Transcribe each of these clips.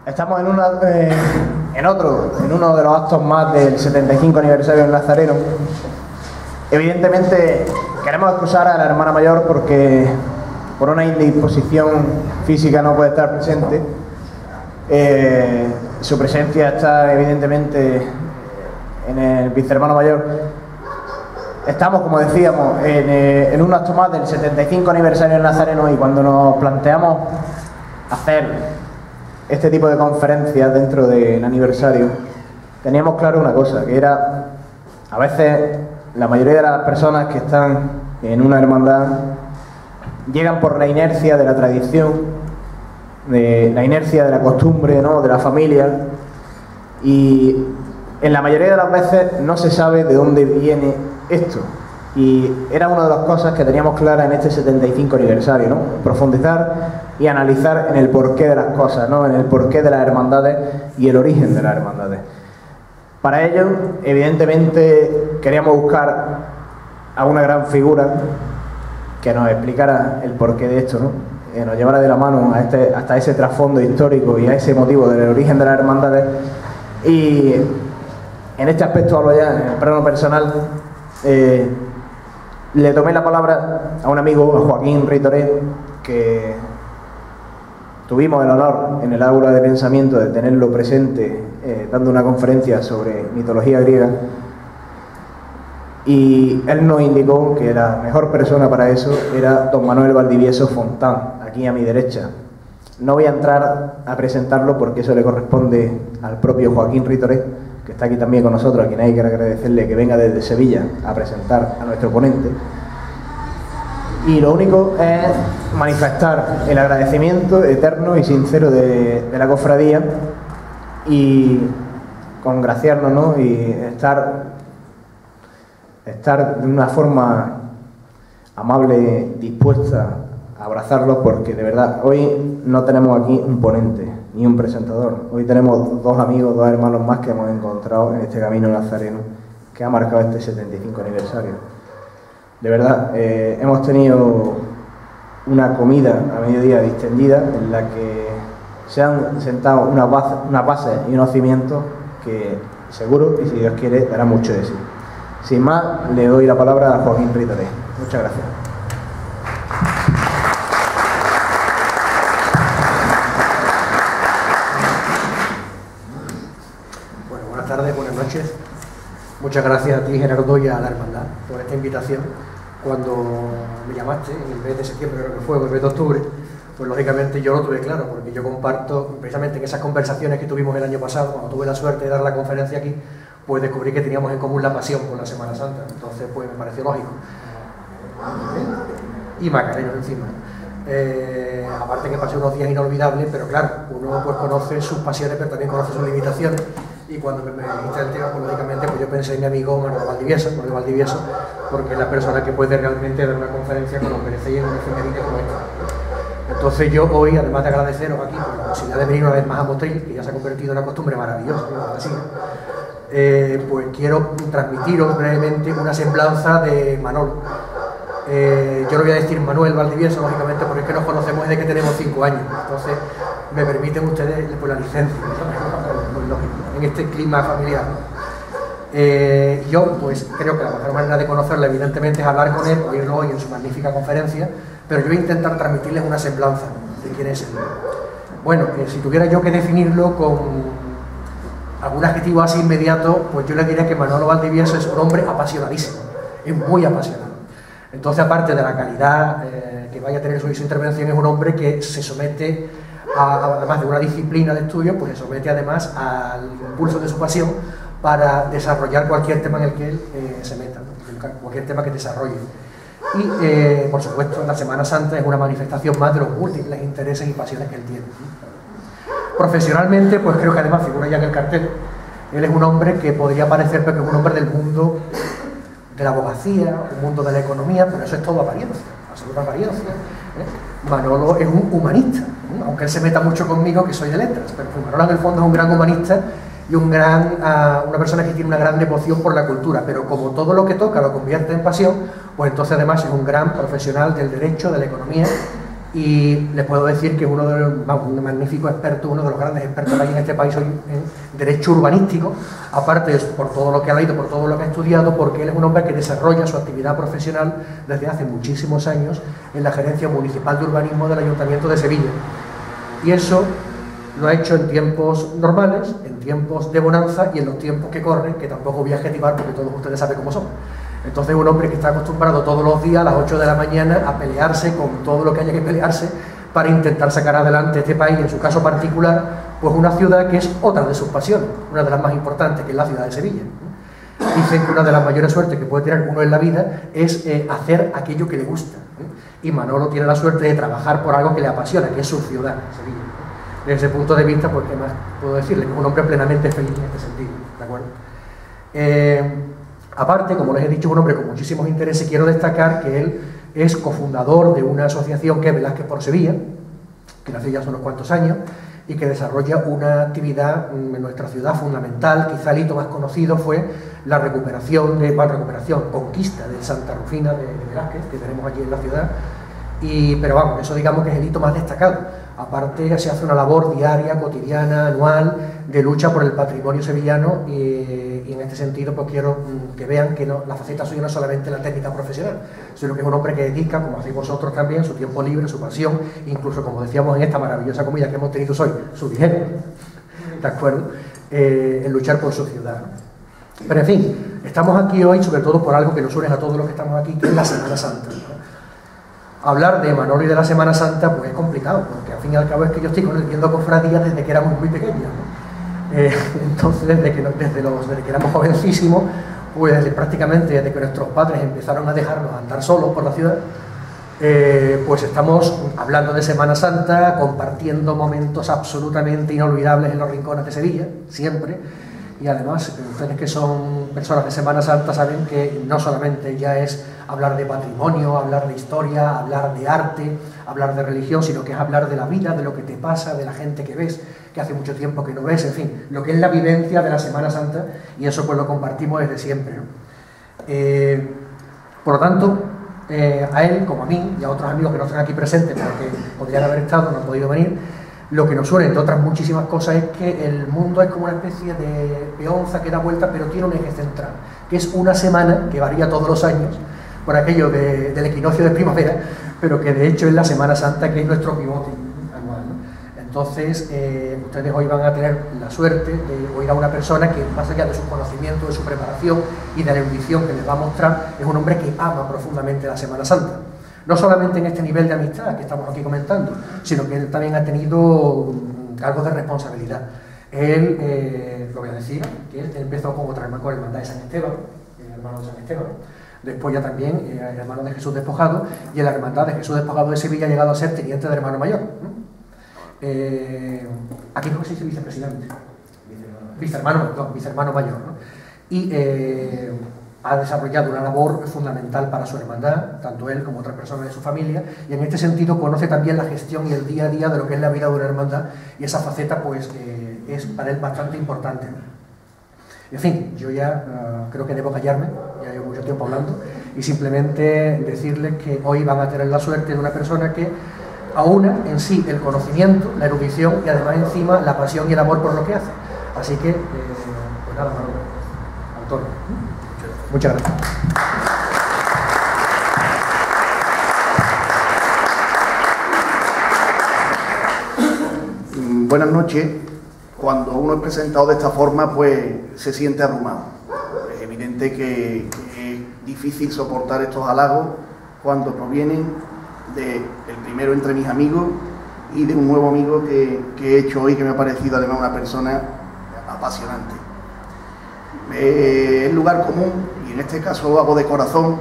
Estamos en uno de los actos más del 75 aniversario del Nazareno. Evidentemente queremos excusar a la hermana mayor porque por una indisposición física no puede estar presente. Su presencia está evidentemente en el vicehermano mayor. Estamos, como decíamos, en un acto más del 75 aniversario del Nazareno, y cuando nos planteamos hacer este tipo de conferencias dentro del aniversario, teníamos claro una cosa, que era, a veces la mayoría de las personas que están en una hermandad llegan por la inercia de la tradición, de la inercia de la costumbre, ¿no?, de la familia, y en la mayoría de las veces no se sabe de dónde viene esto. Y era una de las cosas que teníamos clara en este 75 aniversario, ¿no? Profundizar y analizar en el porqué de las cosas, ¿no?, en el porqué de las hermandades y el origen de las hermandades. Para ello, evidentemente, queríamos buscar a una gran figura que nos explicara el porqué de esto, ¿no?, que nos llevara de la mano hasta ese trasfondo histórico y a ese motivo del origen de las hermandades. Y en este aspecto hablo ya en el plano personal. Le tomé la palabra a un amigo, a Joaquín Ritoré, que tuvimos el honor en el aula de pensamiento de tenerlo presente dando una conferencia sobre mitología griega, y él nos indicó que la mejor persona para eso era don Manuel Valdivieso Fontán, aquí a mi derecha. No voy a entrar a presentarlo porque eso le corresponde al propio Joaquín Ritoré, que está aquí también con nosotros, a quien hay que agradecerle que venga desde Sevilla a presentar a nuestro ponente. Y lo único es manifestar el agradecimiento eterno y sincero de la cofradía y congraciarnos, ¿no?, y estar de una forma amable, dispuesta a abrazarlos, porque de verdad hoy no tenemos aquí un ponente ni un presentador. Hoy tenemos dos amigos, dos hermanos más que hemos encontrado en este camino nazareno que ha marcado este 75 aniversario. De verdad, hemos tenido una comida a mediodía distendida en la que se han sentado unas bases y unos cimientos que seguro, y si Dios quiere, dará mucho de sí. Sin más, le doy la palabra a Joaquín Ritoré. Muchas gracias. Buenas tardes, buenas noches. Muchas gracias a ti, Gerardo, y a la hermandad por esta invitación. Cuando me llamaste, en el mes de septiembre, creo que fue, o el mes de octubre, pues lógicamente yo lo tuve claro, porque yo comparto, precisamente en esas conversaciones que tuvimos el año pasado, cuando tuve la suerte de dar la conferencia aquí, pues descubrí que teníamos en común la pasión por la Semana Santa. Entonces, pues me pareció lógico. Y Macarenos encima. Aparte que pasé unos días inolvidables, pero claro, uno pues conoce sus pasiones, pero también conoce sus limitaciones. Y cuando me dijiste el tema, pues lógicamente pues yo pensé en mi amigo Manuel Valdivieso, porque es la persona que puede realmente dar una conferencia con los merecéis en una efeméride como esta. Entonces yo hoy, además de agradeceros aquí por la posibilidad de venir una vez más a Motril, que ya se ha convertido en una costumbre maravillosa, así, pues quiero transmitiros brevemente una semblanza de Manolo. Yo no voy a decir Manuel Valdivieso, lógicamente, porque es que nos conocemos desde que tenemos 5 años. Entonces, me permiten ustedes pues, la licencia, en este clima familiar. Yo, pues, creo que la mejor manera de conocerlo, evidentemente, es hablar con él, oírlo hoy en su magnífica conferencia, pero yo voy a intentar transmitirles una semblanza de quién es él. Bueno, si tuviera yo que definirlo con algún adjetivo así inmediato, pues yo le diría que Manolo Valdivieso es un hombre apasionadísimo, es muy apasionado. Entonces, aparte de la calidad que vaya a tener su intervención, es un hombre que se somete, además de una disciplina de estudio, pues se somete además al impulso de su pasión para desarrollar cualquier tema en el que él se meta, ¿no?, cualquier tema que desarrolle. Y, por supuesto, la Semana Santa es una manifestación más de los múltiples intereses y pasiones que él tiene. Profesionalmente, pues creo que además figura ya en el cartel. Él es un hombre que podría parecer que es un hombre del mundo de la abogacía, un mundo de la economía, pero eso es todo apariencia, absoluta apariencia. Manolo es un humanista, aunque él se meta mucho conmigo, que soy de letras, pero Manolo en el fondo es un gran humanista y una persona que tiene una gran devoción por la cultura, pero como todo lo que toca lo convierte en pasión, pues entonces además es un gran profesional del derecho, de la economía y les puedo decir que uno de los, un magnífico experto, uno de los grandes expertos que hay en este país hoy en derecho urbanístico, aparte por todo lo que ha leído, por todo lo que ha estudiado, porque él es un hombre que desarrolla su actividad profesional desde hace muchísimos años en la Gerencia Municipal de Urbanismo del Ayuntamiento de Sevilla. Y eso lo ha hecho en tiempos normales, en tiempos de bonanza y en los tiempos que corren, que tampoco voy a adjetivar porque todos ustedes saben cómo son. Entonces, un hombre que está acostumbrado todos los días a las 8 de la mañana a pelearse con todo lo que haya que pelearse para intentar sacar adelante este país, en su caso particular, pues una ciudad que es otra de sus pasiones, una de las más importantes, que es la ciudad de Sevilla. Dicen que una de las mayores suertes que puede tener uno en la vida es hacer aquello que le gusta. Y Manolo tiene la suerte de trabajar por algo que le apasiona, que es su ciudad, Sevilla. Desde ese punto de vista, pues, ¿qué más puedo decirle? Que es un hombre plenamente feliz en este sentido, ¿de acuerdo? Aparte, como les he dicho, es un hombre con muchísimos intereses. Quiero destacar que él es cofundador de una asociación que es Velázquez por Sevilla, que nació ya hace unos cuantos años, y que desarrolla una actividad en nuestra ciudad fundamental. Quizá el hito más conocido fue la conquista de Santa Rufina de Velázquez, que tenemos allí en la ciudad, pero vamos, eso digamos que es el hito más destacado. Aparte, se hace una labor diaria, cotidiana, anual, de lucha por el patrimonio sevillano, y en este sentido pues quiero que vean que la faceta suya no es solamente la técnica profesional, sino que es un hombre que dedica, como hacéis vosotros también, su tiempo libre, su pasión, incluso, como decíamos en esta maravillosa comida que hemos tenido hoy, su dinero, ¿de acuerdo?, en luchar por su ciudad. Pero en fin, estamos aquí hoy sobre todo por algo que nos une a todos los que estamos aquí, que es la Semana Santa, ¿no? Hablar de Manolo y de la Semana Santa pues es complicado, porque al fin y al cabo es que yo estoy viendo cofradías desde que éramos muy pequeños, ¿no? Entonces desde que éramos jovencísimos, pues prácticamente desde que nuestros padres empezaron a dejarnos andar solos por la ciudad, pues estamos hablando de Semana Santa, compartiendo momentos absolutamente inolvidables en los rincones de Sevilla, siempre. Y además, ustedes que son personas de Semana Santa saben que no solamente ya es hablar de patrimonio, hablar de historia, hablar de arte, hablar de religión, sino que es hablar de la vida, de lo que te pasa, de la gente que ves, que hace mucho tiempo que no ves, en fin, lo que es la vivencia de la Semana Santa, y eso pues lo compartimos desde siempre, ¿no? Por lo tanto, a él, como a mí, y a otros amigos que no están aquí presentes, porque podrían haber estado, no han podido venir, lo que nos une, entre otras muchísimas cosas, es que el mundo es como una especie de peonza que da vuelta, pero tiene un eje central, que es una semana que varía todos los años, por aquello del equinoccio de primavera, pero que de hecho es la Semana Santa, que es nuestro pivote anual, ¿no? Entonces, ustedes hoy van a tener la suerte de oír a una persona que, más allá de su conocimiento, de su preparación y de la erudición que les va a mostrar, es un hombre que ama profundamente la Semana Santa. No solamente en este nivel de amistad que estamos aquí comentando, sino que él también ha tenido algo de responsabilidad. Él, lo voy a decir, que él empezó con otra hermandad de San Esteban, el hermano de San Esteban, después ya también el hermano de Jesús Despojado, y en la hermandad de Jesús Despojado de Sevilla ha llegado a ser teniente de hermano mayor, ¿no? Aquí no se dice vicepresidente, vicehermano mayor, ¿no? Y ha desarrollado una labor fundamental para su hermandad, tanto él como otras personas de su familia, y en este sentido conoce también la gestión y el día a día de lo que es la vida de una hermandad, y esa faceta pues es para él bastante importante. En fin, yo ya creo que debo callarme, ya llevo mucho tiempo hablando, y simplemente decirles que hoy van a tener la suerte de una persona que aúna en sí el conocimiento, la erudición y además encima la pasión y el amor por lo que hace. Así que, pues nada, Manolo, Antonio. Muchas gracias. Buenas noches. Cuando uno es presentado de esta forma, pues se siente abrumado. Es evidente que es difícil soportar estos halagos cuando provienen del primero entre mis amigos y de un nuevo amigo que he hecho hoy, que me ha parecido además una persona apasionante. Es lugar común, y en este caso lo hago de corazón,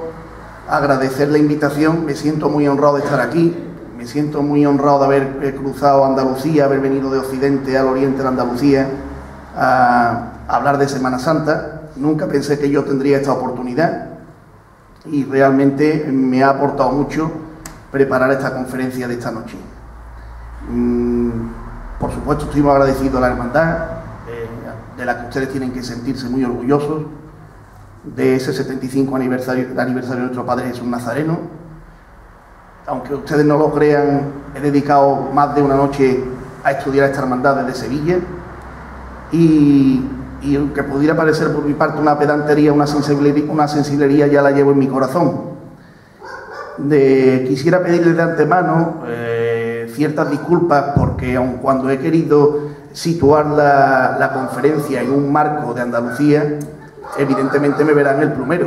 agradecer la invitación. Me siento muy honrado de estar aquí, me siento muy honrado de haber cruzado Andalucía, haber venido de Occidente al Oriente de Andalucía a hablar de Semana Santa. Nunca pensé que yo tendría esta oportunidad y realmente me ha aportado mucho preparar esta conferencia de esta noche. Por supuesto, estoy muy agradecido a la hermandad, de la que ustedes tienen que sentirse muy orgullosos, de ese 75 aniversario de nuestro Padre Jesús Nazareno, aunque ustedes no lo crean, he dedicado más de una noche a estudiar esta hermandad desde Sevilla, y aunque pudiera parecer por mi parte una pedantería, una sensiblería, ya la llevo en mi corazón. Quisiera pedirles de antemano ciertas disculpas, porque aun cuando he querido situar la conferencia en un marco de Andalucía, evidentemente me verán el plumero.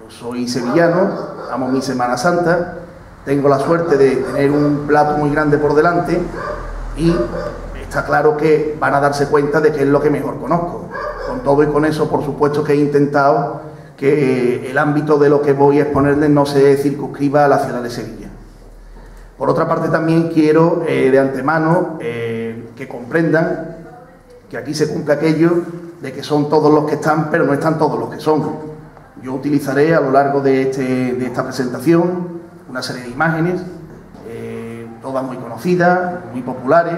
Yo soy sevillano, amo mi Semana Santa, tengo la suerte de tener un plato muy grande por delante y está claro que van a darse cuenta de que es lo que mejor conozco. Con todo y con eso, por supuesto que he intentado que el ámbito de lo que voy a exponerles no se circunscriba a la ciudad de Sevilla. Por otra parte, también quiero de antemano que comprendan que aquí se cumple aquello de que son todos los que están, pero no están todos los que son. Yo utilizaré a lo largo de esta presentación una serie de imágenes, todas muy conocidas, muy populares,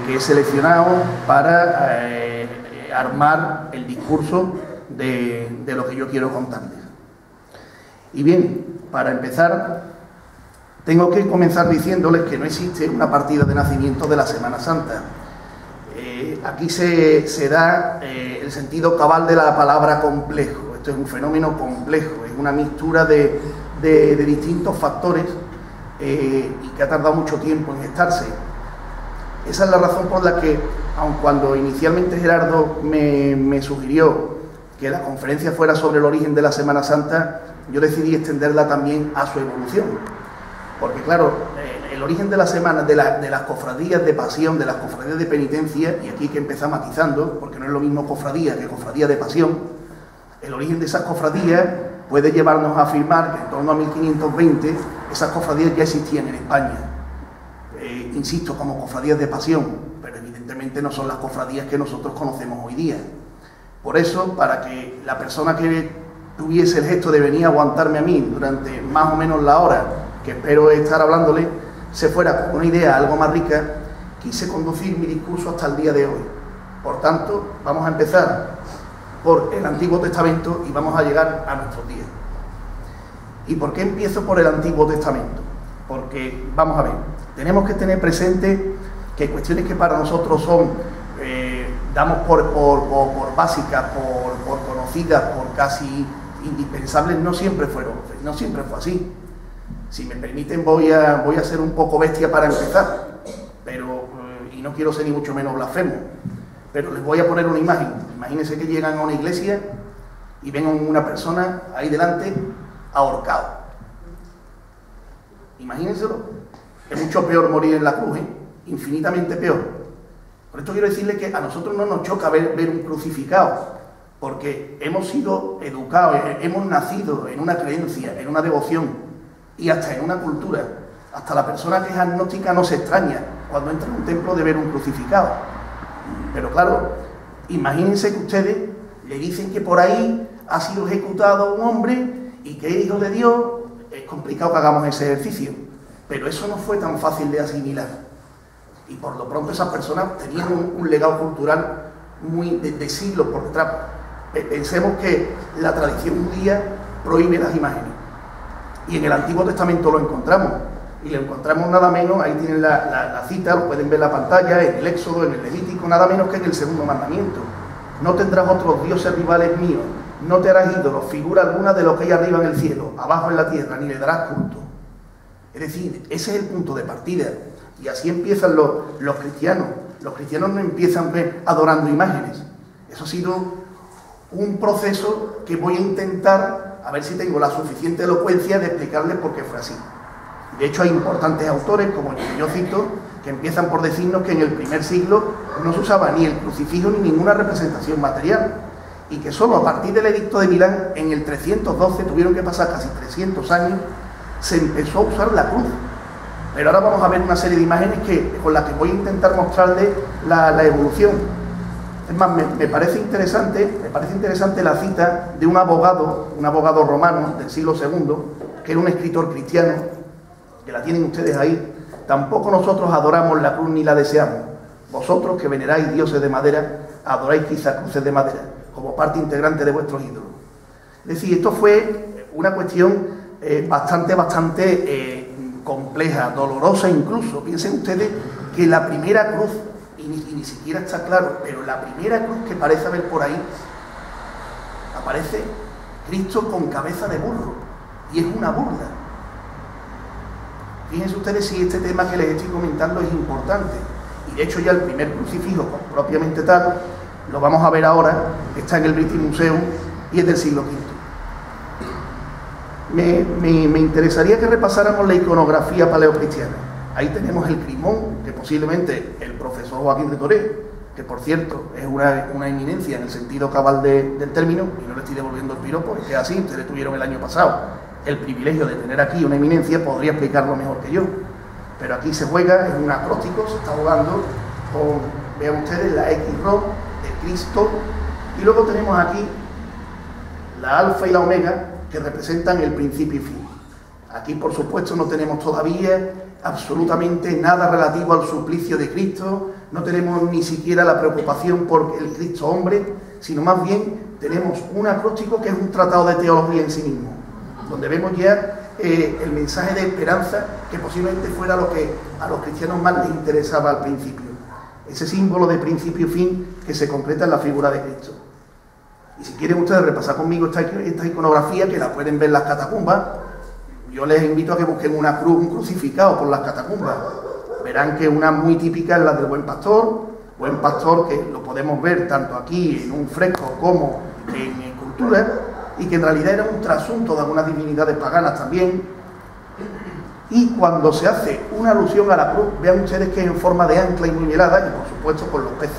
que he seleccionado para armar el discurso de lo que yo quiero contarles. Y bien, para empezar, tengo que comenzar diciéndoles que no existe una partida de nacimiento de la Semana Santa. Aquí se da el sentido cabal de la palabra complejo. Esto es un fenómeno complejo, es una mixtura de distintos factores y que ha tardado mucho tiempo en gestarse. Esa es la razón por la que, aun cuando inicialmente Gerardo me sugirió que la conferencia fuera sobre el origen de la Semana Santa, yo decidí extenderla también a su evolución. Porque claro, el origen de la semana, de las cofradías de pasión, de las cofradías de penitencia, y aquí hay que empezar matizando, porque no es lo mismo cofradía que cofradía de pasión, el origen de esas cofradías puede llevarnos a afirmar que en torno a 1520 esas cofradías ya existían en España. Insisto, como cofradías de pasión, pero evidentemente no son las cofradías que nosotros conocemos hoy día. Por eso, para que la persona que tuviese el gesto de venir a aguantarme a mí durante más o menos la hora que espero estar hablándole, se fuera con una idea algo más rica, quise conducir mi discurso hasta el día de hoy. Por tanto, vamos a empezar por el Antiguo Testamento y vamos a llegar a nuestros días. ¿Y por qué empiezo por el Antiguo Testamento? Porque, vamos a ver, tenemos que tener presente que cuestiones que para nosotros son, damos por básicas, por conocidas, por casi indispensables, no siempre fue así. Si me permiten, voy a ser un poco bestia para empezar, y no quiero ser ni mucho menos blasfemo, pero les voy a poner una imagen. Imagínense que llegan a una iglesia y ven a una persona ahí delante ahorcado. Imagínenselo. Es mucho peor morir en la cruz, infinitamente peor. Por esto quiero decirles que a nosotros no nos choca ver un crucificado, porque hemos sido educados, hemos nacido en una creencia, en una devoción y hasta en una cultura. Hasta la persona que es agnóstica no se extraña cuando entra en un templo de ver un crucificado. Pero claro, imagínense que ustedes le dicen que por ahí ha sido ejecutado un hombre y que es hijo de Dios. Es complicado que hagamos ese ejercicio, pero eso no fue tan fácil de asimilar. Y por lo pronto esas personas tenían un legado cultural muy de siglos por detrás. Pensemos que la tradición judía prohíbe las imágenes. Y en el Antiguo Testamento lo encontramos. Y lo encontramos nada menos, ahí tienen la cita, lo pueden ver en la pantalla, en el Éxodo, en el Levítico, nada menos que en el segundo mandamiento. No tendrás otros dioses rivales míos, no te harás ídolos, figura alguna de lo que hay arriba en el cielo, abajo en la tierra, ni le darás culto. Es decir, ese es el punto de partida. Y así empiezan los cristianos. Los cristianos no empiezan adorando imágenes. Eso ha sido un proceso que voy a intentar, a ver si tengo la suficiente elocuencia de explicarles por qué fue así. De hecho, hay importantes autores, como el que yo cito, que empiezan por decirnos que en el primer siglo no se usaba ni el crucifijo ni ninguna representación material, y que solo a partir del Edicto de Milán, en el 312, tuvieron que pasar casi 300 años, se empezó a usar la cruz. Pero ahora vamos a ver una serie de imágenes con las que voy a intentar mostrarles la evolución. Es más, me parece interesante la cita de un abogado romano del siglo II, que era un escritor cristiano, que la tienen ustedes ahí. Tampoco nosotros adoramos la cruz ni la deseamos. Vosotros que veneráis dioses de madera, adoráis quizás cruces de madera, como parte integrante de vuestros ídolos. Es decir, esto fue una cuestión bastante compleja, dolorosa incluso. Piensen ustedes que la primera cruz, y ni siquiera está claro, pero la primera cruz que parece haber por ahí, aparece Cristo con cabeza de burro, y es una burla. Fíjense ustedes si este tema que les estoy comentando es importante, y de hecho ya el primer crucifijo propiamente tal, lo vamos a ver ahora, está en el British Museum y es del siglo V. Me interesaría que repasáramos la iconografía paleocristiana. Ahí tenemos el crismón, que posiblemente el profesor Joaquín de Toré, que por cierto es una eminencia en el sentido cabal del término, y no le estoy devolviendo el piropo, es que así, ustedes tuvieron el año pasado el privilegio de tener aquí una eminencia, podría explicarlo mejor que yo. Pero aquí se juega, es un acróstico, se está jugando con, vean ustedes, la X-Rho de Cristo, y luego tenemos aquí la alfa y la omega, que representan el principio y fin. Aquí, por supuesto, no tenemos todavía absolutamente nada relativo al suplicio de Cristo, no tenemos ni siquiera la preocupación por el Cristo hombre, sino más bien tenemos un acróstico que es un tratado de teología en sí mismo, donde vemos ya el mensaje de esperanza que posiblemente fuera lo que a los cristianos más les interesaba al principio, ese símbolo de principio y fin que se concreta en la figura de Cristo. Y si quieren ustedes repasar conmigo esta iconografía, que la pueden ver en las catacumbas, yo les invito a que busquen una cruz, un crucificado por las catacumbas. Verán que una muy típica es la del Buen Pastor que lo podemos ver tanto aquí en un fresco como en escultura, y que en realidad era un trasunto de algunas divinidades paganas también. Y cuando se hace una alusión a la cruz, vean ustedes que es en forma de ancla y muy velada, y por supuesto con los peces.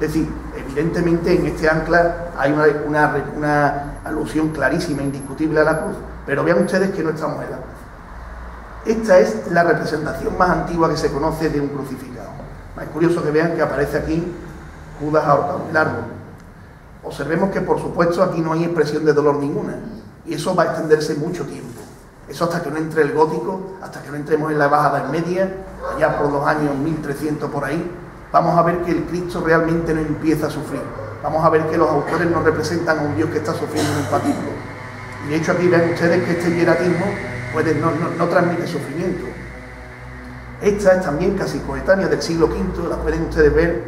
Es decir, evidentemente en este ancla hay una alusión clarísima, indiscutible a la cruz, pero vean ustedes que no estamos en la cruz. Esta es la representación más antigua que se conoce de un crucificado. Es curioso que vean que aparece aquí Judas ahorcado en el árbol. Observemos que por supuesto aquí no hay expresión de dolor ninguna, y eso va a extenderse mucho tiempo. Eso hasta que no entre el gótico, hasta que no entremos en la Baja Edad Media, allá por los años 1300 por ahí, vamos a ver que el Cristo realmente no empieza a sufrir. Vamos a ver que los autores no representan a un Dios que está sufriendo un patíbulo. Y de hecho aquí ven ustedes que este hieratismo no transmite sufrimiento. Esta es también casi coetánea del siglo V, la pueden ustedes ver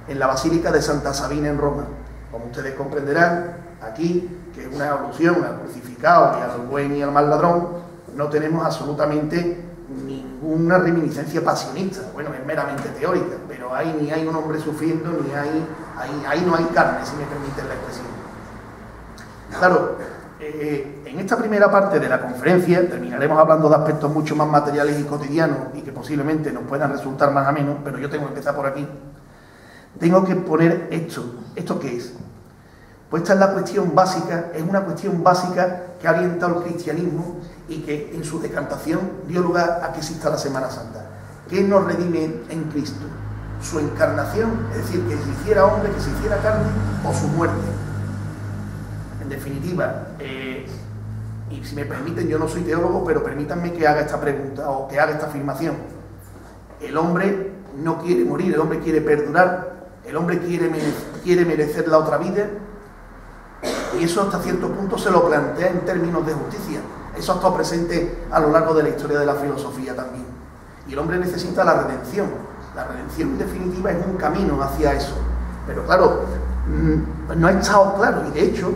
en la Basílica de Santa Sabina en Roma. Como ustedes comprenderán, aquí, que es una alusión al crucificado y al buen y al mal ladrón, no tenemos absolutamente ninguna reminiscencia pasionista. Bueno, es meramente teórica, pero ahí ni hay un hombre sufriendo, ni ahí no hay carne, si me permiten la expresión. Claro, en esta primera parte de la conferencia terminaremos hablando de aspectos mucho más materiales y cotidianos y que posiblemente nos puedan resultar más amenos, pero yo tengo que empezar por aquí. Tengo que poner esto. ¿Esto qué es? Pues esta es la cuestión básica, es una cuestión básica que ha orientado el cristianismo y que en su decantación dio lugar a que exista la Semana Santa. ¿Qué nos redime en Cristo? Su encarnación, es decir, que se hiciera hombre, que se hiciera carne, o su muerte. En definitiva, y si me permiten, yo no soy teólogo, pero permítanme que haga esta pregunta o que haga esta afirmación. El hombre no quiere morir, el hombre quiere perdurar, el hombre quiere merecer la otra vida, y eso hasta cierto punto se lo plantea en términos de justicia. Eso ha estado presente a lo largo de la historia de la filosofía también. Y el hombre necesita la redención. La redención en definitiva es un camino hacia eso. Pero claro, no ha estado claro, y de hecho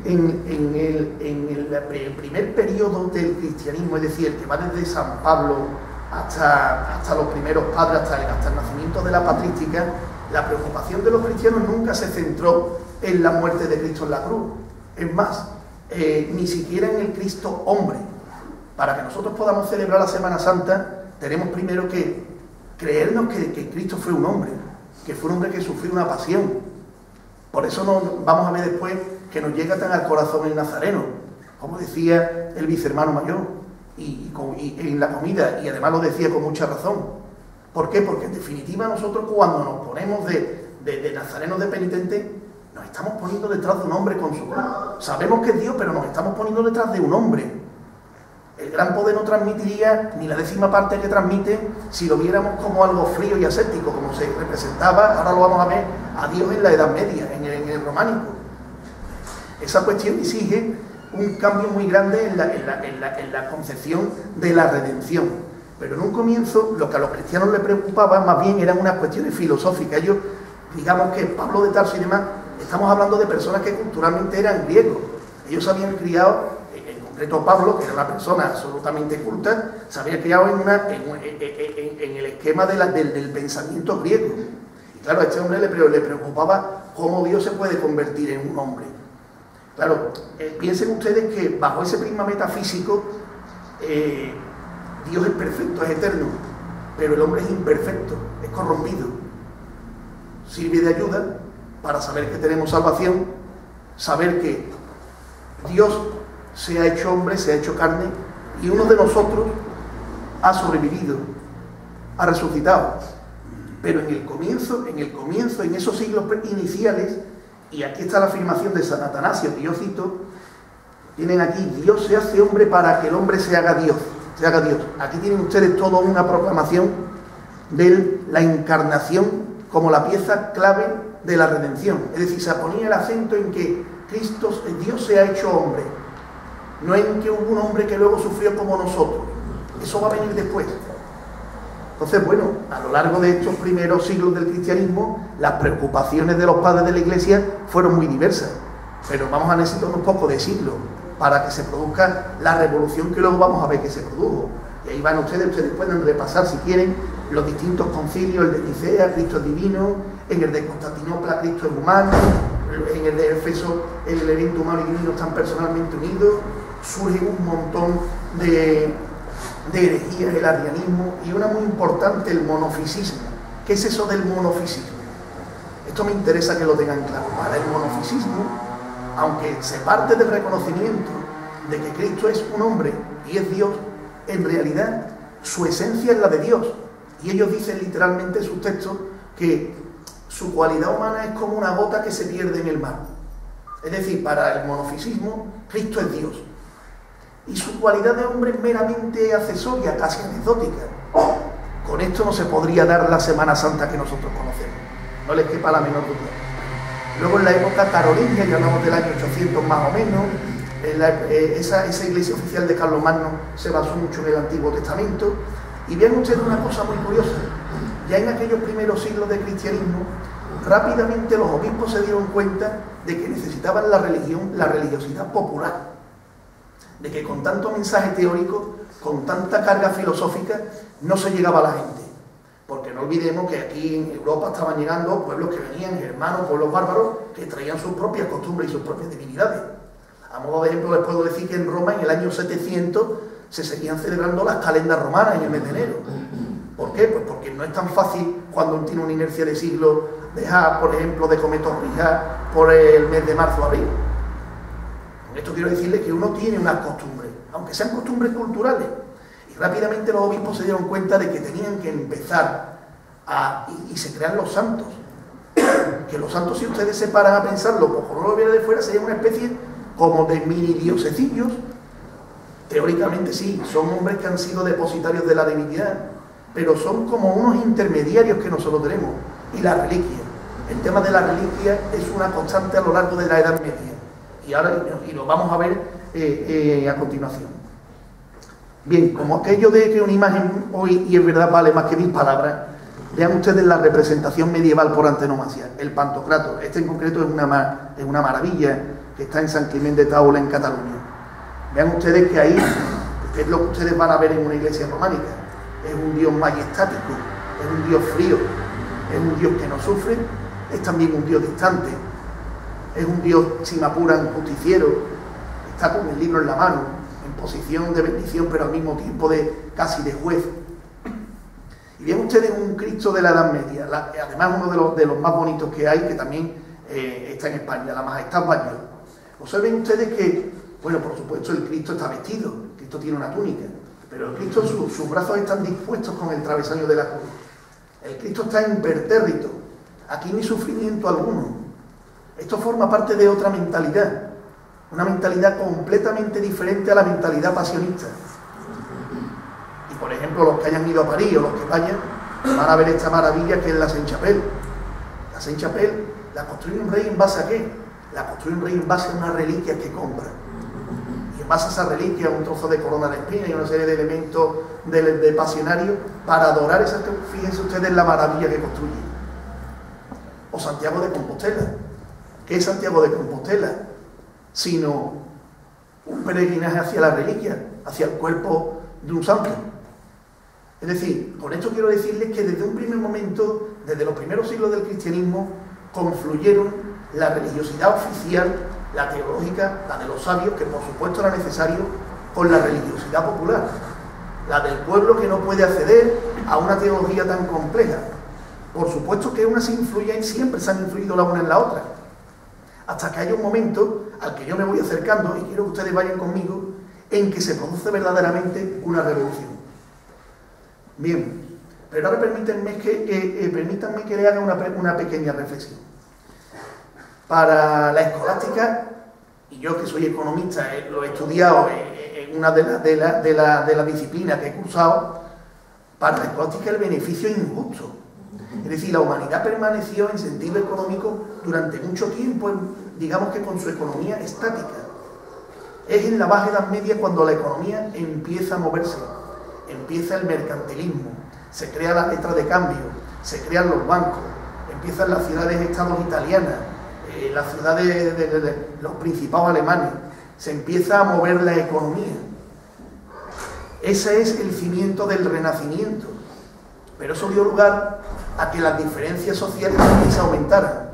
en el primer periodo del cristianismo, es decir, el que va desde San Pablo hasta los primeros padres, hasta el nacimiento de la patrística, la preocupación de los cristianos nunca se centró en la muerte de Cristo en la cruz. Es más, ni siquiera en el Cristo hombre. Para que nosotros podamos celebrar la Semana Santa, tenemos primero que creernos que Cristo fue un hombre, que fue un hombre que sufrió una pasión. Por eso vamos a ver después que nos llega tan al corazón el Nazareno, como decía el vicehermano mayor, y en la comida, y además lo decía con mucha razón. ¿Por qué? Porque en definitiva nosotros cuando nos ponemos de nazarenos de penitentes, nos estamos poniendo detrás de un hombre con su cruz. Sabemos que es Dios, pero nos estamos poniendo detrás de un hombre. El gran poder no transmitiría ni la 10ª parte que transmite si lo viéramos como algo frío y aséptico, como se representaba, ahora lo vamos a ver, a Dios en la Edad Media, en el románico. Esa cuestión exige un cambio muy grande en la concepción de la redención. Pero en un comienzo lo que a los cristianos les preocupaba más bien eran unas cuestiones filosóficas. Ellos, digamos que Pablo de Tarso y demás, estamos hablando de personas que culturalmente eran griegos. Ellos se habían criado, en concreto Pablo, que era una persona absolutamente culta, se había criado en el esquema del pensamiento griego. Y claro, a este hombre le preocupaba cómo Dios se puede convertir en un hombre. Claro, piensen ustedes que bajo ese prisma metafísico, Dios es perfecto, es eterno, pero el hombre es imperfecto, es corrompido. Sirve de ayuda para saber que tenemos salvación, saber que Dios se ha hecho hombre, se ha hecho carne, y uno de nosotros ha sobrevivido, ha resucitado. Pero en el comienzo, en esos siglos iniciales, y aquí está la afirmación de San Atanasio, que yo cito, tienen aquí, Dios se hace hombre para que el hombre se haga Dios. Aquí tienen ustedes toda una proclamación de la encarnación como la pieza clave de la redención. Es decir, se ponía el acento en que Dios se ha hecho hombre, no en que hubo un hombre que luego sufrió como nosotros. Eso va a venir después. Entonces, bueno, a lo largo de estos primeros siglos del cristianismo, las preocupaciones de los padres de la Iglesia fueron muy diversas, pero vamos a necesitar unos pocos de siglos para que se produzca la revolución que luego vamos a ver que se produjo. Y ahí van ustedes pueden repasar, si quieren, los distintos concilios, el de Nicea, Cristo es divino, en el de Constantinopla, Cristo es humano, en el de Éfeso, el evento humano y divino están personalmente unidos, surgen un montón de herejías, el arrianismo, y una muy importante, el monofisismo. ¿Qué es eso del monofisismo? Esto me interesa que lo tengan claro. Para el monofisismo, aunque se parte del reconocimiento de que Cristo es un hombre y es Dios, en realidad su esencia es la de Dios. Y ellos dicen literalmente en sus textos que su cualidad humana es como una gota que se pierde en el mar. Es decir, para el monofisismo, Cristo es Dios. Y su cualidad de hombre es meramente accesoria, casi anecdótica. Con esto no se podría dar la Semana Santa que nosotros conocemos. No les quepa la menor duda. Luego en la época carolingia, ya hablamos del año 800 más o menos, esa iglesia oficial de Carlomagno se basó mucho en el Antiguo Testamento. Y vean ustedes una cosa muy curiosa. Ya en aquellos primeros siglos del cristianismo, rápidamente los obispos se dieron cuenta de que necesitaban la religiosidad popular. De que con tanto mensaje teórico, con tanta carga filosófica, no se llegaba a la gente. Porque no olvidemos que aquí en Europa estaban llegando pueblos que venían, germanos, pueblos bárbaros, que traían sus propias costumbres y sus propias divinidades. A modo de ejemplo, les puedo decir que en Roma, en el año 700, se seguían celebrando las calendas romanas en el mes de enero. ¿Por qué? Pues porque no es tan fácil, cuando uno tiene una inercia de siglos, dejar, por ejemplo, de comer torrijas por el mes de marzo o abril. Con esto quiero decirles que uno tiene unas costumbres, aunque sean costumbres culturales. Y rápidamente los obispos se dieron cuenta de que tenían que empezar y se crean los santos. Que los santos, si ustedes se paran a pensarlo, pues por no lo viene de fuera, sería una especie como de mini diosecillos. Teóricamente sí, son hombres que han sido depositarios de la divinidad, pero son como unos intermediarios que nosotros tenemos. Y la reliquia. El tema de la reliquia es una constante a lo largo de la Edad Media. Y ahora lo vamos a ver a continuación. Bien, como aquello de que una imagen hoy, y es verdad, vale más que 1000 palabras, vean ustedes la representación medieval por antonomasia, el Pantocrator. Este en concreto es una maravilla que está en San Climent de Taula, en Cataluña. Vean ustedes que ahí es lo que ustedes van a ver en una iglesia románica. Es un Dios majestático, es un Dios frío, es un Dios que no sufre, es también un Dios distante, es un Dios, si me apuran, justiciero, está con el libro en la mano, en posición de bendición, pero al mismo tiempo casi de juez. Y ven ustedes un Cristo de la Edad Media, además uno de los más bonitos que hay, que también está en España, la Majestad Bañol. Observen ustedes que, bueno, por supuesto el Cristo está vestido, Cristo tiene una túnica, pero el Cristo, sus brazos están dispuestos con el travesaño de la cruz. El Cristo está impertérrito, aquí no hay sufrimiento alguno. Esto forma parte de otra mentalidad, una mentalidad completamente diferente a la mentalidad pasionista. Y por ejemplo, los que hayan ido a París o los que vayan, van a ver esta maravilla que es la Saint-Chapelle. La Saint-Chapelle la construye un rey en base a ¿qué? La construye un rey en base a unas reliquias que compra. que pasa esa reliquia, un trozo de corona de espina y una serie de elementos de pasionario para adorar esa. Fíjense ustedes la maravilla que construye. O Santiago de Compostela. ¿Qué es Santiago de Compostela? Sino un peregrinaje hacia la reliquia, hacia el cuerpo de un santo. Es decir, con esto quiero decirles que desde un primer momento, desde los primeros siglos del cristianismo, confluyeron la religiosidad oficial, la teológica, la de los sabios, que por supuesto era necesario, con la religiosidad popular, la del pueblo que no puede acceder a una teología tan compleja. Por supuesto que unas influyen, siempre se han influido la una en la otra, hasta que haya un momento al que yo me voy acercando, y quiero que ustedes vayan conmigo, en que se produce verdaderamente una revolución. Bien, pero ahora permítanme que le haga una pequeña reflexión. Para la escolástica, y yo que soy economista, lo he estudiado en una de las disciplinas que he cursado, para la escolástica el beneficio es injusto. Es decir, la humanidad permaneció en sentido económico durante mucho tiempo, digamos que con su economía estática. Es en la Baja Edad Media cuando la economía empieza a moverse, empieza el mercantilismo, se crea la letra de cambio, se crean los bancos, empiezan las ciudades-estados italianas, las ciudades de los principados alemanes, se empieza a mover la economía. Ese es el cimiento del Renacimiento, pero eso dio lugar a que las diferencias sociales también se aumentaran.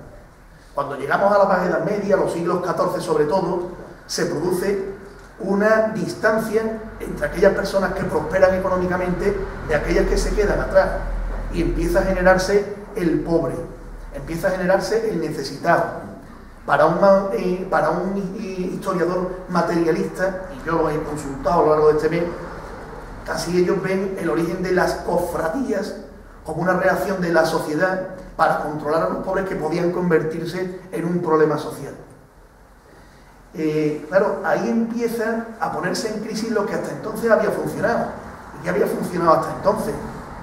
Cuando llegamos a la Baja Edad Media, a los siglos XIV sobre todo, se produce una distancia entre aquellas personas que prosperan económicamente de aquellas que se quedan atrás, y empieza a generarse el pobre, empieza a generarse el necesitado. Para un historiador materialista, y yo lo he consultado a lo largo de este mes, casi ellos ven el origen de las cofradías como una reacción de la sociedad para controlar a los pobres que podían convertirse en un problema social. Claro, ahí empieza a ponerse en crisis lo que hasta entonces había funcionado. ¿Y qué había funcionado hasta entonces?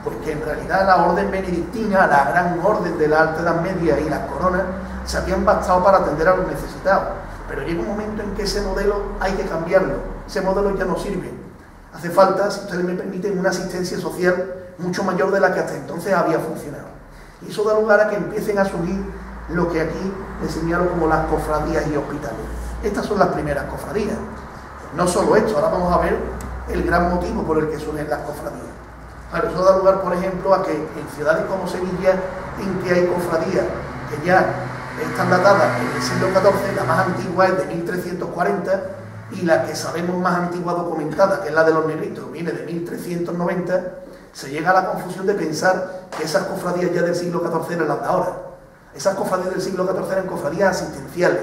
Pues que en realidad la orden benedictina, la gran orden de la Alta Edad Media y las coronas, se habían bastado para atender a los necesitados. Pero llega un momento en que ese modelo hay que cambiarlo. Ese modelo ya no sirve. Hace falta, si ustedes me permiten, una asistencia social mucho mayor de la que hasta entonces había funcionado. Y eso da lugar a que empiecen a surgir lo que aquí les señalo como las cofradías y hospitales. Estas son las primeras cofradías. No solo esto, ahora vamos a ver el gran motivo por el que surgen las cofradías. Claro, eso da lugar, por ejemplo, a que en ciudades como Sevilla, en que hay cofradías que ya están datadas en el siglo XIV, la más antigua es de 1340, y la que sabemos más antigua documentada, que es la de los Negritos, viene de 1390, se llega a la confusión de pensar que esas cofradías ya del siglo XIV eran las de ahora. Esas cofradías del siglo XIV eran cofradías asistenciales,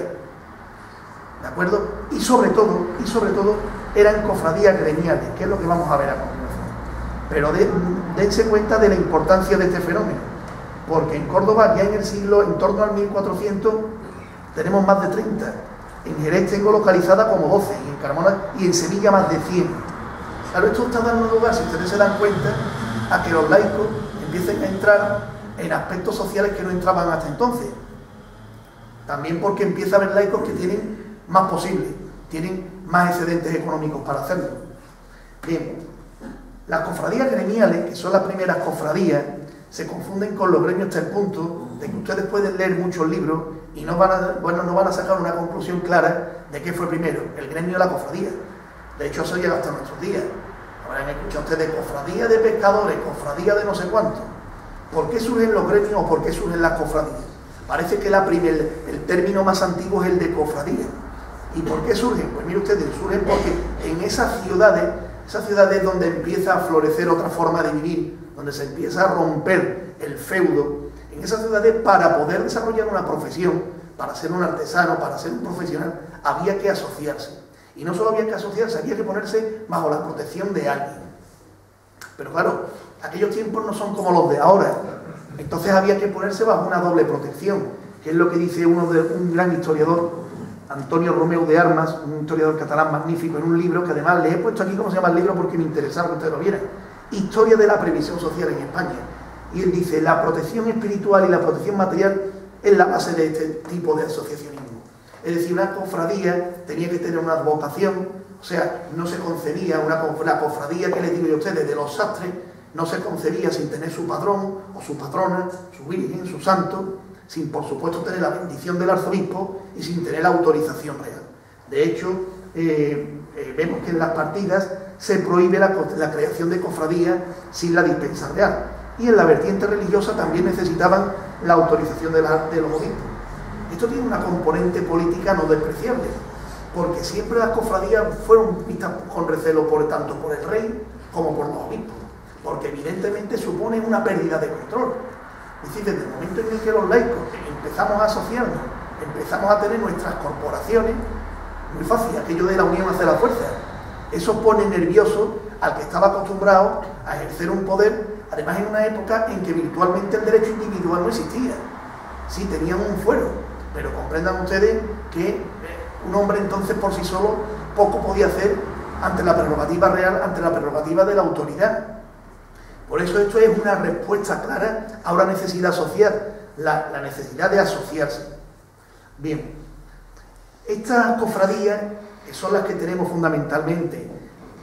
¿de acuerdo? Y sobre todo, eran cofradías gremiales, que es lo que vamos a ver a continuación. Pero dense cuenta de la importancia de este fenómeno, porque en Córdoba ya en torno al 1400, tenemos más de 30. En Jerez tengo localizada como 12, y en Carmona y en Sevilla más de 100. Claro, esto está dando lugar, si ustedes se dan cuenta, a que los laicos empiecen a entrar en aspectos sociales que no entraban hasta entonces. También porque empieza a haber laicos que tienen más posible, tienen más excedentes económicos para hacerlo. Bien, las cofradías gremiales, que son las primeras cofradías, se confunden con los gremios hasta el punto de que ustedes pueden leer muchos libros y no van a sacar una conclusión clara de qué fue primero, el gremio o la cofradía. De hecho, eso llega hasta nuestros días. Habrán escuchado ustedes cofradía de pescadores, cofradía de no sé cuánto. ¿Por qué surgen los gremios o por qué surgen las cofradías? Parece que el término más antiguo es el de cofradía. ¿Y por qué surgen? Pues mire ustedes, surgen porque en esas ciudades donde empieza a florecer otra forma de vivir, donde se empieza a romper el feudo, en esas ciudades, para poder desarrollar una profesión, para ser un artesano, para ser un profesional, había que asociarse. Y no solo había que asociarse, había que ponerse bajo la protección de alguien. Pero claro, aquellos tiempos no son como los de ahora. Entonces había que ponerse bajo una doble protección, que es lo que dice un gran historiador, Antonio Romeu de Armas, un historiador catalán magnífico, en un libro que además le he puesto aquí cómo se llama el libro porque me interesaba que ustedes lo vieran. Historia de la previsión social en España. Y él dice, la protección espiritual y la protección material es la base de este tipo de asociacionismo. Es decir, una cofradía tenía que tener una advocación, O sea, no se concebía la cofradía que les digo yo a ustedes de los sastres, no se concebía sin tener su padrón o su patrona, su virgen, su santo, sin por supuesto tener la bendición del arzobispo y sin tener la autorización real. De hecho, vemos que en las partidas se prohíbe la creación de cofradías sin la dispensa real. Y en la vertiente religiosa también necesitaban la autorización de los obispos. Esto tiene una componente política no despreciable, porque siempre las cofradías fueron vistas con recelo tanto por el rey como por los obispos, porque evidentemente supone una pérdida de control. Es decir, desde el momento en el que los laicos empezamos a asociarnos, empezamos a tener nuestras corporaciones, muy fácil, aquello de la unión hace la fuerza, eso pone nervioso al que estaba acostumbrado a ejercer un poder, además en una época en que virtualmente el derecho individual no existía. Sí, tenían un fuero, pero comprendan ustedes que un hombre entonces por sí solo poco podía hacer ante la prerrogativa real, ante la prerrogativa de la autoridad. Por eso esto es una respuesta clara a una necesidad social, la necesidad de asociarse. Bien, estas cofradías, que son las que tenemos fundamentalmente,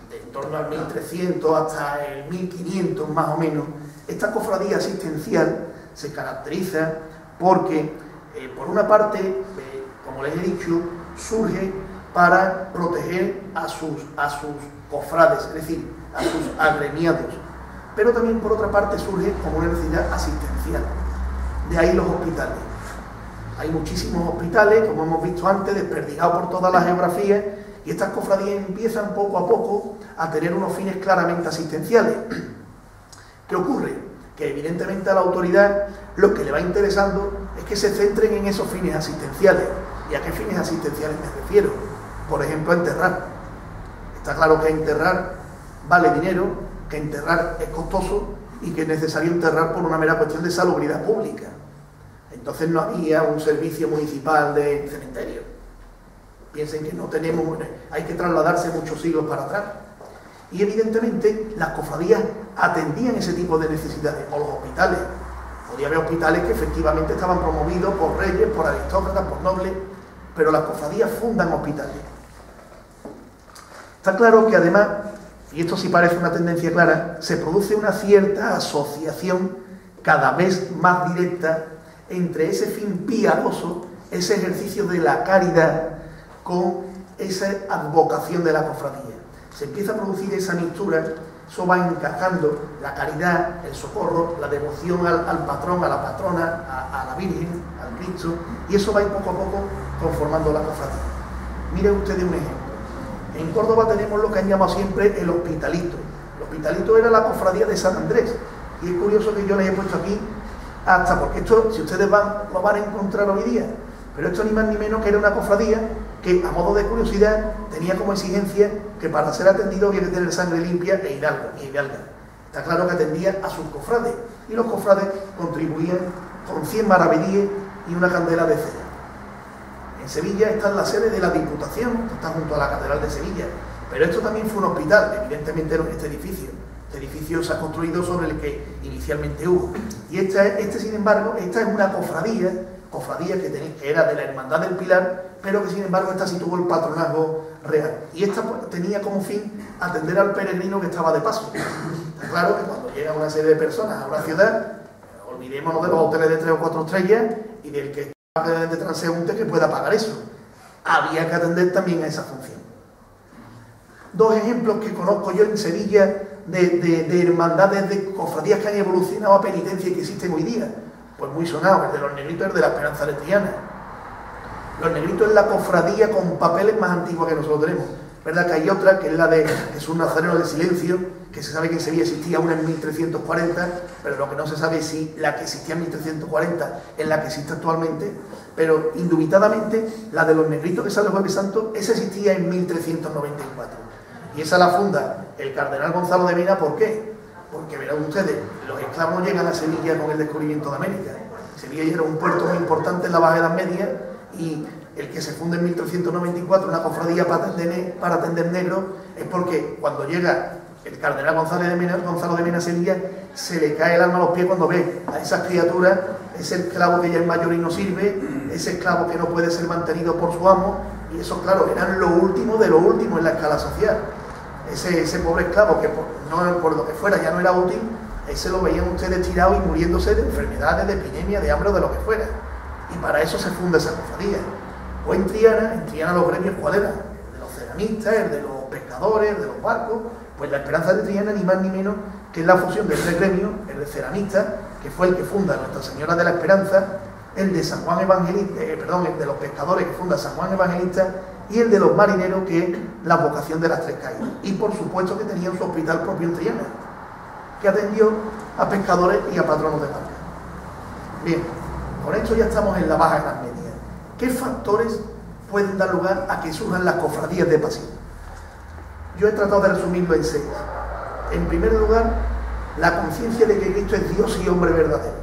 de en torno al 1300 hasta el 1500 más o menos, esta cofradía asistencial se caracteriza porque, por una parte, como les he dicho, surge para proteger a sus cofrades, es decir, a sus agremiados, pero también por otra parte surge como una necesidad asistencial. De ahí los hospitales. Hay muchísimos hospitales, como hemos visto antes, desperdigados por toda la geografía, y estas cofradías empiezan poco a poco a tener unos fines claramente asistenciales. ¿Qué ocurre? Que evidentemente a la autoridad lo que le va interesando es que se centren en esos fines asistenciales. ¿Y a qué fines asistenciales me refiero? Por ejemplo, a enterrar. Está claro que enterrar vale dinero, que enterrar es costoso y que es necesario enterrar por una mera cuestión de salubridad pública. Entonces no había un servicio municipal de cementerio. Piensen que no tenemos, hay que trasladarse muchos siglos para atrás. Y evidentemente las cofradías atendían ese tipo de necesidades, o los hospitales. Podía haber hospitales que efectivamente estaban promovidos por reyes, por aristócratas, por nobles, pero las cofradías fundan hospitales. Está claro que además, y esto sí parece una tendencia clara, se produce una cierta asociación cada vez más directa entre ese fin piadoso, ese ejercicio de la caridad, con esa advocación de la cofradía. Se empieza a producir esa mixtura, eso va encajando la caridad, el socorro, la devoción al patrón, a la patrona, a la Virgen, al Cristo, y eso va poco a poco conformando la cofradía. Miren ustedes un ejemplo. En Córdoba tenemos lo que han llamado siempre el Hospitalito. El Hospitalito era la cofradía de San Andrés, y es curioso que yo les he puesto aquí hasta porque esto, si ustedes lo van a encontrar hoy día, pero esto ni más ni menos que era una cofradía que, a modo de curiosidad, tenía como exigencia que para ser atendido había que tener sangre limpia e hidalga. Está claro que atendía a sus cofrades, y los cofrades contribuían con 100 maravedíes y una candela de cera. En Sevilla está la sede de la Diputación, está junto a la Catedral de Sevilla, pero esto también fue un hospital, evidentemente era este edificio. Este edificio se ha construido sobre el que inicialmente hubo. Y sin embargo, esta es una cofradía que era de la Hermandad del Pilar, pero que sin embargo esta sí tuvo el patronazgo real. Y esta tenía como fin atender al peregrino que estaba de paso. Está claro que cuando llega una serie de personas a una ciudad, olvidémonos de los hoteles de 3 o 4 estrellas y del que está de transeúnte que pueda pagar eso. Había que atender también a esa función. Dos ejemplos que conozco yo en Sevilla de hermandades, de cofradías que han evolucionado a penitencia y que existen hoy día. Pues muy sonado, el de los Negritos, el de la Esperanza Letiana. Los Negritos es la cofradía con papeles más antigua que nosotros tenemos. ¿Verdad que hay otra, que es la de Jesús Nazareno de Silencio, que se sabe que en Sevilla existía una en 1340, pero lo que no se sabe es si la que existía en 1340 es la que existe actualmente, pero indubitadamente la de los Negritos que sale el Jueves Santo, esa existía en 1394. Y esa la funda el cardenal Gonzalo de Mena. ¿Por qué? Porque verán ustedes, los esclavos llegan a Sevilla con el descubrimiento de América. Sevilla era un puerto muy importante en la Baja Edad Media, y el que se funda en 1394, una cofradía para atender negros, es porque cuando llega el cardenal Gonzalo de Mena a Sevilla, se le cae el alma a los pies cuando ve a esas criaturas, ese esclavo que ya es mayor y no sirve, ese esclavo que no puede ser mantenido por su amo, Y eso, claro, eran lo último de lo último en la escala social. Ese pobre esclavo que por lo que fuera ya no era útil, ese lo veían ustedes tirado y muriéndose de enfermedades, de epidemia, de hambre o de lo que fuera. Y para eso se funda esa cofradía. O en Triana los gremios, ¿cuál era? El de los ceramistas, el de los pescadores, el de los barcos. Pues la Esperanza de Triana, ni más ni menos que es la fusión de tres gremios, el de ceramistas, que fue el que funda Nuestra Señora de la Esperanza, el de San Juan Evangelista, el de los pescadores, que funda San Juan Evangelista, y el de los marineros, que es la vocación de las Tres Caídas. Y por supuesto que tenían su hospital propio en Triana, que atendió a pescadores y a patronos de barca. Bien, con esto ya estamos en la Baja Edad Media. ¿Qué factores pueden dar lugar a que surjan las cofradías de pasión? Yo he tratado de resumirlo en 6. En primer lugar, la conciencia de que Cristo es Dios y hombre verdadero.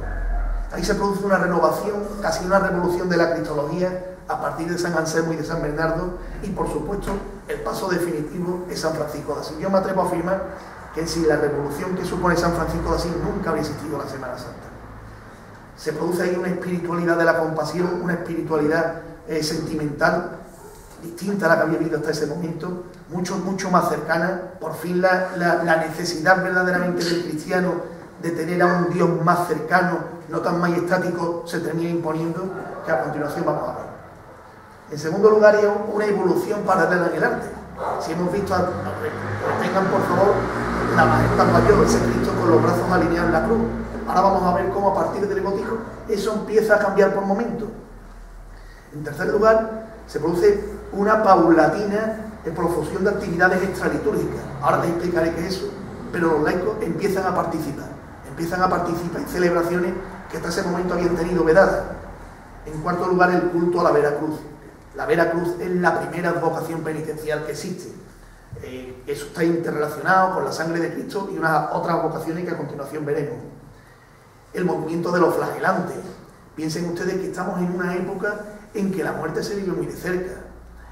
Ahí se produce una renovación, casi una revolución de la cristología a partir de San Anselmo y de San Bernardo, y por supuesto el paso definitivo es San Francisco de Asís. Yo me atrevo a afirmar que sin la revolución que supone San Francisco de Asís nunca habría existido la Semana Santa. Se produce ahí una espiritualidad de la compasión, una espiritualidad sentimental distinta a la que había habido hasta ese momento, mucho más cercana. Por fin la necesidad verdaderamente del cristiano de tener a un Dios más cercano, no tan majestático, se termina imponiendo, que a continuación vamos a ver. En segundo lugar, hay una evolución paralela en el arte. Si hemos visto, tengan por favor la majestad mayor, ese Cristo con los brazos alineados en la cruz. Ahora vamos a ver cómo a partir del gótico eso empieza a cambiar por momentos. En tercer lugar, se produce una paulatina profusión de actividades extralitúrgicas. Ahora te explicaré qué es eso, pero los laicos empiezan a participar en celebraciones que hasta ese momento habían tenido vedadas. En cuarto lugar, el culto a la Vera Cruz. La Vera Cruz es la primera advocación penitencial que existe. Eso está interrelacionado con la sangre de Cristo y unas otras vocaciones que a continuación veremos. El movimiento de los flagelantes. Piensen ustedes que estamos en una época en que la muerte se vive muy de cerca.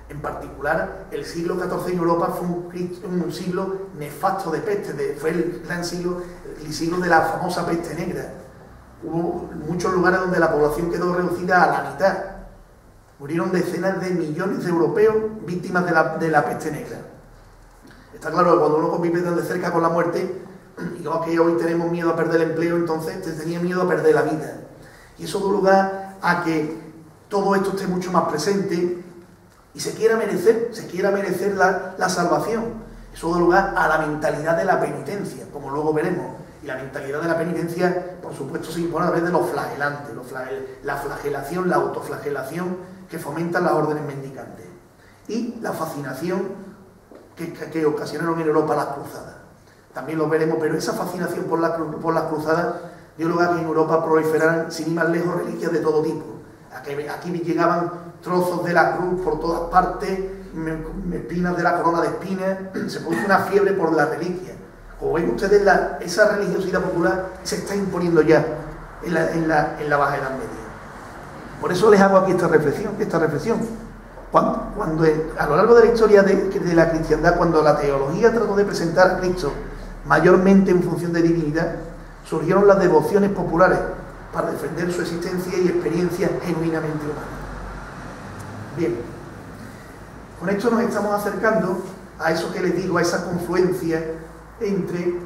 En particular, el siglo XIV en Europa fue un siglo nefasto de peste, fue el gran siglo, el siglo de la famosa peste negra. Hubo muchos lugares donde la población quedó reducida a la mitad. Murieron decenas de millones de europeos víctimas de la peste negra. Está claro que cuando uno convive tan de cerca con la muerte, igual que hoy tenemos miedo a perder el empleo, entonces tenía miedo a perder la vida. Y eso da lugar a que todo esto esté mucho más presente y se quiera merecer la salvación. Eso da lugar a la mentalidad de la penitencia, como luego veremos. Y la mentalidad de la penitencia, por supuesto, se impone a través de los flagelantes, la flagelación, la autoflagelación que fomentan las órdenes mendicantes. Y la fascinación que ocasionaron en Europa las cruzadas. También lo veremos, pero esa fascinación por las cruzadas dio lugar a que en Europa proliferaran, sin ir más lejos, reliquias de todo tipo. Aquí llegaban trozos de la cruz por todas partes, espinas de la corona de espinas, se produce una fiebre por la reliquia. Como ven ustedes, esa religiosidad popular se está imponiendo ya en la Baja Edad Media. Por eso les hago aquí esta reflexión. Cuando a lo largo de la historia de la cristiandad, cuando la teología trató de presentar a Cristo mayormente en función de divinidad, surgieron las devociones populares para defender su existencia y experiencia genuinamente humana. Bien, con esto nos estamos acercando a eso que les digo, a esa confluencia entre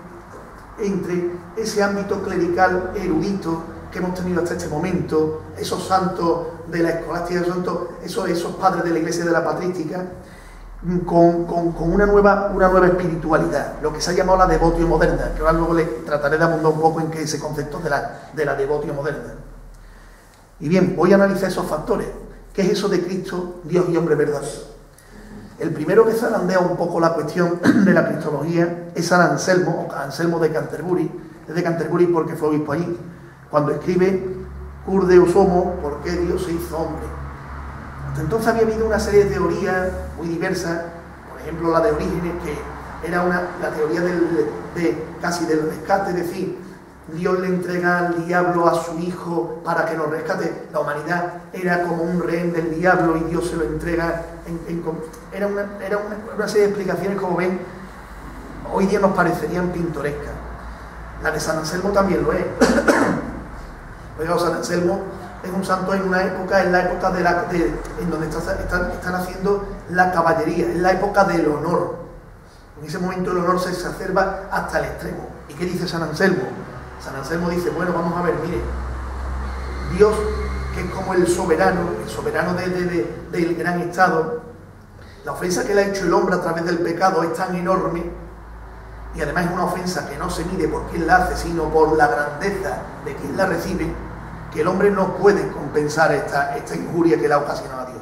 ese ámbito clerical erudito que hemos tenido hasta este momento, esos santos de la escolástica, esos padres de la Iglesia de la Patrística, con una nueva espiritualidad, lo que se ha llamado la devotio moderna, que ahora luego les trataré de abundar un poco en ese concepto de la devotio moderna. Y bien, voy a analizar esos factores. ¿Qué es eso de Cristo, Dios y hombre verdadero? El primero que zarandea un poco la cuestión de la cristología es San Anselmo, Anselmo de Canterbury. Es de Canterbury porque fue obispo allí, cuando escribe Cur Deus homo, ¿por qué Dios se hizo hombre? Hasta entonces había habido una serie de teorías muy diversas, por ejemplo la de Orígenes, que era la teoría casi del rescate, es decir, Dios le entrega al diablo a su hijo para que lo rescate. La humanidad era como un rehén del diablo y Dios se lo entrega. Era una serie de explicaciones, como ven, hoy día nos parecerían pintorescas. La de San Anselmo también lo es. Oiga, San Anselmo es un santo en una época, en la época en donde están haciendo la caballería, es la época del honor. En ese momento el honor se exacerba hasta el extremo. ¿Y qué dice San Anselmo? San Anselmo dice, bueno, vamos a ver, mire, Dios, que es como el soberano del gran estado, la ofensa que le ha hecho el hombre a través del pecado es tan enorme, y además es una ofensa que no se mide por quién la hace, sino por la grandeza de quien la recibe, que el hombre no puede compensar esta injuria que le ha ocasionado a Dios.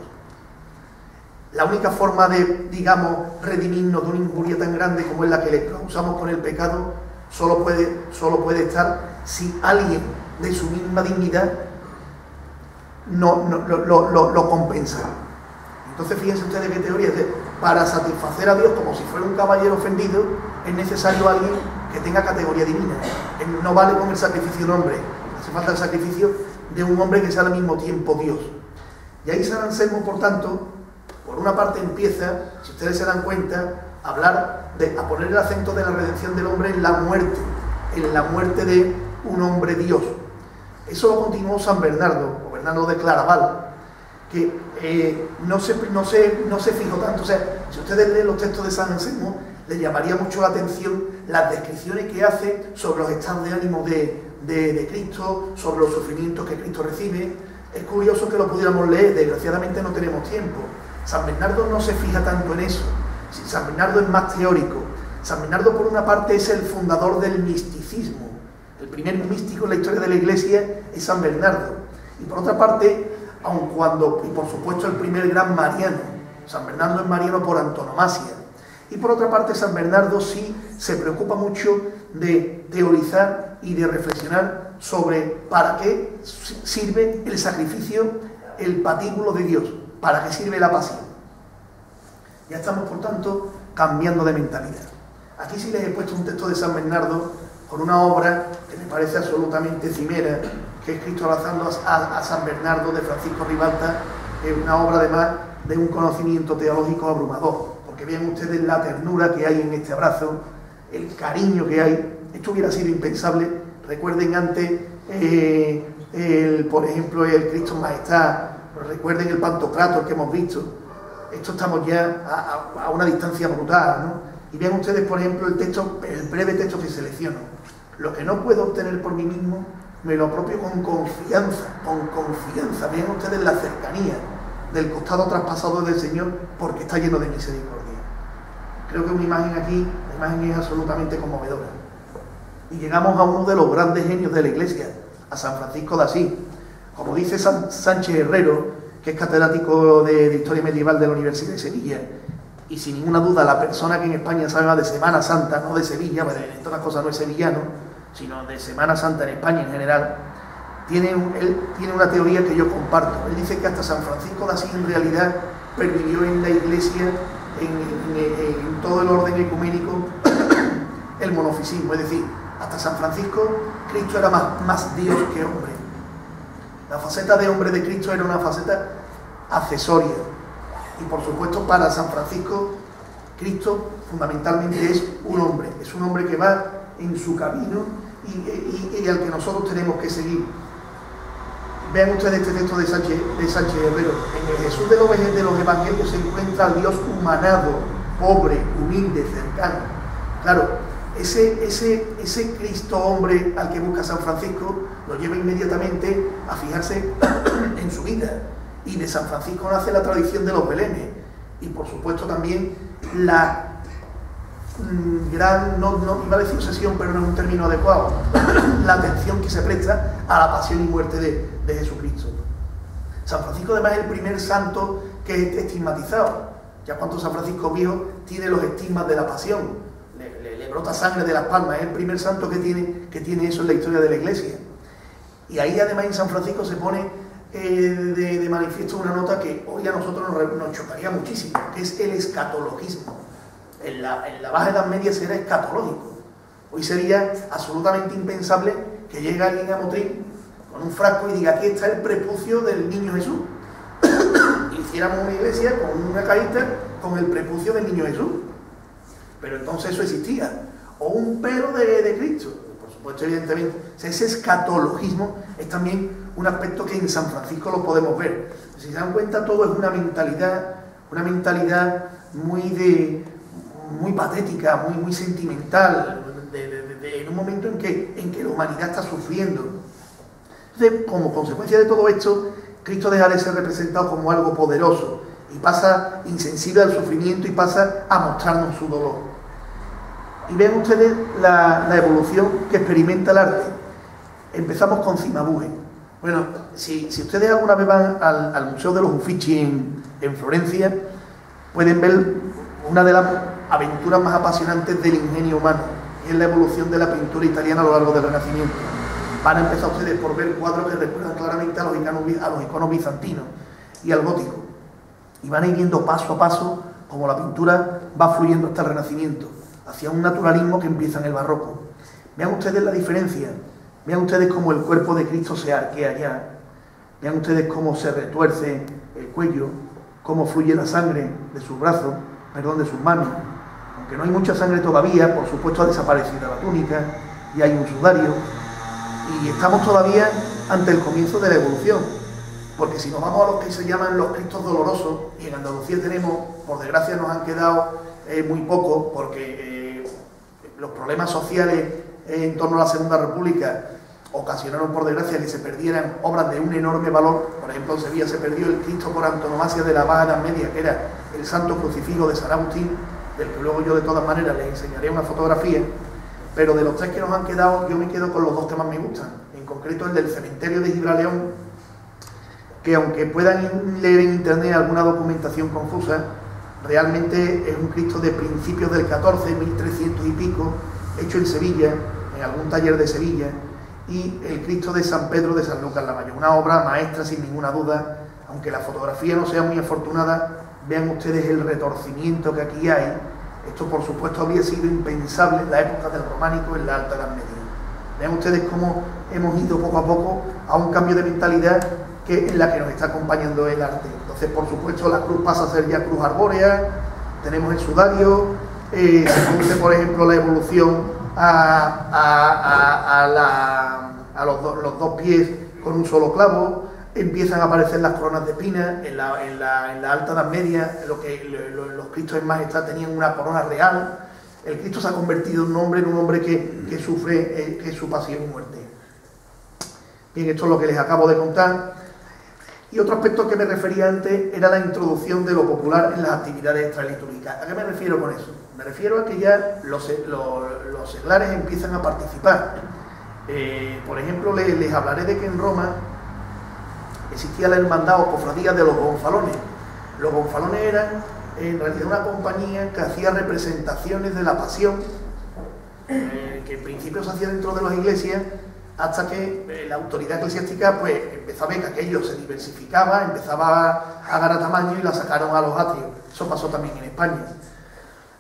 La única forma de, digamos, redimirnos de una injuria tan grande como es la que le causamos con el pecado, solo puede estar si alguien de su misma dignidad lo compensa. Entonces fíjense ustedes qué teoría. Para satisfacer a Dios como si fuera un caballero ofendido, es necesario alguien que tenga categoría divina. No vale con el sacrificio de un hombre, hace falta el sacrificio de un hombre que sea al mismo tiempo Dios. Y ahí San Anselmo, por tanto, por una parte empieza, si ustedes se dan cuenta, a poner el acento de la redención del hombre en la muerte de un hombre Dios. Eso lo continuó San Bernardo, o Bernardo de Claraval, que no se fijó tanto. O sea, si ustedes leen los textos de San Anselmo, les llamaría mucho la atención las descripciones que hace sobre los estados de ánimo de Cristo, sobre los sufrimientos que Cristo recibe. Es curioso que lo pudiéramos leer, desgraciadamente no tenemos tiempo. San Bernardo no se fija tanto en eso. San Bernardo es más teórico. San Bernardo, por una parte, es el fundador del misticismo. El primer místico en la historia de la Iglesia es San Bernardo. Y por otra parte, y por supuesto el primer gran mariano. San Bernardo es mariano por antonomasia. Y por otra parte, San Bernardo sí se preocupa mucho de teorizar y de reflexionar sobre para qué sirve el sacrificio, el patíbulo de Dios, para qué sirve la pasión. Ya estamos, por tanto, cambiando de mentalidad. Aquí sí les he puesto un texto de San Bernardo con una obra que me parece absolutamente cimera, que es Cristo abrazando a San Bernardo, de Francisco Ribalta, que es una obra además de un conocimiento teológico abrumador, porque vean ustedes la ternura que hay en este abrazo, el cariño que hay. Esto hubiera sido impensable. Recuerden antes, por ejemplo, el Cristo en Majestad, recuerden el Pantocrator que hemos visto. Esto estamos ya a una distancia brutal, ¿no? Y vean ustedes, por ejemplo, el breve texto que selecciono. Lo que no puedo obtener por mí mismo, me lo apropio con confianza. Vean ustedes la cercanía del costado traspasado del Señor, porque está lleno de misericordia. Creo que una imagen aquí, la imagen es absolutamente conmovedora. Y llegamos a uno de los grandes genios de la Iglesia, a San Francisco de Asís. Como dice Sánchez Herrero, que es catedrático de Historia Medieval de la Universidad de Sevilla, y sin ninguna duda la persona que en España sabe más de Semana Santa, no de Sevilla, pues en todas las cosas no es sevillano, sino de Semana Santa en España en general, él tiene una teoría que yo comparto. Él dice que hasta San Francisco de Asís en realidad pervivió en la Iglesia, en todo el orden ecuménico, el monofisismo. Es decir, hasta San Francisco Cristo era más Dios que hombre. La faceta de hombre de Cristo era una faceta accesoria. Y por supuesto, para San Francisco, Cristo fundamentalmente es un hombre que va en su camino y al que nosotros tenemos que seguir. Vean ustedes este texto de Sánchez Herrero. En el Jesús de los Evangelios se encuentra el Dios humanado, pobre, humilde, cercano. Claro, ese Cristo hombre al que busca San Francisco lo lleva inmediatamente a fijarse en su vida. Y de San Francisco nace la tradición de los belenes. Y por supuesto también la gran, no iba a decir obsesión, pero no es un término adecuado, la atención que se presta a la pasión y muerte de Jesucristo. San Francisco además es el primer santo que es estigmatizado. Ya cuando San Francisco viejo tiene los estigmas de la pasión, le brota sangre de las palmas, es el primer santo que tiene eso en la historia de la Iglesia. Y ahí además en San Francisco se pone de manifiesto una nota que hoy a nosotros nos chocaría muchísimo, que es el escatologismo. En la Baja Edad Media será escatológico. Hoy sería absolutamente impensable que llegue alguien a Motril con un frasco y diga: aquí está el prepucio del niño Jesús. Hiciéramos una iglesia con una caída con el prepucio del niño Jesús. Pero entonces eso existía. O un pelo de Cristo. Por supuesto, evidentemente, ese escatologismo es también un aspecto que en San Francisco lo podemos ver. Si se dan cuenta, todo es una mentalidad muy patética, muy sentimental, en un momento en que la humanidad está sufriendo. Entonces, como consecuencia de todo esto, Cristo deja de ser representado como algo poderoso y pasa insensible al sufrimiento y pasa a mostrarnos su dolor. Y vean ustedes la evolución que experimenta el arte. Empezamos con Cimabue. Bueno, si ustedes alguna vez van al Museo de los Uffizi en Florencia, pueden ver una de las aventuras más apasionantes del ingenio humano, y es la evolución de la pintura italiana a lo largo del Renacimiento. Van a empezar ustedes por ver cuadros que recuerdan claramente a los iconos bizantinos y al gótico, y van a ir viendo paso a paso cómo la pintura va fluyendo hasta el Renacimiento, hacia un naturalismo que empieza en el barroco. Vean ustedes la diferencia, vean ustedes cómo el cuerpo de Cristo se arquea ya, vean ustedes cómo se retuerce el cuello, cómo fluye la sangre de sus brazos, de sus manos. Aunque no hay mucha sangre todavía, por supuesto ha desaparecido la túnica y hay un sudario, y estamos todavía ante el comienzo de la evolución, porque si nos vamos a los que se llaman los Cristos dolorosos, y en Andalucía tenemos, por desgracia nos han quedado muy pocos, porque los problemas sociales en torno a la Segunda República ocasionaron, por desgracia, que se perdieran obras de un enorme valor. Por ejemplo, en Sevilla se perdió el Cristo por antonomasia de la Baja Edad Media, que era el Santo Crucifijo de San Agustín, del que luego yo de todas maneras les enseñaré una fotografía. Pero de los tres que nos han quedado, yo me quedo con los dos que más me gustan, en concreto el del cementerio de Gibraleón, que aunque puedan leer en internet alguna documentación confusa, realmente es un Cristo de principios del 14, 1300 y pico, hecho en Sevilla, en algún taller de Sevilla, y el Cristo de San Pedro de San Lucas la Mayor, una obra maestra sin ninguna duda. Aunque la fotografía no sea muy afortunada, vean ustedes el retorcimiento que aquí hay. Esto, por supuesto, habría sido impensable en la época del románico, en la Alta Edad Media. Vean ustedes cómo hemos ido poco a poco a un cambio de mentalidad en la que nos está acompañando el arte. Entonces, por supuesto, la cruz pasa a ser ya cruz arbórea, tenemos el sudario, se produce, por ejemplo, la evolución a los dos pies con un solo clavo. Empiezan a aparecer las coronas de espinas. En la Alta Edad Media, los Cristos en Majestad tenían una corona real. El Cristo se ha convertido en un hombre que sufre su pasión y muerte. Bien, esto es lo que les acabo de contar. Y otro aspecto que me refería antes era la introducción de lo popular en las actividades extralitúrgicas. ¿A qué me refiero con eso? Me refiero a que ya los seglares empiezan a participar. Por ejemplo, les hablaré de que en Roma existía la hermandad o cofradía de los gonfalones. Los gonfalones eran en realidad una compañía que hacía representaciones de la pasión, que en principio se hacía dentro de las iglesias, hasta que la autoridad eclesiástica pues empezó a ver que aquello se diversificaba, empezaba a ganar tamaño y la sacaron a los atrios. Eso pasó también en España.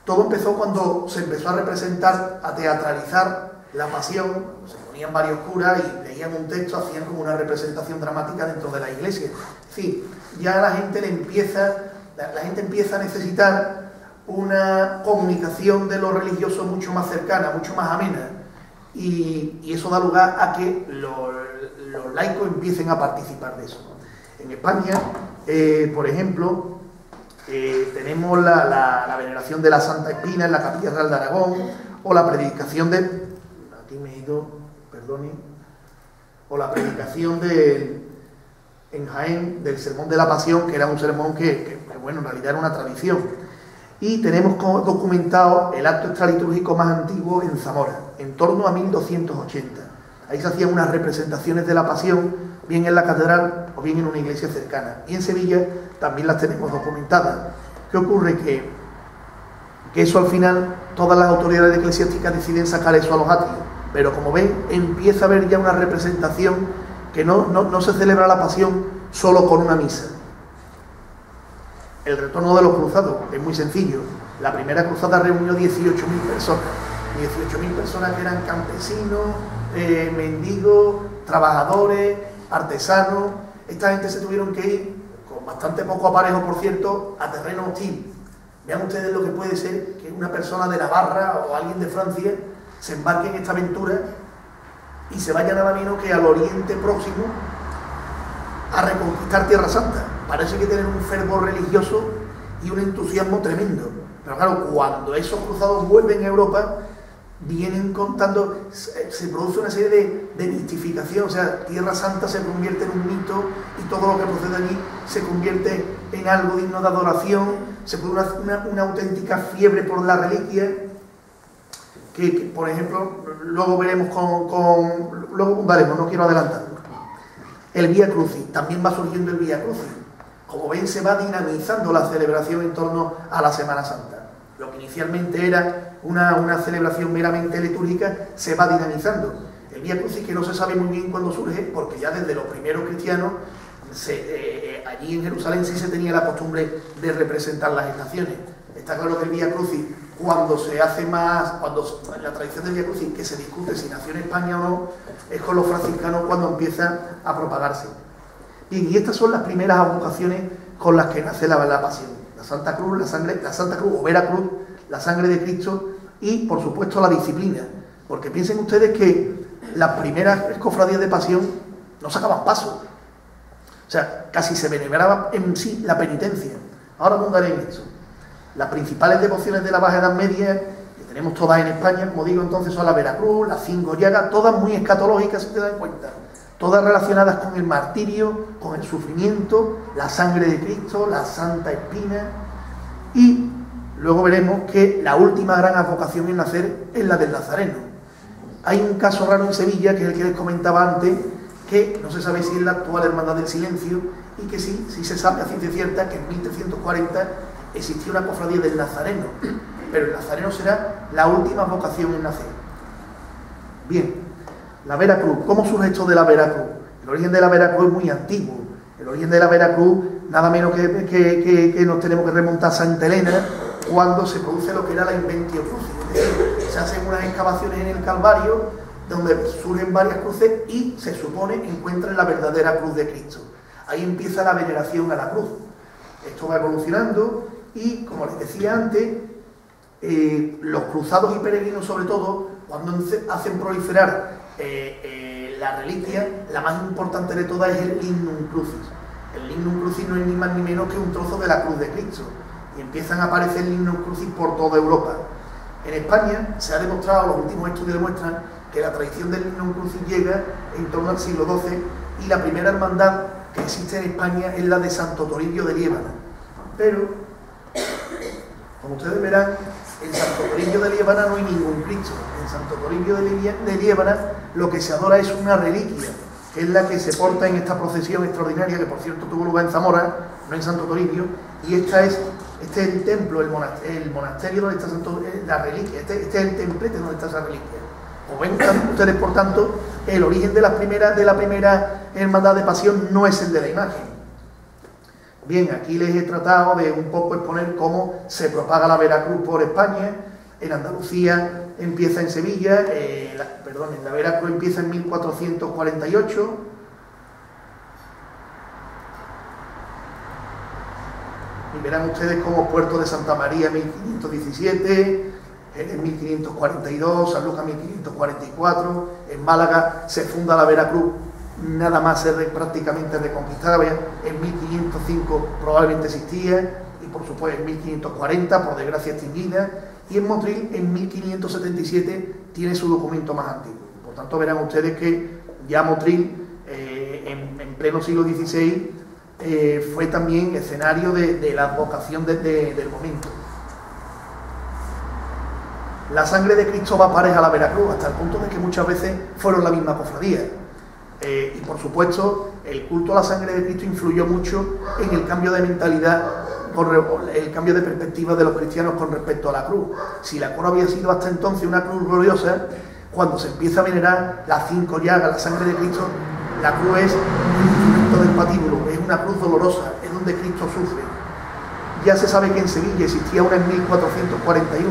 Todo empezó cuando se empezó a representar, a teatralizar la pasión. Se ponían varios curas y leían un texto, hacían como una representación dramática dentro de la iglesia. Es decir, ya la gente empieza a necesitar una comunicación de lo religioso mucho más cercana, mucho más amena. Y eso da lugar a que los laicos empiecen a participar de eso. En España, por ejemplo, tenemos la veneración de la Santa Espina en la Capilla Real de Aragón, o la predicación de... Aquí me he ido, perdone. O la predicación en Jaén del Sermón de la Pasión, que era un sermón que bueno, en realidad era una tradición. Y tenemos documentado el acto extralitúrgico más antiguo en Zamora, en torno a 1280. Ahí se hacían unas representaciones de la Pasión, bien en la catedral o bien en una iglesia cercana. Y en Sevilla también las tenemos documentadas. ¿Qué ocurre? Que eso al final, todas las autoridades eclesiásticas deciden sacar eso a los atrios. Pero como ven, empieza a haber ya una representación que no se celebra la Pasión solo con una misa. El retorno de los cruzados es muy sencillo. La primera cruzada reunió 18.000 personas. 18.000 personas que eran campesinos, mendigos, trabajadores, artesanos. Esta gente se tuvieron que ir, con bastante poco aparejo, por cierto, a terreno hostil. Vean ustedes lo que puede ser que una persona de Navarra o alguien de Francia se embarque en esta aventura y se vaya nada menos que al Oriente Próximo, a reconquistar Tierra Santa. Parece que tener un fervor religioso y un entusiasmo tremendo. Pero claro, cuando esos cruzados vuelven a Europa, vienen contando, se produce una serie de mistificación, o sea, Tierra Santa se convierte en un mito y todo lo que procede allí se convierte en algo digno de adoración, se produce una auténtica fiebre por la reliquia, que por ejemplo, luego veremos luego daremos, no quiero adelantarlo. El Vía Crucis, también va surgiendo el Vía Crucis. Como ven, se va dinamizando la celebración en torno a la Semana Santa. Lo que inicialmente era una celebración meramente litúrgica, se va dinamizando. El Vía Crucis, que no se sabe muy bien cuándo surge, porque ya desde los primeros cristianos, allí en Jerusalén sí se tenía la costumbre de representar las estaciones. Está claro que el Vía Crucis, cuando se hace más, en la tradición del Vía Crucis, que se discute si nació en España o no, es con los franciscanos cuando empieza a propagarse. Bien, y estas son las primeras advocaciones con las que nace la pasión. La Santa Cruz, la Santa Cruz o Vera Cruz, la sangre de Cristo y, por supuesto, la disciplina. Porque piensen ustedes que las primeras cofradías de pasión no sacaban paso. O sea, casi se veneraba en sí la penitencia. Ahora abundaré en esto. Las principales devociones de la Baja Edad Media, que tenemos todas en España, como digo, entonces son la Veracruz, las 5 llagas, todas muy escatológicas, si te dan cuenta. Todas relacionadas con el martirio, con el sufrimiento, la sangre de Cristo, la Santa Espina. Y luego veremos que la última gran advocación en nacer es la del Nazareno. Hay un caso raro en Sevilla, que es el que les comentaba antes, que no se sabe si es la actual Hermandad del Silencio, y que sí se sabe a ciencia cierta que en 1340 existía una cofradía del Nazareno, pero el Nazareno será la última vocación en nacer. Bien. La Veracruz, ¿cómo surge esto de la Veracruz? El origen de la Veracruz es muy antiguo. El origen de la Veracruz, nada menos que nos tenemos que remontar a Santa Elena, cuando se produce lo que era la Inventio Crucis. Es decir, se hacen unas excavaciones en el Calvario, donde surgen varias cruces y se supone encuentran la verdadera cruz de Cristo. Ahí empieza la veneración a la cruz. Esto va evolucionando y, como les decía antes, los cruzados y peregrinos, sobre todo, cuando hacen proliferar la reliquia, la más importante de todas es el Lignum Crucis. El Lignum Crucis no es ni más ni menos que un trozo de la cruz de Cristo, y empiezan a aparecer Lignum Crucis por toda Europa. En España se ha demostrado, los últimos estudios demuestran que la tradición del Lignum Crucis llega en torno al siglo XII, y la primera hermandad que existe en España es la de Santo Toribio de Liébana. Pero, como ustedes verán, en Santo Toribio de Liébana no hay ningún Cristo. En Santo Toribio de Liébana lo que se adora es una reliquia, que es la que se porta en esta procesión extraordinaria, que por cierto tuvo lugar en Zamora, no en Santo Toribio, y este es el templo, el monasterio donde está la reliquia, este es el templete donde está esa reliquia. Como ven ustedes, por tanto, el origen de la primera hermandad de pasión no es el de la imagen. Bien, aquí les he tratado de un poco exponer cómo se propaga la Veracruz por España. En Andalucía empieza en Sevilla, la Veracruz empieza en 1448. Y verán ustedes como Puerto de Santa María 1517, en 1542, San Lucas 1544, en Málaga se funda la Veracruz, nada más ser prácticamente reconquistada, en 1505 probablemente existía, y por supuesto en 1540, por desgracia extinguida, y en Motril en 1577 tiene su documento más antiguo. Por tanto verán ustedes que ya Motril, en pleno siglo XVI, fue también escenario de la advocación del momento. La sangre de Cristo va pareja a la Veracruz, hasta el punto de que muchas veces fueron la misma cofradía. Y por supuesto, el culto a la sangre de Cristo influyó mucho en el cambio de mentalidad, el cambio de perspectiva de los cristianos con respecto a la cruz. Si la cruz había sido hasta entonces una cruz gloriosa, cuando se empieza a venerar las 5 llagas, la sangre de Cristo, la cruz es un instrumento del patíbulo, es una cruz dolorosa, es donde Cristo sufre. Ya se sabe que en Sevilla existía una en 1441,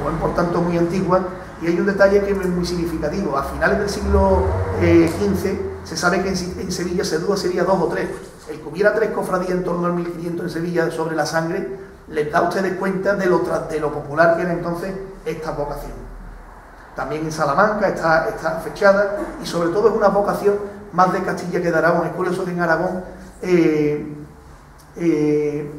o en por tanto muy antigua, y hay un detalle que es muy significativo. A finales del siglo XV se sabe que en Sevilla se duda sería 2 o 3. El que hubiera 3 cofradías en torno al 1500 en Sevilla sobre la sangre, les da a ustedes cuenta de lo popular que era entonces esta vocación. También en Salamanca está fechada, y sobre todo es una vocación más de Castilla que de Aragón. Es curioso que en Aragón,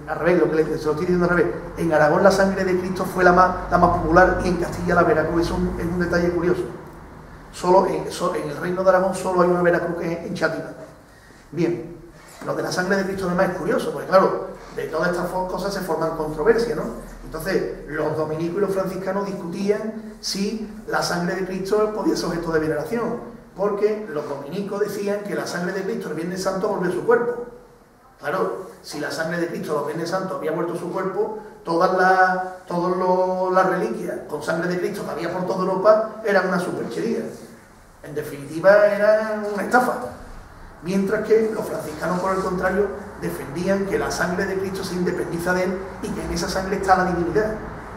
al revés, se lo estoy diciendo al revés, en Aragón la sangre de Cristo fue la más popular y en Castilla la Veracruz. Es un detalle curioso. Solo en el Reino de Aragón solo hay una Veracruz que es en Chátiva. Bien, lo de la sangre de Cristo además es curioso, porque claro, de todas estas cosas se forman controversias, ¿no? Entonces, los dominicos y los franciscanos discutían si la sangre de Cristo podía ser objeto de veneración, porque los dominicos decían que la sangre de Cristo el Viernes Santo volvió a su cuerpo. Claro, si la sangre de Cristo los Viernes Santos había vuelto a su cuerpo, todas las reliquias con sangre de Cristo que había por toda Europa eran una superchería. En definitiva, eran una estafa. Mientras que los franciscanos, por el contrario, defendían que la sangre de Cristo se independiza de él y que en esa sangre está la divinidad.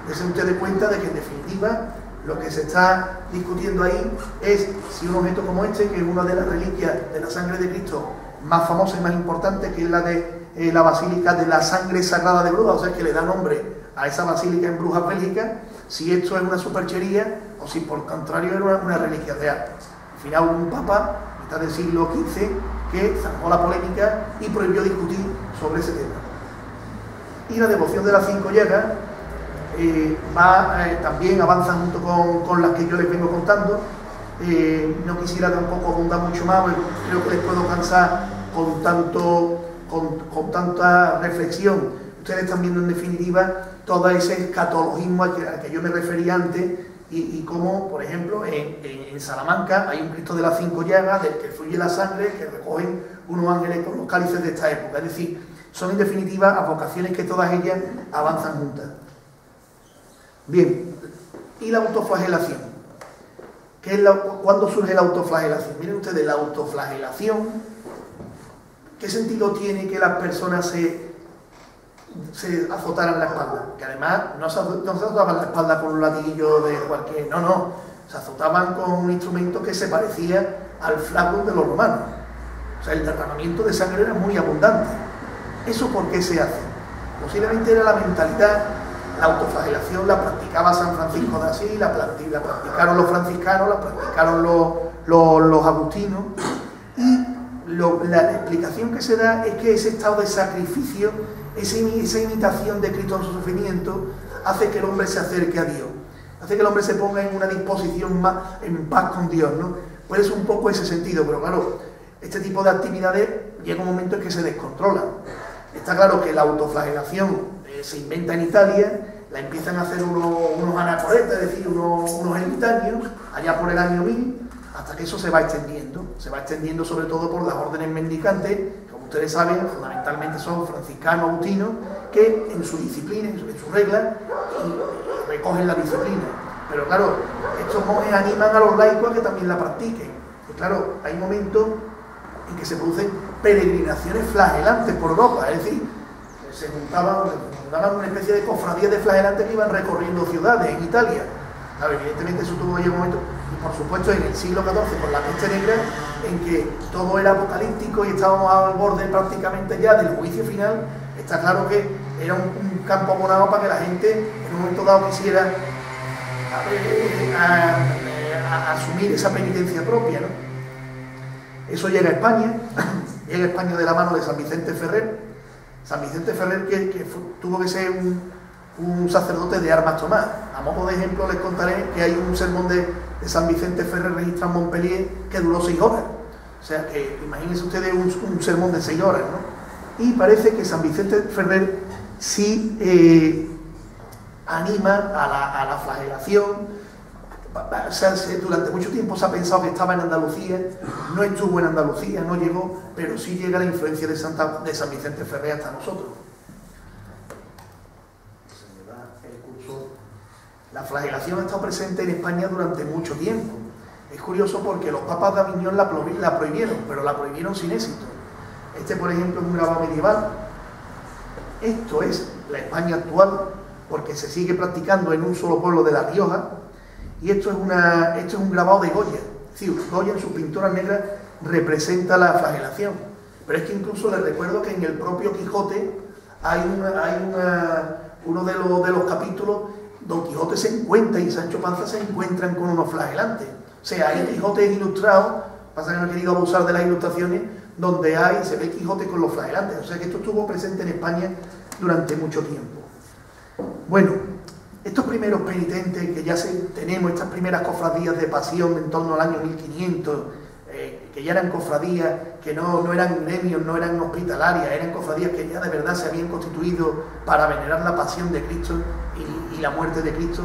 Dese usted de cuenta de que, en definitiva, lo que se está discutiendo ahí es si un objeto como este, que es una de las reliquias de la sangre de Cristo más famosa y más importante, que es la de la Basílica de la Sangre Sagrada de Brujas, o sea, que le da nombre a esa basílica en Brujas, Bélgica, si esto es una superchería o si por el contrario era una reliquia real. Al final hubo un papa, a mitad del siglo XV, que zanjó la polémica y prohibió discutir sobre ese tema. Y la devoción de las 5 llagas también avanza junto con las que yo les vengo contando. No quisiera tampoco abundar mucho más, porque creo que les puedo cansar con tanta reflexión. Ustedes están viendo en definitiva todo ese escatologismo al que yo me refería antes y cómo, por ejemplo, en Salamanca hay un Cristo de las 5 llagas del que fluye la sangre que recogen unos ángeles con los cálices de esta época. Es decir, son en definitiva advocaciones que todas ellas avanzan juntas. Bien, y la autoflagelación. ¿Cuándo surge la autoflagelación? Miren ustedes, la autoflagelación, ¿qué sentido tiene que las personas se azotaran la espalda? Que además no se azotaban la espalda con un latiguillo de cualquier... No, se azotaban con un instrumento que se parecía al flagón de los romanos. O sea, el derramamiento de sangre era muy abundante. ¿Eso por qué se hace? Posiblemente era la mentalidad. La autoflagelación la practicaba San Francisco de Asís, la practicaron los franciscanos, la practicaron los agustinos, y la explicación que se da es que ese estado de sacrificio, esa imitación de Cristo en su sufrimiento, hace que el hombre se acerque a Dios, hace que el hombre se ponga en una disposición más en paz con Dios, ¿no? Puede ser un poco ese sentido, pero claro, este tipo de actividades llega un momento en que se descontrolan. Está claro que la autoflagelación se inventa en Italia, la empiezan a hacer unos anacoretas, es decir, unos ermitaños, allá por el año 1000, hasta que eso se va extendiendo sobre todo por las órdenes mendicantes, como ustedes saben, fundamentalmente son franciscanos, agustinos, que en su disciplina, en su regla, recogen la disciplina. Pero claro, estos monjes animan a los laicos a que también la practiquen. Y claro, hay momentos en que se producen peregrinaciones flagelantes por Europa, es decir, se juntaban una especie de cofradías de flagelantes que iban recorriendo ciudades en Italia. Claro, evidentemente eso tuvo ya un momento, y por supuesto en el siglo XIV con la peste negra, en que todo era apocalíptico y estábamos al borde prácticamente ya del juicio final. Está claro que era un campo abonado para que la gente en un momento dado quisiera asumir esa penitencia propia, ¿no? Eso llega a España, de la mano de San Vicente Ferrer. San Vicente Ferrer que tuvo que ser un sacerdote de armas tomadas. A modo de ejemplo les contaré que hay un sermón de San Vicente Ferrer registrado en Montpellier que duró 6 horas. O sea que imagínense ustedes un sermón de 6 horas, ¿no? Y parece que San Vicente Ferrer sí anima a la flagelación. O sea, durante mucho tiempo se ha pensado que estaba en Andalucía, no estuvo en Andalucía, no llegó, pero sí llega la influencia de San Vicente Ferrer hasta nosotros. La flagelación ha estado presente en España durante mucho tiempo. Es curioso porque los papas de Aviñón la prohibieron, pero la prohibieron sin éxito. Este, por ejemplo, es un grabado medieval. Esto es la España actual, porque se sigue practicando en un solo pueblo de La Rioja. Y esto es un grabado de Goya. Es decir, Goya en sus pinturas negras representa la flagelación. Pero es que incluso les recuerdo que en el propio Quijote hay uno de los capítulos, Don Quijote se encuentra y Sancho Panza se encuentran con unos flagelantes. O sea, ahí Quijote es ilustrado Pasa que no he querido abusar de las ilustraciones donde se ve el Quijote con los flagelantes. O sea que esto estuvo presente en España durante mucho tiempo. Bueno, estos primeros penitentes que ya tenemos, estas primeras cofradías de pasión en torno al año 1500, que ya eran cofradías que no eran gremios, no eran hospitalarias, eran cofradías que ya de verdad se habían constituido para venerar la pasión de Cristo y la muerte de Cristo.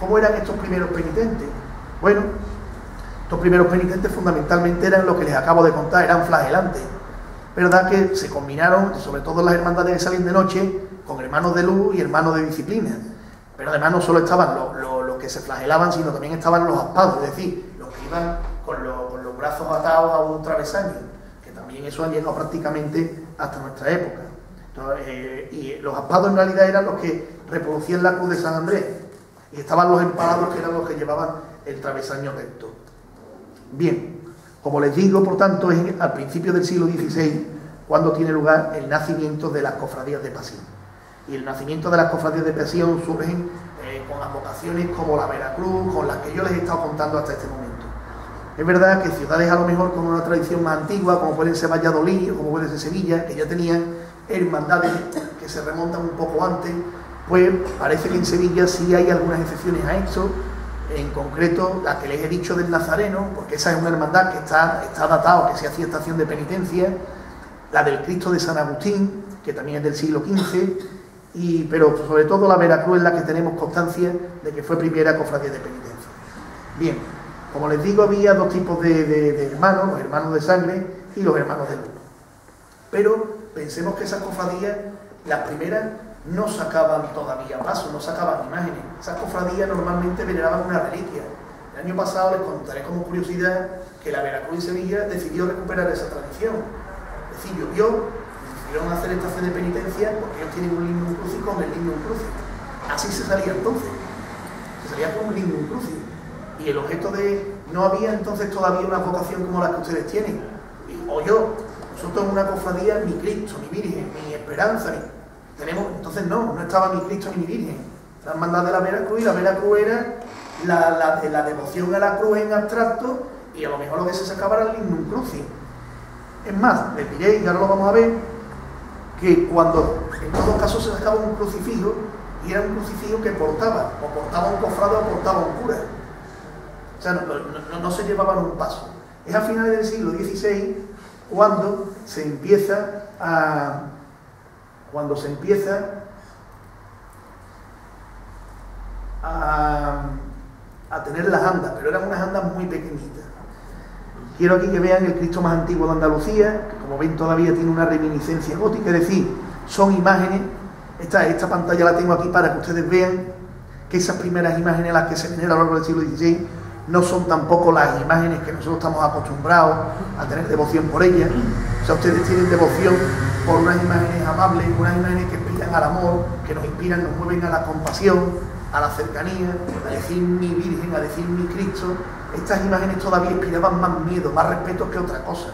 ¿Cómo eran estos primeros penitentes? Bueno, estos primeros penitentes fundamentalmente eran lo que les acabo de contar, eran flagelantes. Verdad que se combinaron, sobre todo las hermandades que salían de noche, con hermanos de luz y hermanos de disciplina. Pero además no solo estaban los que se flagelaban, sino también estaban los aspados, es decir, los que iban con los brazos atados a un travesaño, que también eso ha llegado prácticamente hasta nuestra época. Entonces, y los aspados en realidad eran los que reproducían la cruz de San Andrés, y estaban los empalados, que eran los que llevaban el travesaño recto. Bien, como les digo, por tanto, es al principio del siglo XVI cuando tiene lugar el nacimiento de las cofradías de pasión. Y el nacimiento de las cofradías de pasión surgen con advocaciones como la Veracruz, con las que yo les he estado contando hasta este momento. Es verdad que ciudades a lo mejor con una tradición más antigua, como pueden ser Valladolid o como puede ser Sevilla, que ya tenían hermandades que se remontan un poco antes, pues parece que en Sevilla sí hay algunas excepciones a esto. En concreto, la que les he dicho del Nazareno, porque esa es una hermandad que está datado, que se hacía estación de penitencia, la del Cristo de San Agustín, que también es del siglo XV, pero sobre todo la Veracruz es la que tenemos constancia de que fue primera cofradía de penitencia. Bien, como les digo, había dos tipos de hermanos, los hermanos de sangre y los hermanos de luz. Pero pensemos que esas cofradías, las primeras, no sacaban todavía pasos, no sacaban imágenes. Esas cofradías normalmente veneraban una reliquia. El año pasado les contaré como curiosidad que la Veracruz y Sevilla decidió recuperar esa tradición. Es decir, llovió, decidieron hacer estación de penitencia porque ellos tienen un lignum crucis con el lignum crucis. Así se salía entonces. Se salía con un lignum crucis. Y el objeto no había entonces todavía una vocación como la que ustedes tienen. Nosotros en una cofradía, ni Cristo, ni Virgen, ni Esperanza, entonces no estaba ni Cristo ni Virgen. La hermandad de la Veracruz, y la Veracruz era la devoción a la cruz en abstracto, y a lo mejor lo que se sacaba era el lignum crucis. Es más, les diré, y ahora lo vamos a ver, que cuando en todos casos se sacaba un crucifijo, y era un crucifijo que portaba un cofrade o portaba un cura. O sea, no se llevaban un paso. Es a finales del siglo XVI cuando se empieza a tener las andas, pero eran unas andas muy pequeñitas. Quiero aquí que vean el Cristo más antiguo de Andalucía, que como ven todavía tiene una reminiscencia gótica, es decir, son imágenes. Esta pantalla la tengo aquí para que ustedes vean que esas primeras imágenes a las que se venera a lo largo del siglo XVI no son tampoco las imágenes que nosotros estamos acostumbrados a tener devoción por ellas. O sea, ustedes tienen devoción por unas imágenes amables, unas imágenes que inspiran al amor, que nos inspiran, nos mueven a la compasión, a la cercanía, a decir mi Virgen, a decir mi Cristo. Estas imágenes todavía inspiraban más miedo, más respeto que otra cosa.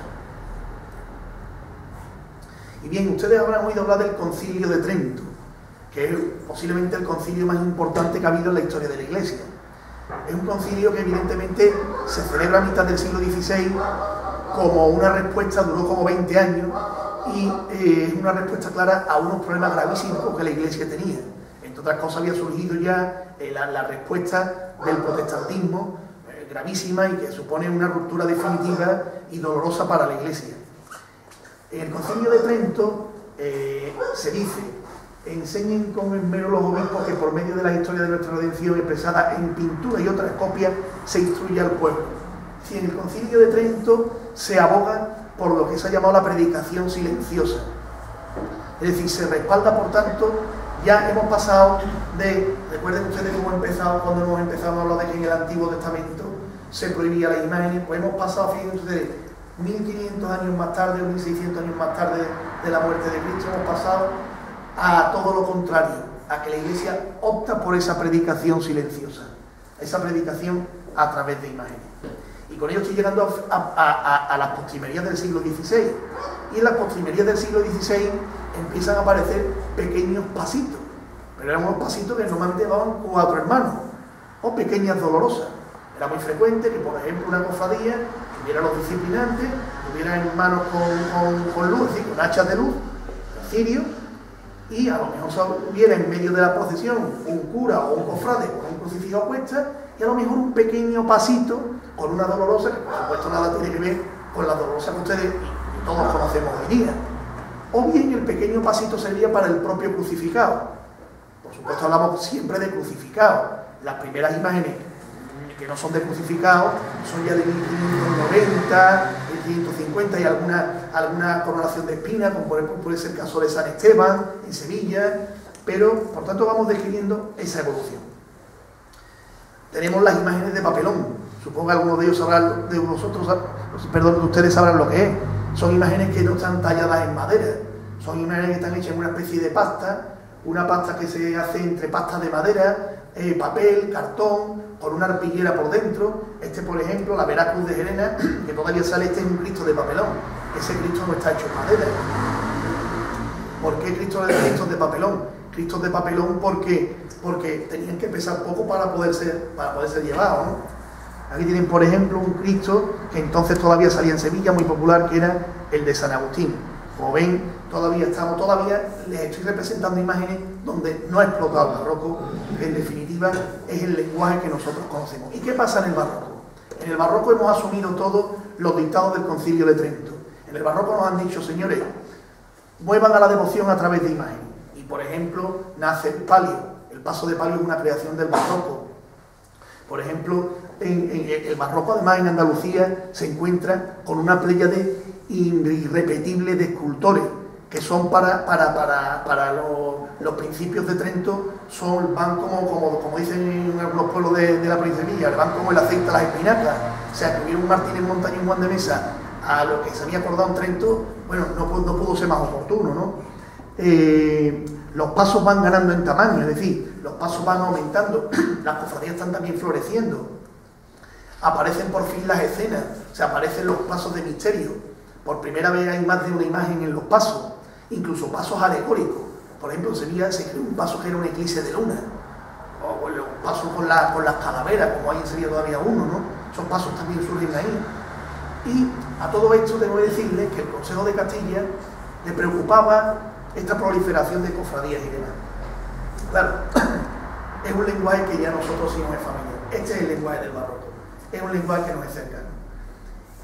Y bien, ustedes habrán oído hablar del Concilio de Trento, que es posiblemente el concilio más importante que ha habido en la historia de la Iglesia. Es un concilio que evidentemente se celebra a mitad del siglo XVI como una respuesta, duró como 20 años, y es una respuesta clara a unos problemas gravísimos que la Iglesia tenía. Entre otras cosas había surgido ya la respuesta del protestantismo, gravísima, y que supone una ruptura definitiva y dolorosa para la Iglesia. En el Concilio de Trento se dice: enseñen con esmero los obispos que por medio de la historia de nuestra redención expresada en pintura y otras copias se instruye al pueblo. Si en el Concilio de Trento se aboga por lo que se ha llamado la predicación silenciosa, es decir, se respalda, por tanto, ya hemos pasado recuerden ustedes cómo cuando hemos empezado a hablar de que en el Antiguo Testamento se prohibía las imágenes, pues hemos pasado, fíjense ustedes, 1500 años más tarde o 1600 años más tarde de la muerte de Cristo, hemos pasado a todo lo contrario, a que la Iglesia opta por esa predicación silenciosa, esa predicación a través de imágenes. Y con ello estoy llegando a las postrimerías del siglo XVI. Y en las postrimerías del siglo XVI empiezan a aparecer pequeños pasitos, pero eran unos pasitos que normalmente llevaban 4 hermanos, o pequeñas dolorosas. Era muy frecuente que, por ejemplo, una cofradía tuviera los disciplinantes, tuviera en manos con luz, es decir, con hachas de luz, cirio, y a lo mejor hubiera en medio de la procesión un cura o un cofrade con un crucifijo a cuestas, y a lo mejor un pequeño pasito con una dolorosa, que por supuesto nada tiene que ver con la dolorosa que ustedes y todos conocemos hoy día. O bien el pequeño pasito sería para el propio crucificado. Por supuesto hablamos siempre de crucificado. Las primeras imágenes que no son de crucificado son ya de 1590, 1550 y alguna coronación de espina, como por ejemplo puede ser el caso de San Esteban en Sevilla, pero por tanto vamos describiendo esa evolución. Tenemos las imágenes de papelón. Supongo que algunos de ellos sabrán, de ustedes sabrán lo que es. Son imágenes que no están talladas en madera, son imágenes que están hechas en una especie de pasta, una pasta que se hace entre pastas de madera, papel, cartón, con una arpillera por dentro. Por ejemplo, la Veracruz de Gerena, que todavía sale, es un Cristo de papelón. Ese Cristo no está hecho en madera. ¿Por qué Cristo de papelón? Cristos de papelón porque tenían que pesar poco para poder ser llevados, ¿no? Aquí tienen, por ejemplo, un Cristo que entonces todavía salía en Sevilla, muy popular, que era el de San Agustín. Como ven, todavía les estoy representando imágenes donde no ha explotado el barroco, que en definitiva es el lenguaje que nosotros conocemos. ¿Y qué pasa en el barroco? En el barroco hemos asumido todos los dictados del Concilio de Trento. En el barroco nos han dicho, señores, muevan a la devoción a través de imágenes. Y, por ejemplo, nace el palio. El paso de palio es una creación del barroco. Por ejemplo, en el barroco, además, en Andalucía, se encuentra con una pléyade irrepetible de escultores, que son para los principios de Trento, van como dicen en algunos pueblos de la provincia de Sevilla, van como el aceite a las espinacas. O sea, que hubiera un Martínez Montañés Juan de Mesa a lo que se había acordado en Trento, bueno, no pudo ser más oportuno, ¿no? Los pasos van ganando en tamaño, es decir, los pasos van aumentando, las cofradías están también floreciendo, aparecen por fin las escenas, o sea, aparecen los pasos de misterio, por primera vez hay más de una imagen en los pasos, incluso pasos alegóricos. Por ejemplo, en Sevilla se creó un paso que era una eclipse de luna, o bueno, un paso con las calaveras, como hay en Sevilla todavía uno, ¿no? Esos pasos también surgen ahí. Y a todo esto tengo que decirles que el Consejo de Castilla le preocupaba esta proliferación de cofradías y demás. Claro, es un lenguaje que ya nosotros sí nos es familiar. Este es el lenguaje del barroco, es un lenguaje que nos es cercano.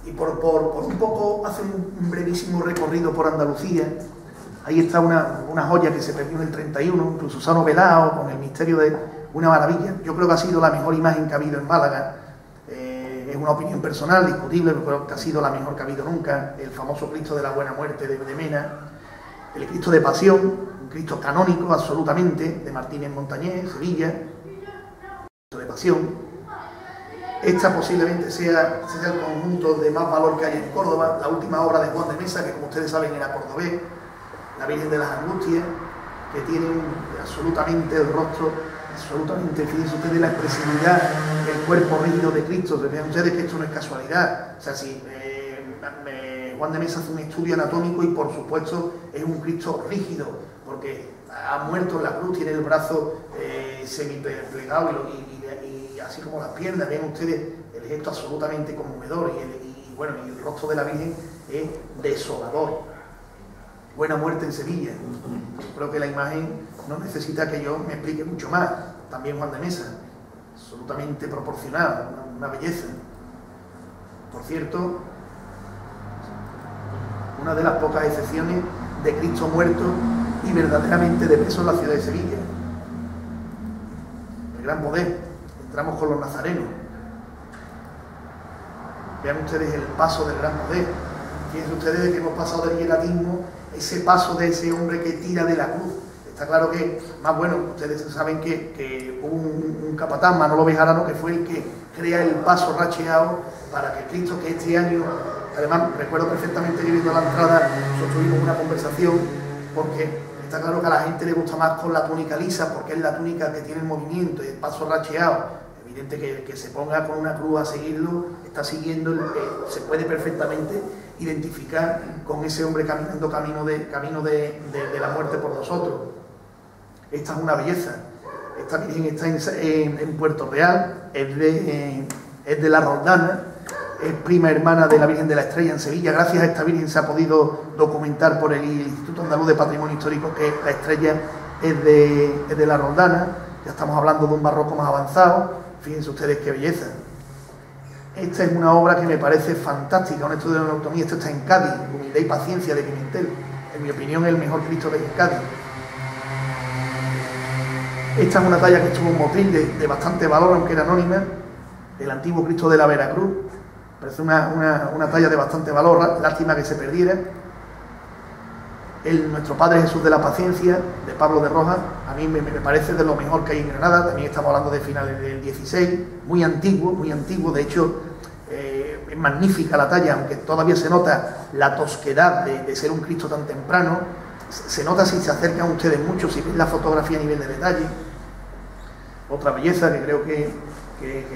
Y por un poco hacer un brevísimo recorrido por Andalucía, ahí está una joya que se perdió en el 31, incluso se ha novelado con el misterio de una maravilla. Yo creo que ha sido la mejor imagen que ha habido en Málaga. Es una opinión personal, discutible, pero que ha sido la mejor que ha habido nunca. El famoso Cristo de la Buena Muerte de Mena, el Cristo de Pasión, un Cristo canónico absolutamente, de Martínez Montañés, Sevilla, Cristo de Pasión. Esta posiblemente sea el conjunto de más valor que hay en Córdoba, la última obra de Juan de Mesa, que como ustedes saben era cordobés, la Virgen de las Angustias, que tiene absolutamente el rostro, fíjense ustedes la expresividad, el cuerpo rígido de Cristo. Vean ustedes que esto no es casualidad. O sea, si Juan de Mesa hace un estudio anatómico y por supuesto es un Cristo rígido, porque ha muerto en la cruz, tiene el brazo semiplegado y así como las piernas. Vean ustedes el gesto absolutamente conmovedor y el rostro de la Virgen es desolador. Buena Muerte en Sevilla. Creo que la imagen no necesita que yo me explique mucho más. También Juan de Mesa, absolutamente proporcionada, una belleza. Por cierto, una de las pocas excepciones de Cristo muerto y verdaderamente de peso en la ciudad de Sevilla. El gran poder. Entramos con los nazarenos. Vean ustedes el paso del gran poder. Fíjense ustedes que hemos pasado del hieratismo, ese paso de ese hombre que tira de la cruz. Está claro que, más bueno, ustedes saben que hubo un capataz, Manolo Bejarano, que fue el que crea el paso racheado para que Cristo, que este año, además recuerdo perfectamente que viendo la entrada, nosotros tuvimos una conversación, porque está claro que a la gente le gusta más con la túnica lisa, porque es la túnica que tiene el movimiento y el paso racheado. Evidente que se ponga con una cruz a seguirlo, está siguiendo, se puede perfectamente identificar con ese hombre caminando camino de la muerte por nosotros. Esta es una belleza. Esta Virgen está en Puerto Real, es de la Roldana, es prima hermana de la Virgen de la Estrella en Sevilla. Gracias a esta Virgen se ha podido documentar por el Instituto Andaluz de Patrimonio Histórico que la estrella es de la Roldana. Ya estamos hablando de un barroco más avanzado. Fíjense ustedes qué belleza. Esta es una obra que me parece fantástica, un estudio de la anatomía. Esto está en Cádiz, Humildad y Paciencia de Pimentel. En mi opinión, el mejor Cristo que hay en Cádiz. Esta es una talla que estuvo en Motril de bastante valor, aunque era anónima, el antiguo Cristo de la Veracruz. Parece una talla de bastante valor, lástima que se perdiera. Nuestro Padre Jesús de la Paciencia, de Pablo de Rojas, a mí me parece de lo mejor que hay en Granada. También estamos hablando de finales del 16, muy antiguo, de hecho es magnífica la talla, aunque todavía se nota la tosquedad de ser un Cristo tan temprano. Se nota si se acercan ustedes mucho, si ven la fotografía a nivel de detalle. Otra belleza que creo que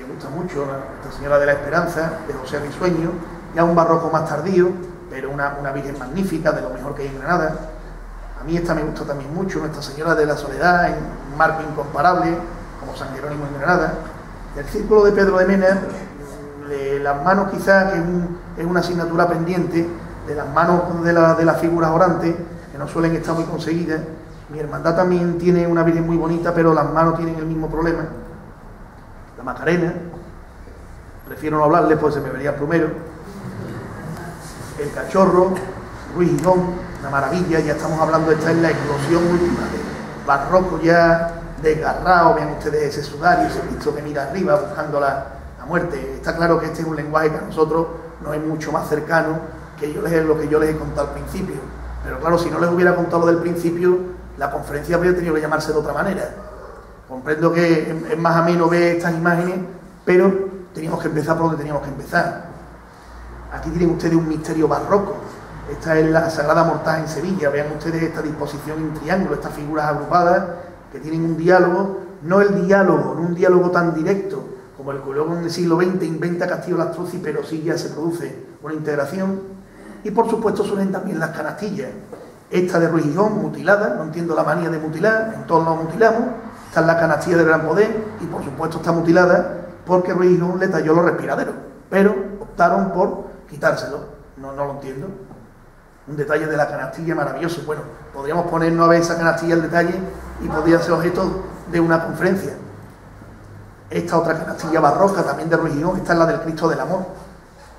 gusta mucho, Nuestra Señora de la Esperanza, de José Risueño, ya un barroco más tardío, pero una Virgen magnífica, de lo mejor que hay en Granada. A mí esta me gusta también mucho, Nuestra Señora de la Soledad, en un marco incomparable, como San Jerónimo en Granada. Del Círculo de Pedro de Mena, las manos quizás, que es una asignatura pendiente, de las manos de las figuras orantes, que no suelen estar muy conseguidas. Mi hermandad también tiene una Virgen muy bonita, pero las manos tienen el mismo problema. La Macarena, prefiero no hablarle, pues se me vería el plumero. El Cachorro, Ruiz Girón, una maravilla. Ya estamos hablando, esta es la explosión última de barroco ya desgarrado. Vean ustedes ese sudario, ese Cristo que mira arriba buscando la muerte. Está claro que este es un lenguaje que a nosotros nos es mucho más cercano que lo que yo les he contado al principio. Pero claro, si no les hubiera contado lo del principio, la conferencia habría tenido que llamarse de otra manera. Comprendo que es más ameno ver estas imágenes, pero teníamos que empezar por donde teníamos que empezar. Aquí tienen ustedes un misterio barroco. Esta es la Sagrada Mortaja en Sevilla. Vean ustedes esta disposición en triángulo, estas figuras agrupadas que tienen un diálogo, no un diálogo tan directo como el que luego en el siglo XX inventa Castillo Lastruzzi, pero sí ya se produce una integración. Y por supuesto surgen también las canastillas. Esta de Ruiz Girón, mutilada, no entiendo la manía de mutilar, en todos nos mutilamos. Esta es la canastilla del Gran Poder y por supuesto está mutilada porque Ruiz Girón le talló los respiraderos, pero optaron por quitárselo. No lo entiendo. Un detalle de la canastilla maravilloso. Bueno, podríamos ponernos a ver esa canastilla al detalle y podría ser objeto de una conferencia. Esta otra canastilla barroca también de Ruiz Girón, esta es la del Cristo del Amor.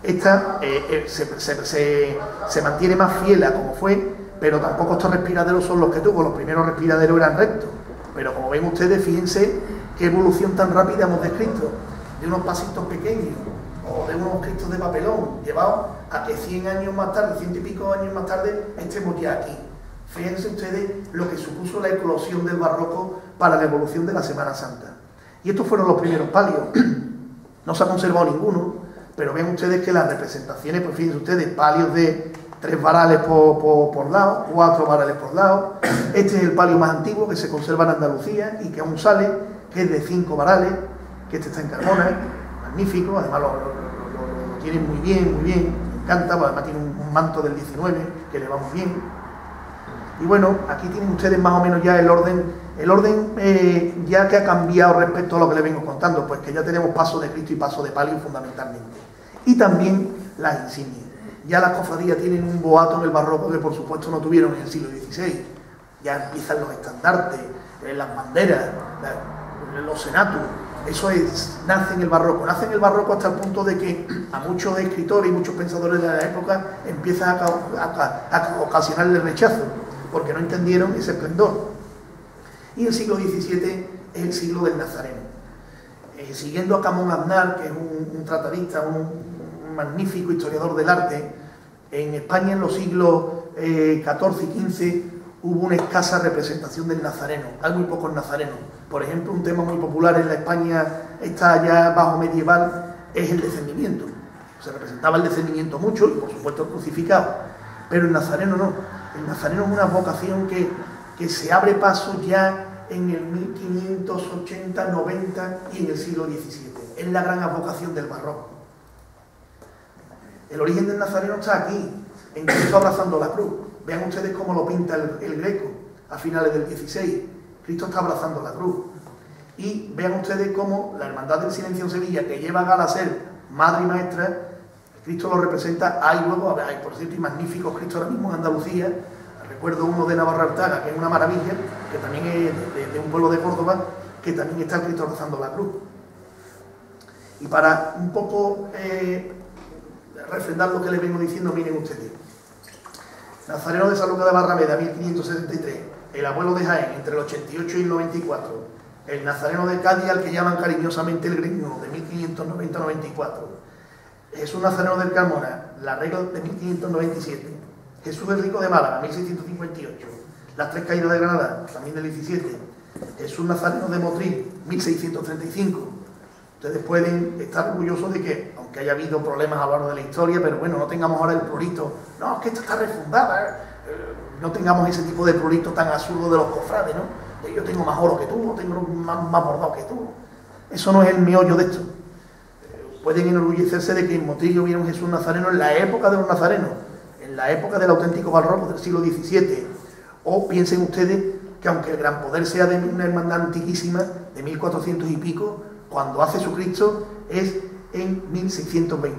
Esta se mantiene más fiel a como fue, pero tampoco estos respiraderos son los que tuvo. Los primeros respiraderos eran rectos, pero como ven ustedes, fíjense qué evolución tan rápida hemos descrito, de unos pasitos pequeños o de unos cristos de papelón, llevados a que 100 años más tarde, 100 y pico años más tarde, estemos ya aquí. Fíjense ustedes lo que supuso la eclosión del barroco para la evolución de la Semana Santa. Y estos fueron los primeros palios. No se ha conservado ninguno, pero ven ustedes que las representaciones, pues fíjense ustedes, palios de 3 varales por lado, 4 varales por lado. Este es el palio más antiguo que se conserva en Andalucía y que aún sale, que es de 5 varales, que este está en Carmona, magnífico, además lo tienen muy bien, me encanta, pues además tiene un manto del 19 que le va muy bien. Y bueno, aquí tienen ustedes más o menos ya el orden ya que ha cambiado respecto a lo que les vengo contando, pues que ya tenemos paso de Cristo y paso de palio fundamentalmente. Y también las insignias. Ya las cofradías tienen un boato en el barroco que por supuesto no tuvieron en el siglo XVI. Ya empiezan los estandartes, las banderas, los senatus. Eso nace en el barroco. Nace en el barroco hasta el punto de que a muchos escritores y muchos pensadores de la época empiezan a ocasionarle rechazo, porque no entendieron ese esplendor. Y el siglo XVII es el siglo del Nazareno. Siguiendo a Camón Aznar, que es un tratadista, un magnífico historiador del arte, en España en los siglos XIV y XV hubo una escasa representación del Nazareno. Hay muy pocos nazarenos. Por ejemplo, un tema muy popular en la España, está ya bajo medieval, es el descendimiento. Se representaba el descendimiento mucho y por supuesto el crucificado. Pero el Nazareno no. El Nazareno es una vocación que se abre paso ya en el 1580, 90 y en el siglo XVII. Es la gran advocación del barroco. El origen del Nazareno está aquí, en Cristo abrazando la cruz. Vean ustedes cómo lo pinta el Greco a finales del XVI. Cristo está abrazando la cruz. Y vean ustedes cómo la Hermandad del Silencio en Sevilla, que lleva a ser madre y maestra, Cristo lo representa. Hay luego, hay por cierto, y magníficos Cristos ahora mismo en Andalucía. Recuerdo uno de Navarra Artaga, que es una maravilla, que también es de un pueblo de Córdoba, que también está el Cristo rozando la cruz. Y para un poco refrendar lo que les vengo diciendo, miren ustedes. Nazareno de San Lucas de Barrameda, 1573. El abuelo de Jaén, entre el 88 y el 94. El Nazareno de Cádiz, al que llaman cariñosamente el Greñudo, de 1590-94. Jesús Nazareno del Carmona, la regla de 1597. Jesús el Rico de Málaga, 1658. Las Tres Caídas de Granada, también del 17. Jesús Nazareno de Motril, 1635. Ustedes pueden estar orgullosos de que, aunque haya habido problemas a lo largo de la historia, pero bueno, no tengamos ahora el prurito, no, es que esta está refundada, no tengamos ese tipo de prurito tan absurdo de los cofrades, ¿no? De yo tengo más oro que tú, tengo más bordado que tú. Eso no es el meollo de esto. Pueden enorgullecerse de que en Motril hubiera un Jesús Nazareno en la época de los nazarenos, en la época del auténtico barroco del siglo XVII. O piensen ustedes que aunque el Gran Poder sea de una hermandad antiquísima, de 1400 y pico, cuando hace su Cristo es en 1620,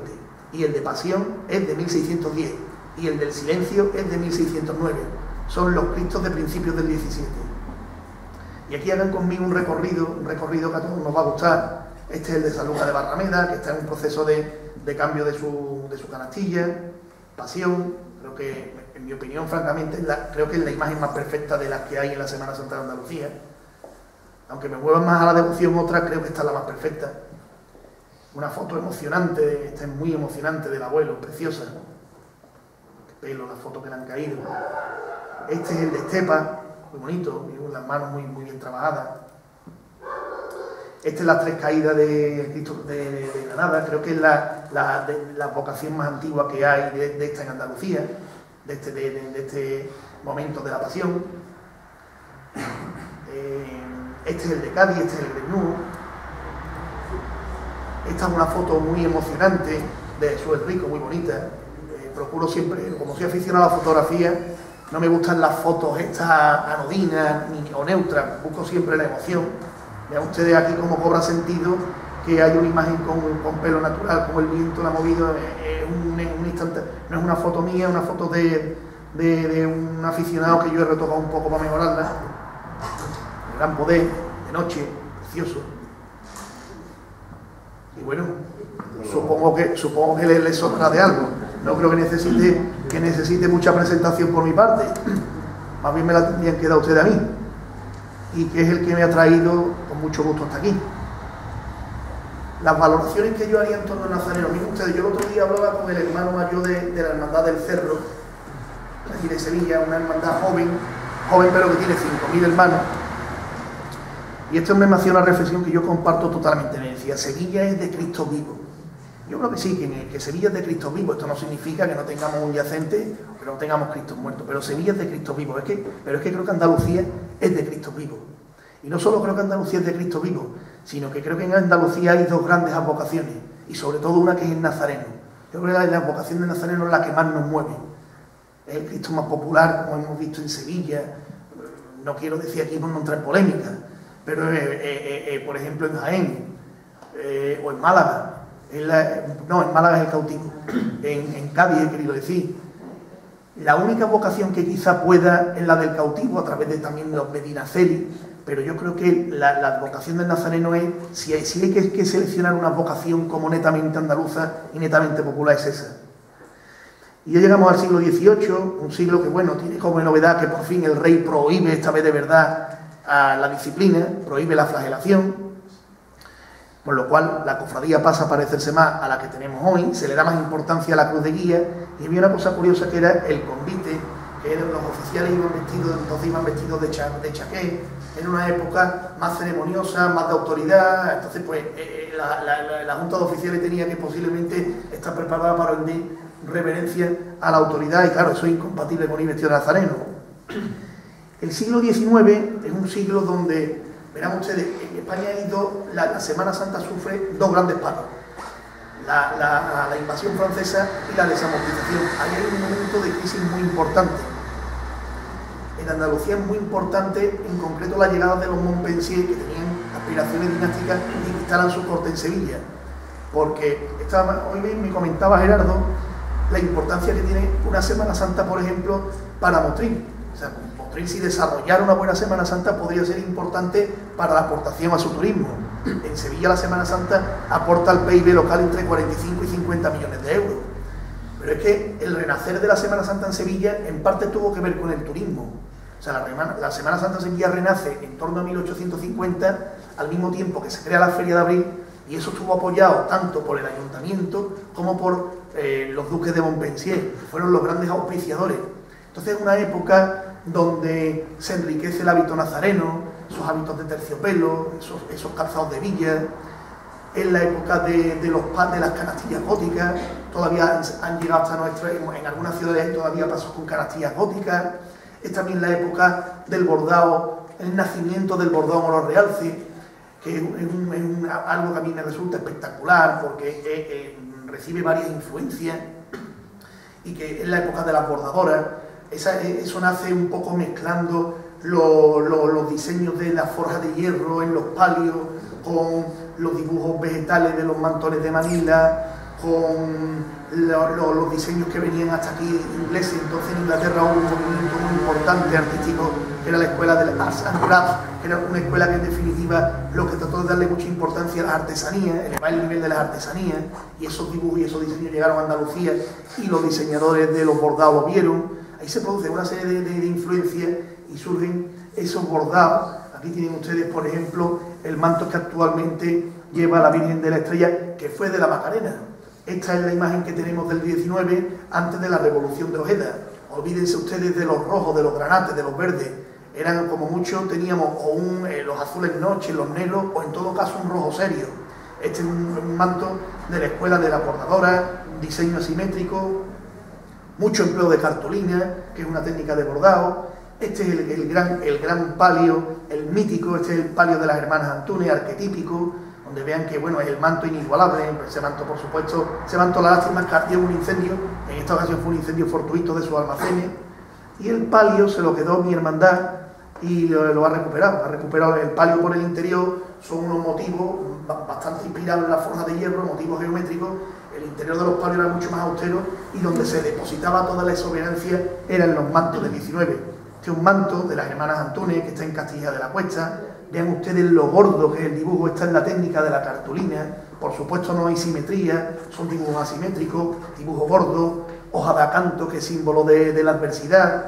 y el de Pasión es de 1610, y el del Silencio es de 1609. Son los Cristos de principios del 17. Y aquí hagan conmigo un recorrido que a todos nos va a gustar. Este es el de San Lucas de Barrameda, que está en un proceso de cambio de su canastilla. Pasión, creo que, en mi opinión, francamente, creo que es la imagen más perfecta de las que hay en la Semana Santa de Andalucía. Aunque me muevan más a la devoción otra, creo que esta es la más perfecta. Una foto emocionante, esta es muy emocionante, del abuelo, preciosa. Qué pelo, la foto que le han caído. Este es el de Estepa, muy bonito, con las manos muy bien trabajadas. Esta es las Tres Caídas de Cristo de Granada, creo que es la vocación más antigua que hay de esta en Andalucía, de este momento de la Pasión. Este es el de Cádiz, este es el Greñudo. Esta es una foto muy emocionante de Jesús el Rico, muy bonita. Procuro siempre, como soy aficionado a la fotografía, no me gustan las fotos estas anodinas o neutras, busco siempre la emoción. Vean ustedes aquí cómo cobra sentido que haya una imagen con pelo natural, como el viento la ha movido un instante. No es una foto mía, es una foto de un aficionado que yo he retocado un poco para mejorarla. El Gran Poder, de noche, precioso. Y bueno, supongo que le sobra de algo. No creo que necesite mucha presentación por mi parte. Más bien me la tendrían que dar ustedes a mí. Y que es el que me ha traído con mucho gusto hasta aquí. Las valoraciones que yo haría en torno al Nazareno. Miren ustedes, yo el otro día hablaba con el hermano mayor de la Hermandad del Cerro, aquí de Sevilla, una hermandad joven pero que tiene 5.000 hermanos. Y este hombre me hacía una reflexión que yo comparto totalmente. Me decía, Sevilla es de Cristo vivo. Yo creo que sí, que Sevilla es de Cristo vivo. Esto no significa que no tengamos un yacente, que no tengamos Cristo muerto, pero Sevilla es de Cristo vivo. Pero es que creo que Andalucía es de Cristo vivo. Y no solo creo que Andalucía es de Cristo vivo, sino que creo que en Andalucía hay dos grandes advocaciones, y sobre todo una que es el Nazareno. Yo creo que la advocación del Nazareno es la que más nos mueve. Es el Cristo más popular, como hemos visto en Sevilla. No quiero decir aquí por no entrar en polémica, pero por ejemplo en Jaén, o en Málaga. En Málaga es el cautivo. En Cádiz he querido decir. La única vocación que quizá pueda es la del cautivo, a través de también los Medinaceli, pero yo creo que la vocación del Nazareno es, si hay que seleccionar una vocación como netamente andaluza y netamente popular, es esa. Y ya llegamos al siglo XVIII, un siglo que, bueno, tiene como novedad que por fin el rey prohíbe, esta vez de verdad, a la disciplina, prohíbe la flagelación, por lo cual la cofradía pasa a parecerse más a la que tenemos hoy, se le da más importancia a la cruz de guía, y había una cosa curiosa que era el convite, que los oficiales iban vestidos de chaqué, en una época más ceremoniosa, más de autoridad. Entonces pues la Junta de Oficiales tenía que posiblemente estar preparada para rendir reverencia a la autoridad, y claro, eso es incompatible con ir vestido de nazareno. El siglo XIX es un siglo donde, verán ustedes, en España la Semana Santa sufre dos grandes paros: la invasión francesa y la desamortización. Ahí hay un momento de crisis muy importante. En Andalucía es muy importante, en concreto, la llegada de los Montpensier, que tenían aspiraciones dinásticas y que instalan su corte en Sevilla. porque hoy me comentaba Gerardo la importancia que tiene una Semana Santa, por ejemplo, para Motril. O sea, Motril, si desarrollara una buena Semana Santa, podría ser importante para la aportación a su turismo. En Sevilla la Semana Santa aporta al PIB local entre 45 y 50 millones de euros. Pero es que el renacer de la Semana Santa en Sevilla en parte tuvo que ver con el turismo. O sea, la Semana Santa en Sevilla renace en torno a 1850, al mismo tiempo que se crea la Feria de Abril, y eso estuvo apoyado tanto por el ayuntamiento como por los duques de Montpensier, que fueron los grandes auspiciadores. Entonces es una época donde se enriquece el hábito nazareno, esos hábitos de terciopelo, esos calzados de villa. Es la época de las canastillas góticas, todavía han llegado hasta en algunas ciudades hay todavía pasos con canastillas góticas. Es también la época del bordado, el nacimiento del bordado en los realces, que es algo que a mí me resulta espectacular porque recibe varias influencias, y que es la época de las bordadoras. Eso nace un poco mezclando los diseños de las forjas de hierro en los palios con los dibujos vegetales de los mantones de Manila, con los diseños que venían hasta aquí ingleses. Entonces en Inglaterra hubo un movimiento muy importante artístico, que era la escuela de Arts and Crafts, que era una escuela que en definitiva lo que trató de darle mucha importancia a las artesanías, elevar el nivel de las artesanías, y esos dibujos y esos diseños llegaron a Andalucía y los diseñadores de los bordados lo vieron. Ahí se produce una serie de influencias y surgen esos bordados. Aquí tienen ustedes, por ejemplo, el manto que actualmente lleva la Virgen de la Estrella, que fue de la Macarena. Esta es la imagen que tenemos del 19, antes de la Revolución de Ojeda. Olvídense ustedes de los rojos, de los granates, de los verdes. Eran como mucho, teníamos o los azules noche, los negros, o en todo caso un rojo serio. Este es un manto de la escuela de la bordadora, un diseño asimétrico, mucho empleo de cartulina, que es una técnica de bordado. Este es el gran palio, el mítico, este es el palio de las hermanas Antúnez, arquetípico, donde vean que, bueno, es el manto inigualable. Ese manto, por supuesto, ese manto, la lástima es que ardió un incendio, en esta ocasión fue un incendio fortuito de sus almacenes, y el palio se lo quedó mi hermandad y lo ha recuperado el palio por el interior. Son unos motivos bastante inspirados en la forja de hierro, motivos geométricos. El interior de los palios era mucho más austero, y donde se depositaba toda la exuberancia eran los mantos del 19. Este es un manto de las hermanas Antúnez, que está en Castilla de la Cuesta. Vean ustedes lo gordo que es el dibujo. Esta es la técnica de la cartulina. Por supuesto no hay simetría, son dibujos asimétricos, dibujo gordo, hoja de acanto, que es símbolo de la adversidad.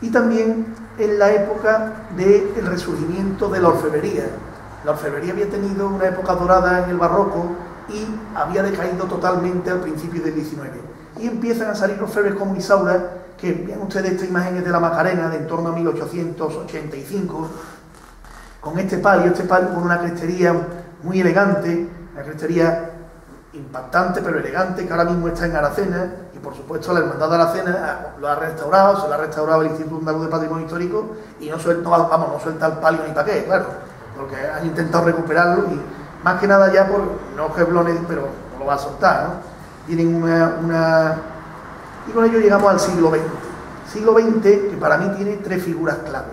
Y también en la época del resurgimiento de la orfebrería. La orfebrería había tenido una época dorada en el barroco y había decaído totalmente al principio del 19. Y empiezan a salir orfebres como Isaura, que vean ustedes, esta imagen es de la Macarena, de en torno a 1885, con este palio con una crestería muy elegante, una crestería impactante pero elegante, que ahora mismo está en Aracena, y por supuesto la Hermandad de Aracena lo ha restaurado, se lo ha restaurado el Instituto Andaluz de Patrimonio Histórico, y no suelta el palio ni para qué, claro, porque han intentado recuperarlo, y más que nada ya por, no geblones, pero no lo va a soltar, ¿no? Tienen y con ello llegamos al siglo XX. Siglo XX que para mí tiene tres figuras clave.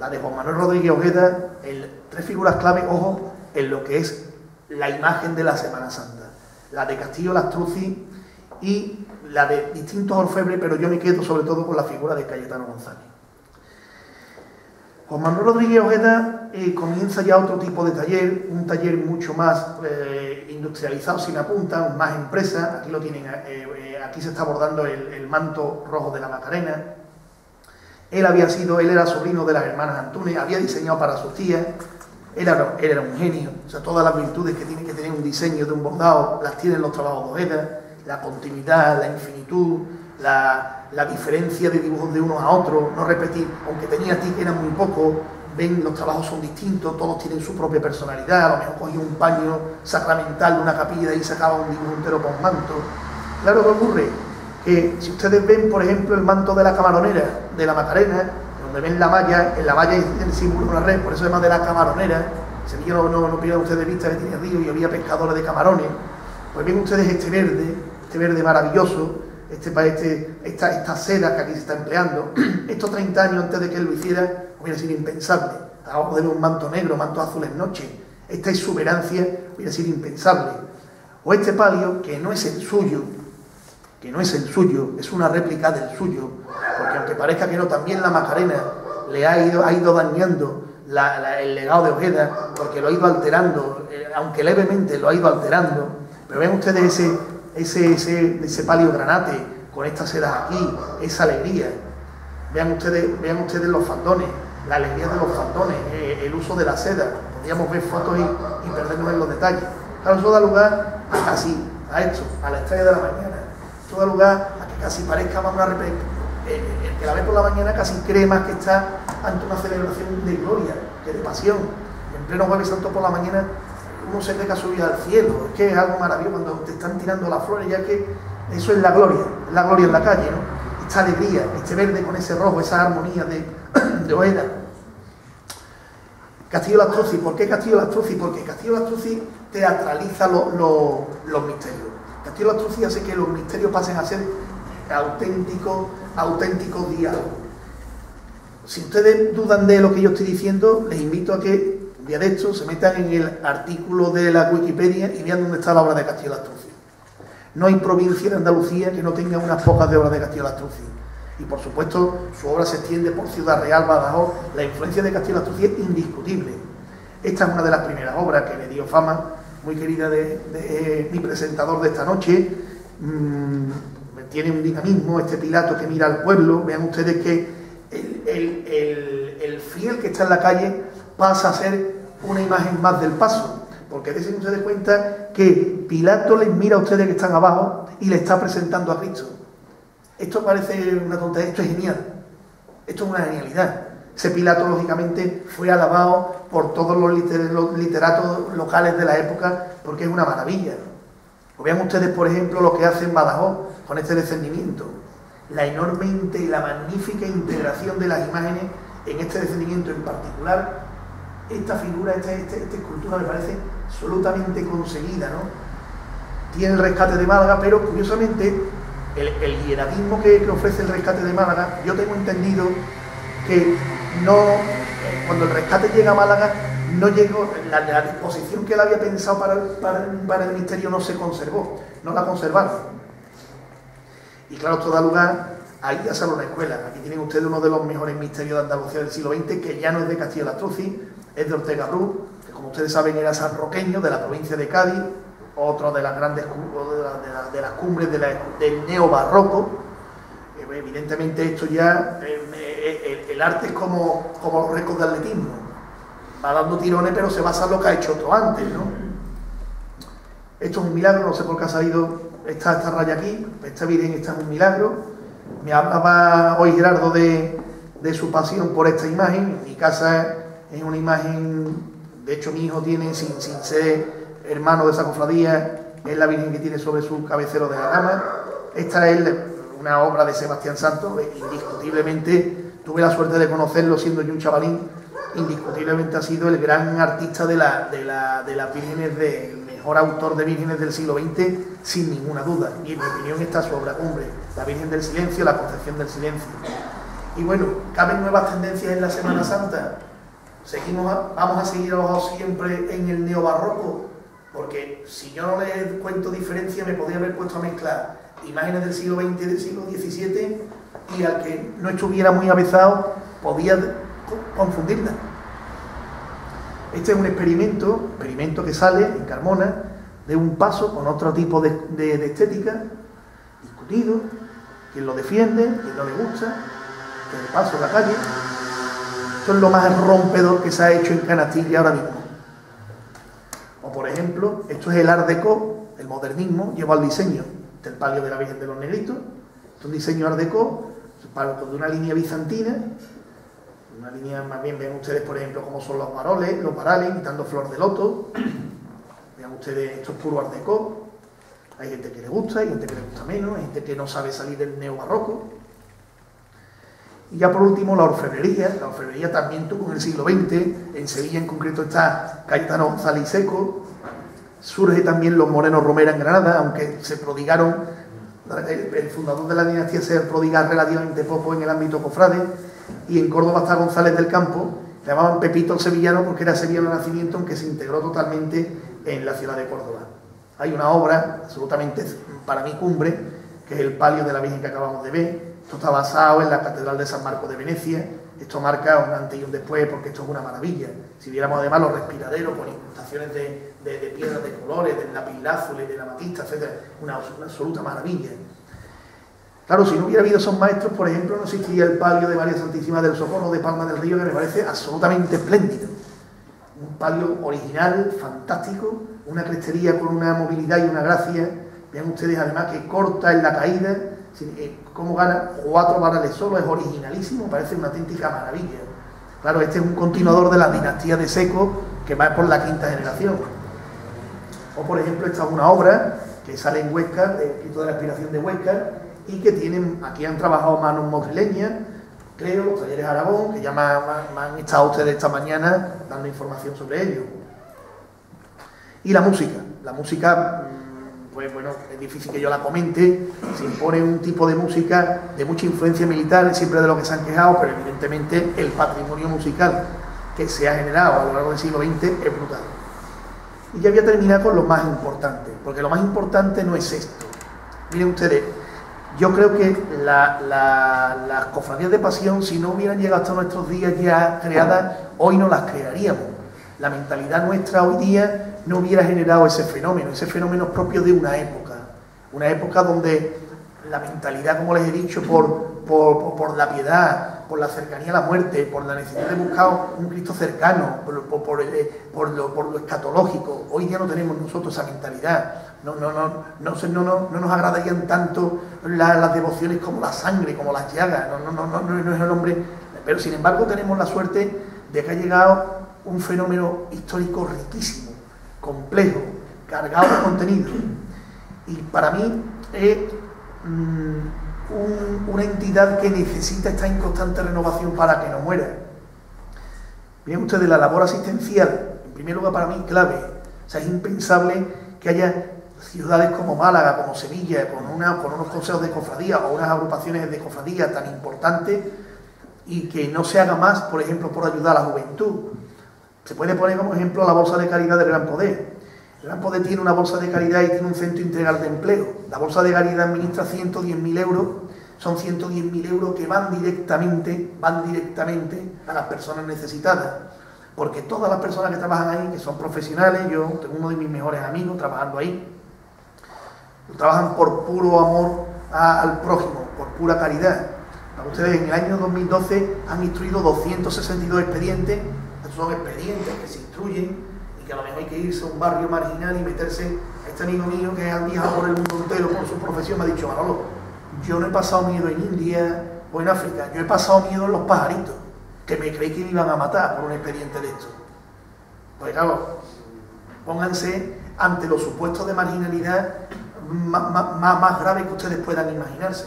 La de Juan Manuel Rodríguez Ojeda, tres figuras clave, ojo, en lo que es la imagen de la Semana Santa. La de Castillo Lastruzzi y la de distintos orfebres, pero yo me quedo sobre todo con la figura de Cayetano González. Juan Manuel Rodríguez Ojeda comienza ya otro tipo de taller, un taller mucho más industrializado, sin apunta, más empresa. Aquí lo tienen, aquí se está abordando el manto rojo de la Macarena. Él era sobrino de las hermanas Antúnez, había diseñado para sus tías, él era un genio. O sea, todas las virtudes que tiene que tener un diseño de un bordado las tienen los trabajos de Ojeda, la continuidad, la infinitud, la diferencia de dibujos de unos a otros, no repetir, aunque tenía tic, eran muy pocos. Ven, los trabajos son distintos, todos tienen su propia personalidad. A lo mejor cogía un paño sacramental de una capilla y sacaba un dibujo entero por un manto. Claro, ¿qué ocurre? Que si ustedes ven, por ejemplo, el manto de la camaronera de la Macarena, donde ven la malla, en la malla hay el símbolo de una red, por eso se llama de la camaronera. En Sevilla no pierdan ustedes de vista que tiene río y había pescadores de camarones. Pues ven ustedes este verde maravilloso, esta seda que aquí se está empleando. Estos 30 años antes de que él lo hiciera hubiera sido impensable. Abajo de un manto negro, manto azules noche. esta exuberancia hubiera sido impensable. O este palio, que no es el suyo, es una réplica del suyo, porque aunque parezca que no, también la Macarena le ha ido dañando el legado de Ojeda, porque lo ha ido alterando, aunque levemente lo ha ido alterando. Pero vean ustedes ese palio granate con estas sedas aquí, esa alegría. Vean ustedes los faldones, la alegría de los faldones, el uso de la seda. Podríamos ver fotos y perdernos en los detalles. Claro, eso da lugar a esto, a la estrella de la mañana. Esto da lugar a que casi parezca más una el que la ve por la mañana casi cree más que está ante una celebración de gloria que de pasión. En pleno Jueves Santo por la mañana uno se cree que ha subido al cielo. Es que es algo maravilloso cuando te están tirando las flores, ya que eso es la gloria en la calle, ¿no? Esta alegría, este verde con ese rojo, esa armonía de Ojeda. Castillo Lastruzzi. ¿Por qué Castillo Lastruzzi? Porque Castillo Lastruzzi teatraliza los misterios. Castillo Lastruzzi hace que los misterios pasen a ser auténticos diálogos. Si ustedes dudan de lo que yo estoy diciendo, les invito a que un día de esto se metan en el artículo de la Wikipedia y vean dónde está la obra de Castillo Lastruzzi. No hay provincia de Andalucía que no tenga unas pocas de obras de Castillo Lastruzzi. Y por supuesto, su obra se extiende por Ciudad Real, Badajoz. La influencia de Castillo Lastruzzi es indiscutible. Esta es una de las primeras obras que le dio fama, muy querida de mi presentador de esta noche. Tiene un dinamismo, este Pilato que mira al pueblo. Vean ustedes que el fiel que está en la calle pasa a ser una imagen más del paso, porque desen ustedes cuenta que Pilato les mira a ustedes que están abajo y le está presentando a Cristo. Esto parece una tontería, esto es genial, esto es una genialidad. Ese Pilato, lógicamente, fue alabado por todos los literatos locales de la época, porque es una maravilla. O vean ustedes, por ejemplo, lo que hace en Badajoz con este descendimiento. La enorme y la magnífica integración de las imágenes en este descendimiento en particular. Esta figura, esta escultura me parece absolutamente conseguida, ¿no? Tiene el rescate de Málaga, pero curiosamente el hierarquismo que ofrece el rescate de Málaga, yo tengo entendido que no, cuando el rescate llega a Málaga, no llegó, la disposición que él había pensado para el misterio no se conservó, no la conservaron. Y claro, esto da lugar a ir a hacer una escuela. Aquí tienen ustedes uno de los mejores misterios de Andalucía del siglo XX, que ya no es de Castillo Lastruzzi, es de Ortega Bru, que como ustedes saben era sanroqueño, de la provincia de Cádiz, otro de las grandes de las cumbres del neobarroco. Evidentemente esto ya, el arte es como los récords de atletismo, va dando tirones, pero se basa en lo que ha hecho otro antes, ¿no? Esto es un milagro, no sé por qué ha salido esta raya aquí, esta virgen, esta es un milagro. Me hablaba hoy Gerardo de su pasión por esta imagen. En mi casa es una imagen, de hecho mi hijo tiene, sin ser hermano de esa cofradía, es la virgen que tiene sobre su cabecero de la cama. Esta es una obra de Sebastián Santos, indiscutiblemente, tuve la suerte de conocerlo siendo yo un chavalín, indiscutiblemente ha sido el gran artista de las vírgenes, el mejor autor de vírgenes del siglo XX, sin ninguna duda. Y en mi opinión está su obra cumbre, la Virgen del Silencio, la Concepción del Silencio. Y bueno, caben nuevas tendencias en la Semana Santa. Vamos a seguir abajo siempre en el neobarroco, porque si yo no les cuento diferencia, me podría haber puesto a mezclar imágenes del siglo XX y del siglo XVII, y al que no estuviera muy avezado podía confundirla. Este es un experimento que sale en Carmona de un paso con otro tipo de estética, discutido, quien lo defiende, quien no le gusta, que el paso en la calle. Esto es lo más rompedor que se ha hecho en Canastilla ahora mismo. O por ejemplo, esto es el Art Deco, el modernismo, lleva al diseño del palio de la Virgen de los Negritos. Esto es un diseño Art Deco, de una línea bizantina, una línea, más bien, vean ustedes por ejemplo cómo son los varales, quitando flor de loto. Vean ustedes, esto es puro Art Deco. Hay gente que le gusta, hay gente que le gusta menos, hay gente que no sabe salir del neobarroco. Y ya por último la orfebrería. La orfebrería también tuvo en el siglo XX, en Sevilla en concreto está Cayetano González y Seco. Surge también los Morenos Romera en Granada, aunque se prodigaron, el fundador de la dinastía se prodiga relativamente poco en el ámbito cofrade. Y en Córdoba está González del Campo, Le llamaban Pepito el Sevillano porque era sevillano de nacimiento, aunque se integró totalmente en la ciudad de Córdoba. Hay una obra absolutamente, para mí, cumbre, que es el palio de la Virgen que acabamos de ver. Esto está basado en la Catedral de San Marcos de Venecia. Esto marca un antes y un después, porque esto es una maravilla. Si viéramos además los respiraderos con incrustaciones de piedras de colores, del lapislázuli, de la amatista, etc., una absoluta maravilla. Claro, si no hubiera habido esos maestros, por ejemplo, no existiría el palio de María Santísima del Socorro de Palma del Río, que me parece absolutamente espléndido. Un palio original, fantástico, una crestería con una movilidad y una gracia. Vean ustedes además que corta en la caída, cómo gana 4 varales solo, es originalísimo, parece una auténtica maravilla. Claro, este es un continuador de la dinastía de Seco, que va por la 5ª generación. O por ejemplo, esta es una obra que sale en Huesca, escrito de la inspiración de Huesca, y que tienen, aquí han trabajado manos madrileñas, creo, los talleres Aragón, que ya me han estado ustedes esta mañana dando información sobre ello. Y la música, pues bueno, es difícil que yo la comente, se impone un tipo de música de mucha influencia militar, siempre de lo que se han quejado, pero evidentemente el patrimonio musical que se ha generado a lo largo del siglo XX es brutal. Y ya voy a terminar con lo más importante, porque lo más importante no es esto. Miren ustedes, yo creo que las cofradías de pasión, si no hubieran llegado hasta nuestros días ya creadas, hoy no las crearíamos. La mentalidad nuestra hoy día no hubiera generado ese fenómeno propio de una época donde la mentalidad, como les he dicho, por la piedad, por la cercanía a la muerte, por la necesidad de buscar un Cristo cercano, por lo escatológico. Hoy día no tenemos nosotros esa mentalidad. No nos agradarían tanto las devociones como la sangre, como las llagas. No es el hombre. Pero sin embargo tenemos la suerte de que ha llegado un fenómeno histórico riquísimo, complejo, cargado de contenido. Y para mí es una entidad que necesita estar en constante renovación para que no muera. Miren ustedes, la labor asistencial, en primer lugar para mí clave. O sea, es impensable que haya ciudades como Málaga, como Sevilla, con unos consejos de cofradía o unas agrupaciones de cofradía tan importantes y que no se haga más, por ejemplo, por ayudar a la juventud. Se puede poner como ejemplo la Bolsa de Caridad del Gran Poder. El Gran Poder tiene una bolsa de caridad y tiene un centro integral de empleo. La bolsa de caridad administra 110.000 euros, son 110.000 euros que van directamente a las personas necesitadas. Porque todas las personas que trabajan ahí, que son profesionales, yo tengo uno de mis mejores amigos trabajando ahí, trabajan por puro amor al prójimo, por pura caridad. Ustedes en el año 2012 han instruido 262 expedientes. Estos son expedientes que se instruyen y que a lo mejor hay que irse a un barrio marginal y meterse. Este amigo mío que ha viajado por el mundo entero por su profesión me ha dicho: Manolo, yo no he pasado miedo en India o en África, yo he pasado miedo en los pajaritos, que me creí que me iban a matar por un expediente de esto. Pues claro, pónganse ante los supuestos de marginalidad más graves que ustedes puedan imaginarse.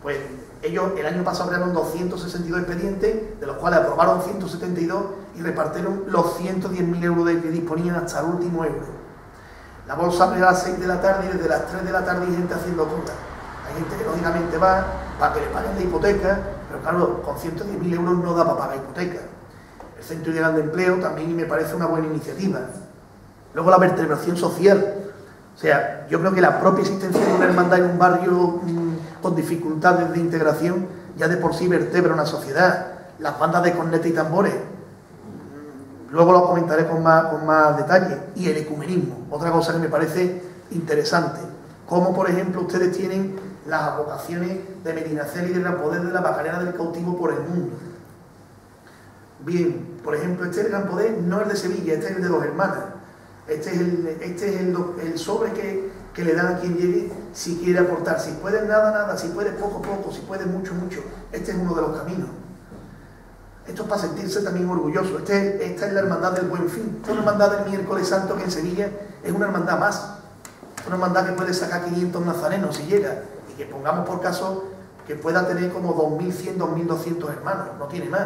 Pues ellos el año pasado crearon 262 expedientes, de los cuales aprobaron 172 y repartieron los 110.000 euros de que disponían hasta el último euro. La bolsa abre a las 6 de la tarde y desde las 3 de la tarde hay gente haciendo cola. Hay gente que lógicamente va para que le paguen la hipoteca, pero claro, con 110.000 euros no da para pagar hipoteca. El Centro Integral de Empleo también me parece una buena iniciativa. Luego la vertebración social. O sea, yo creo que la propia existencia de una hermandad en un barrio con dificultades de integración ya de por sí vertebra una sociedad. Las bandas de cornetas y tambores, luego lo comentaré con más detalle. Y el ecumenismo, otra cosa que me parece interesante. Como por ejemplo ustedes tienen las advocaciones de Medinaceli y del Gran Poder de la Macarena del Cautivo por el mundo. Bien, por ejemplo, este del Gran Poder no es de Sevilla, este es el de Dos Hermanas. Este es el sobre que le dan a quien llegue si quiere aportar. Si puede nada, si puede poco, si puede mucho. Este es uno de los caminos. Esto es para sentirse también orgulloso. Esta es la hermandad del Buen Fin. Esta es una hermandad del Miércoles Santo que en Sevilla es una hermandad más. Una hermandad que puede sacar 500 nazarenos si llega. Y que pongamos por caso que pueda tener como 2.100, 2.200 hermanos. No tiene más.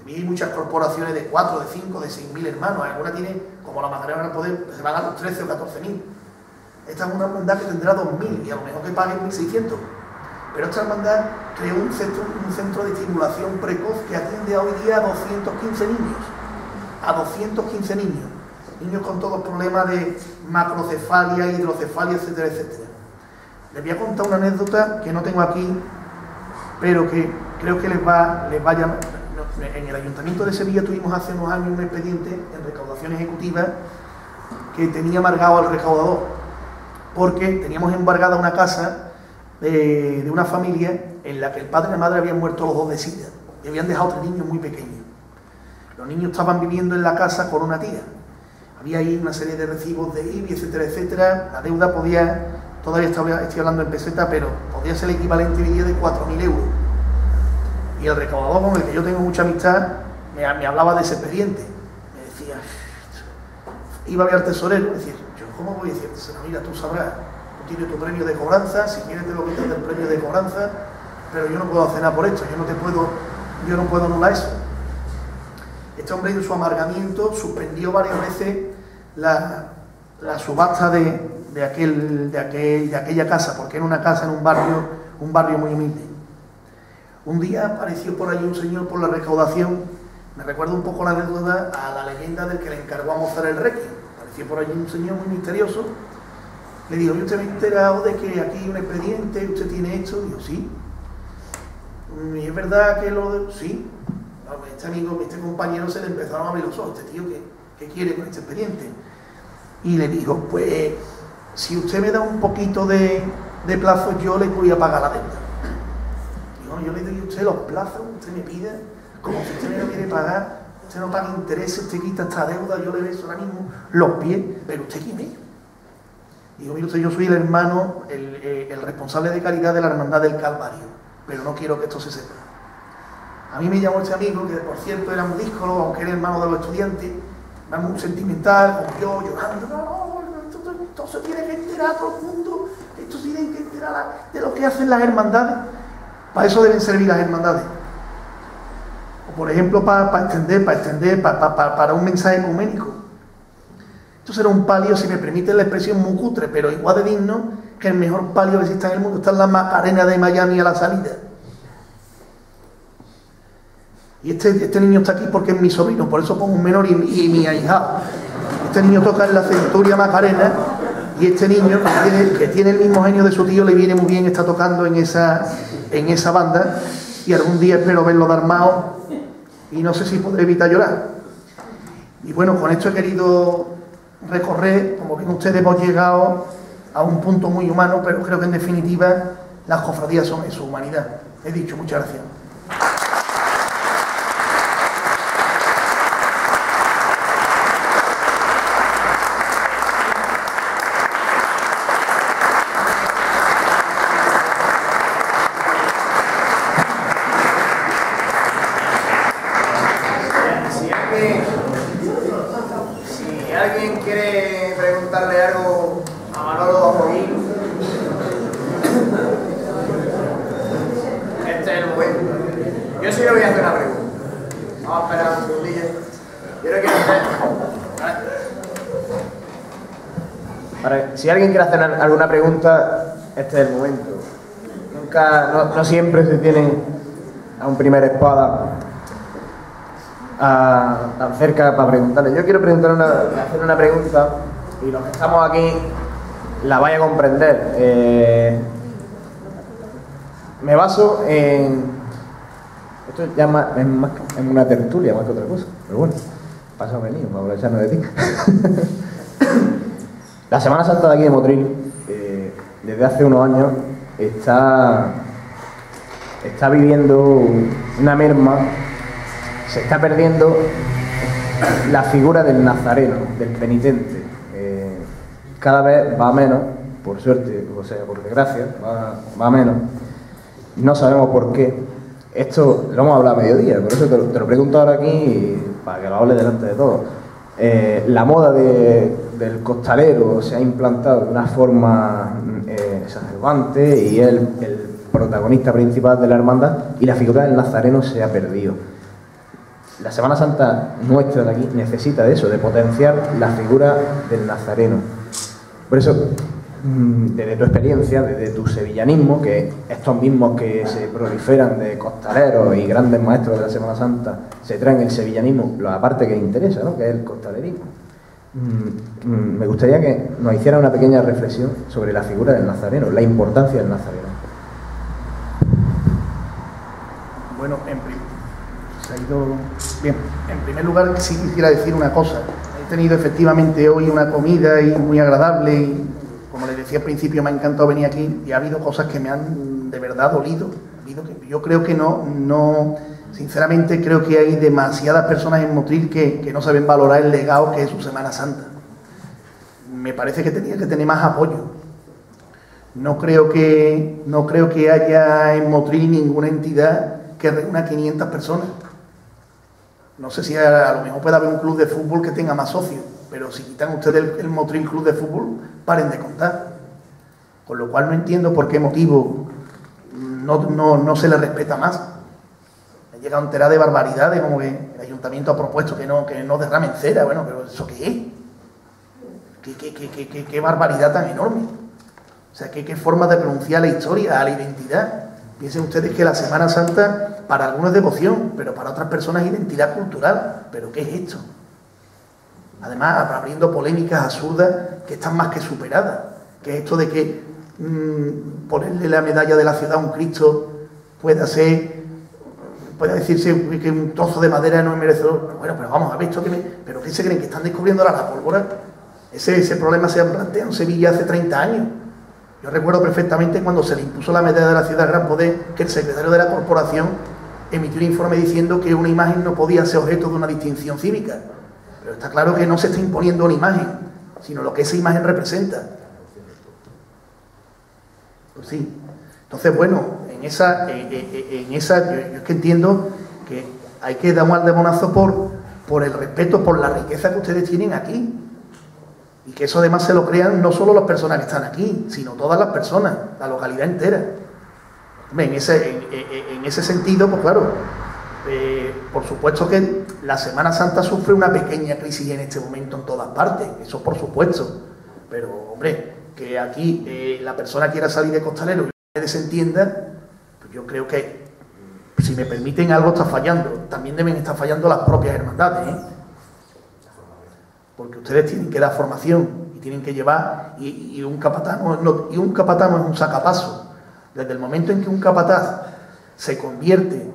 Hay muchas corporaciones de 4, de 5, de 6.000 hermanos. Alguna tiene, como la Magdalena del Poder, se van a los 13 o 14.000. Esta es una hermandad que tendrá 2.000 y a lo mejor que paguen 1.600. Pero esta hermandad creó un centro de estimulación precoz que atiende hoy día a 215 niños. A 215 niños. Niños con todos problemas de macrocefalia, hidrocefalia, etcétera, etcétera. Les voy a contar una anécdota que no tengo aquí, pero que creo que les va a llamar. En el Ayuntamiento de Sevilla tuvimos hace unos años un expediente en recaudación ejecutiva que tenía amargado al recaudador, porque teníamos embargada una casa de una familia en la que el padre y la madre habían muerto los dos de sida y habían dejado 3 niños muy pequeños. Los niños estaban viviendo en la casa con una tía. Había ahí una serie de recibos de IBI, etcétera, etcétera. La deuda podía, todavía estoy hablando en peseta, pero podía ser el equivalente hoy día de 4.000 euros. Y el recaudador, con el que yo tengo mucha amistad, me hablaba de ese expediente. Me decía, iba a ver al tesorero, decía, yo ¿cómo voy a decir? Mira, tú sabrás, tú tienes tu premio de cobranza, si quieres te lo quitas del premio de cobranza, pero yo no puedo hacer nada por esto, yo no puedo anular eso. Este hombre en su amargamiento suspendió varias veces la subasta de aquella casa, porque era una casa en un barrio muy humilde. Un día apareció por allí un señor por la recaudación, me recuerda un poco la anécdota a la leyenda del que le encargó a Mozart el Requiem. Apareció por allí un señor muy misterioso, le dijo, ¿y usted me ha enterado de que aquí hay un expediente, usted tiene esto? Dijo, sí. ¿Y es verdad que lo...? Sí. Este compañero se le empezaron a abrir los ojos, este tío, ¿qué quiere con este expediente? Y le dijo, pues, si usted me da un poquito de plazo, yo le voy a pagar la deuda. Digo, yo le doy a usted los plazos, usted me pide, como si usted me lo quiere pagar, usted no paga intereses, usted quita esta deuda, yo le beso ahora mismo los pies, pero ¿usted quién es? Digo, mire usted, yo soy el hermano, el responsable de calidad de la Hermandad del Calvario, pero no quiero que esto se sepa. A mí me llamó este amigo, que por cierto era un díscolo, aunque era hermano de los estudiantes, muy sentimental, como yo, llorando, no, esto se tiene que enterar a todo el mundo, esto se tiene que enterar de lo que hacen las hermandades. Para eso deben servir las hermandades. O por ejemplo, para extender, para un mensaje ecuménico. Esto será un palio, si me permite la expresión, muy cutre, pero igual de digno que el mejor palio que exista en el mundo. Está en la Macarena de Miami a la salida. Y este niño está aquí porque es mi sobrino, por eso pongo un menor y mi ahijado. Este niño toca en la Centuria Macarena y este niño, que tiene el mismo genio de su tío, le viene muy bien, está tocando en esa banda y algún día espero verlo de armado y no sé si podré evitar llorar. Y bueno, con esto he querido recorrer, como ven ustedes, hemos llegado a un punto muy humano, pero creo que en definitiva las cofradías son eso, humanidad. He dicho, muchas gracias. Si alguien quiere preguntarle algo a Manolo o a Joaquín, este es el momento. Yo sí le voy a hacer una pregunta. Vamos a esperar un segundillo. Yo no quiero hacer... Si alguien quiere hacer alguna pregunta, este es el momento. No siempre se tiene a un primer espada tan cerca para preguntarle. Yo quiero hacer una pregunta y los que estamos aquí la vaya a comprender. Me baso en... Esto ya es más en una tertulia más que otra cosa, pero bueno, pasa venido para aprovecharnos de ti. La Semana Santa de aquí de Motril, desde hace unos años, está viviendo una merma. Se está perdiendo la figura del nazareno, del penitente. Cada vez va menos, por suerte, o sea, por desgracia, va menos. No sabemos por qué. Esto lo hemos hablado a mediodía, por eso te lo pregunto ahora aquí para que lo hable delante de todos. La moda del costalero se ha implantado de una forma exacerbante y es el protagonista principal de la hermandad, y la figura del nazareno se ha perdido. La Semana Santa nuestra de aquí necesita de eso, de potenciar la figura del nazareno. Por eso, desde tu experiencia, desde tu sevillanismo, que estos mismos que se proliferan de costaleros y grandes maestros de la Semana Santa se traen el sevillanismo, la parte que interesa, ¿no?, que es el costalerismo. Me gustaría que nos hiciera una pequeña reflexión sobre la figura del nazareno, la importancia del nazareno. Bueno, se ha ido bien. En primer lugar, sí quisiera decir una cosa. He tenido efectivamente hoy una comida y muy agradable y, como les decía al principio, me ha encantado venir aquí y ha habido cosas que me han de verdad dolido. Yo creo que sinceramente creo que hay demasiadas personas en Motril que no saben valorar el legado que es su Semana Santa. Me parece que tenía que tener más apoyo. No creo que haya en Motril ninguna entidad que reúna 500 personas. No sé si a lo mejor puede haber un club de fútbol que tenga más socios, pero si quitan ustedes el Motril Club de Fútbol, paren de contar. Con lo cual no entiendo por qué motivo no se le respeta más. Ha llegado a enterar de barbaridades, como que el ayuntamiento ha propuesto que no derramen cera. Bueno, pero ¿eso qué es? ¿Qué barbaridad tan enorme? O sea, ¿qué forma de pronunciar la historia, a la identidad? Piensen ustedes que la Semana Santa para algunos es devoción, pero para otras personas es identidad cultural. ¿Pero qué es esto? Además, abriendo polémicas absurdas que están más que superadas. Que es esto de que ponerle la medalla de la ciudad a un Cristo puede decirse que un trozo de madera no es merecedor. Bueno, pero vamos a ver esto ¿pero qué se creen? ¿Que están descubriendo la pólvora? Ese problema se ha planteado en Sevilla hace 30 años. Yo recuerdo perfectamente cuando se le impuso la medalla de la ciudad Gran Poder, que el secretario de la corporación emitió un informe diciendo que una imagen no podía ser objeto de una distinción cívica. Pero está claro que no se está imponiendo una imagen, sino lo que esa imagen representa. Pues sí. Entonces, bueno, yo es que entiendo que hay que dar un aldemonazo por el respeto, por la riqueza que ustedes tienen aquí. Y que eso además se lo crean no solo las personas que están aquí, sino todas las personas, la localidad entera. En ese sentido, pues claro, por supuesto que la Semana Santa sufre una pequeña crisis en este momento en todas partes, eso por supuesto. Pero, hombre, que aquí la persona quiera salir de costalero y se desentienda, pues yo creo que, si me permiten, algo está fallando. También deben estar fallando las propias hermandades, ¿eh? Porque ustedes tienen que dar formación y tienen que llevar, y un capataz no es un sacapaso. Desde el momento en que un capataz se convierte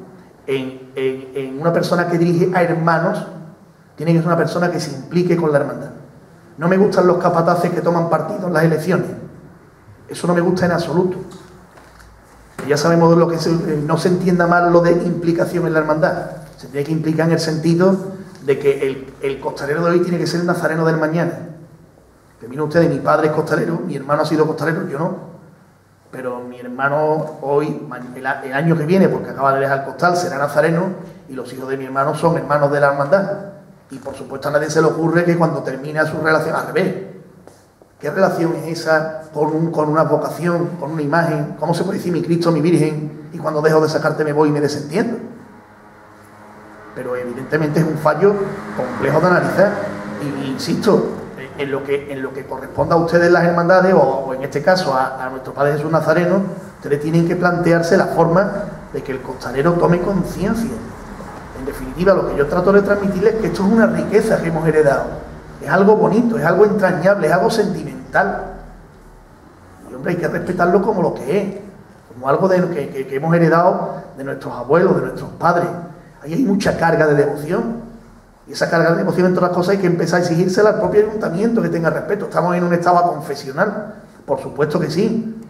en una persona que dirige a hermanos, tiene que ser una persona que se implique con la hermandad. No me gustan los capataces que toman partido en las elecciones. Eso no me gusta en absoluto. Ya sabemos lo que no se entienda mal lo de implicación en la hermandad. Se tiene que implicar en el sentido de que el costalero de hoy tiene que ser el nazareno del mañana. Que miren ustedes, mi padre es costalero, mi hermano ha sido costalero, yo no. Pero mi hermano hoy, el año que viene, porque acaba de dejar el costal, será nazareno, y los hijos de mi hermano son hermanos de la hermandad. Y por supuesto a nadie se le ocurre que cuando termina su relación, al revés. ¿Qué relación es esa con una vocación, con una imagen? ¿Cómo se puede decir mi Cristo, mi Virgen, y cuando dejo de sacarte me voy y me desentiendo? Pero evidentemente es un fallo complejo de analizar. Y insisto, en lo que corresponda a ustedes las hermandades, o en este caso a nuestro Padre Jesús Nazareno, ustedes tienen que plantearse la forma de que el costalero tome conciencia. En definitiva, lo que yo trato de transmitirles es que esto es una riqueza que hemos heredado. Es algo bonito, es algo entrañable, es algo sentimental. Y hombre, hay que respetarlo como lo que es, como algo que hemos heredado de nuestros abuelos, de nuestros padres. Ahí hay mucha carga de devoción. Y esa carga de devoción, entre otras cosas, hay que empezar a exigírsela al propio ayuntamiento, que tenga respeto. Estamos en un estado confesional, por supuesto que sí.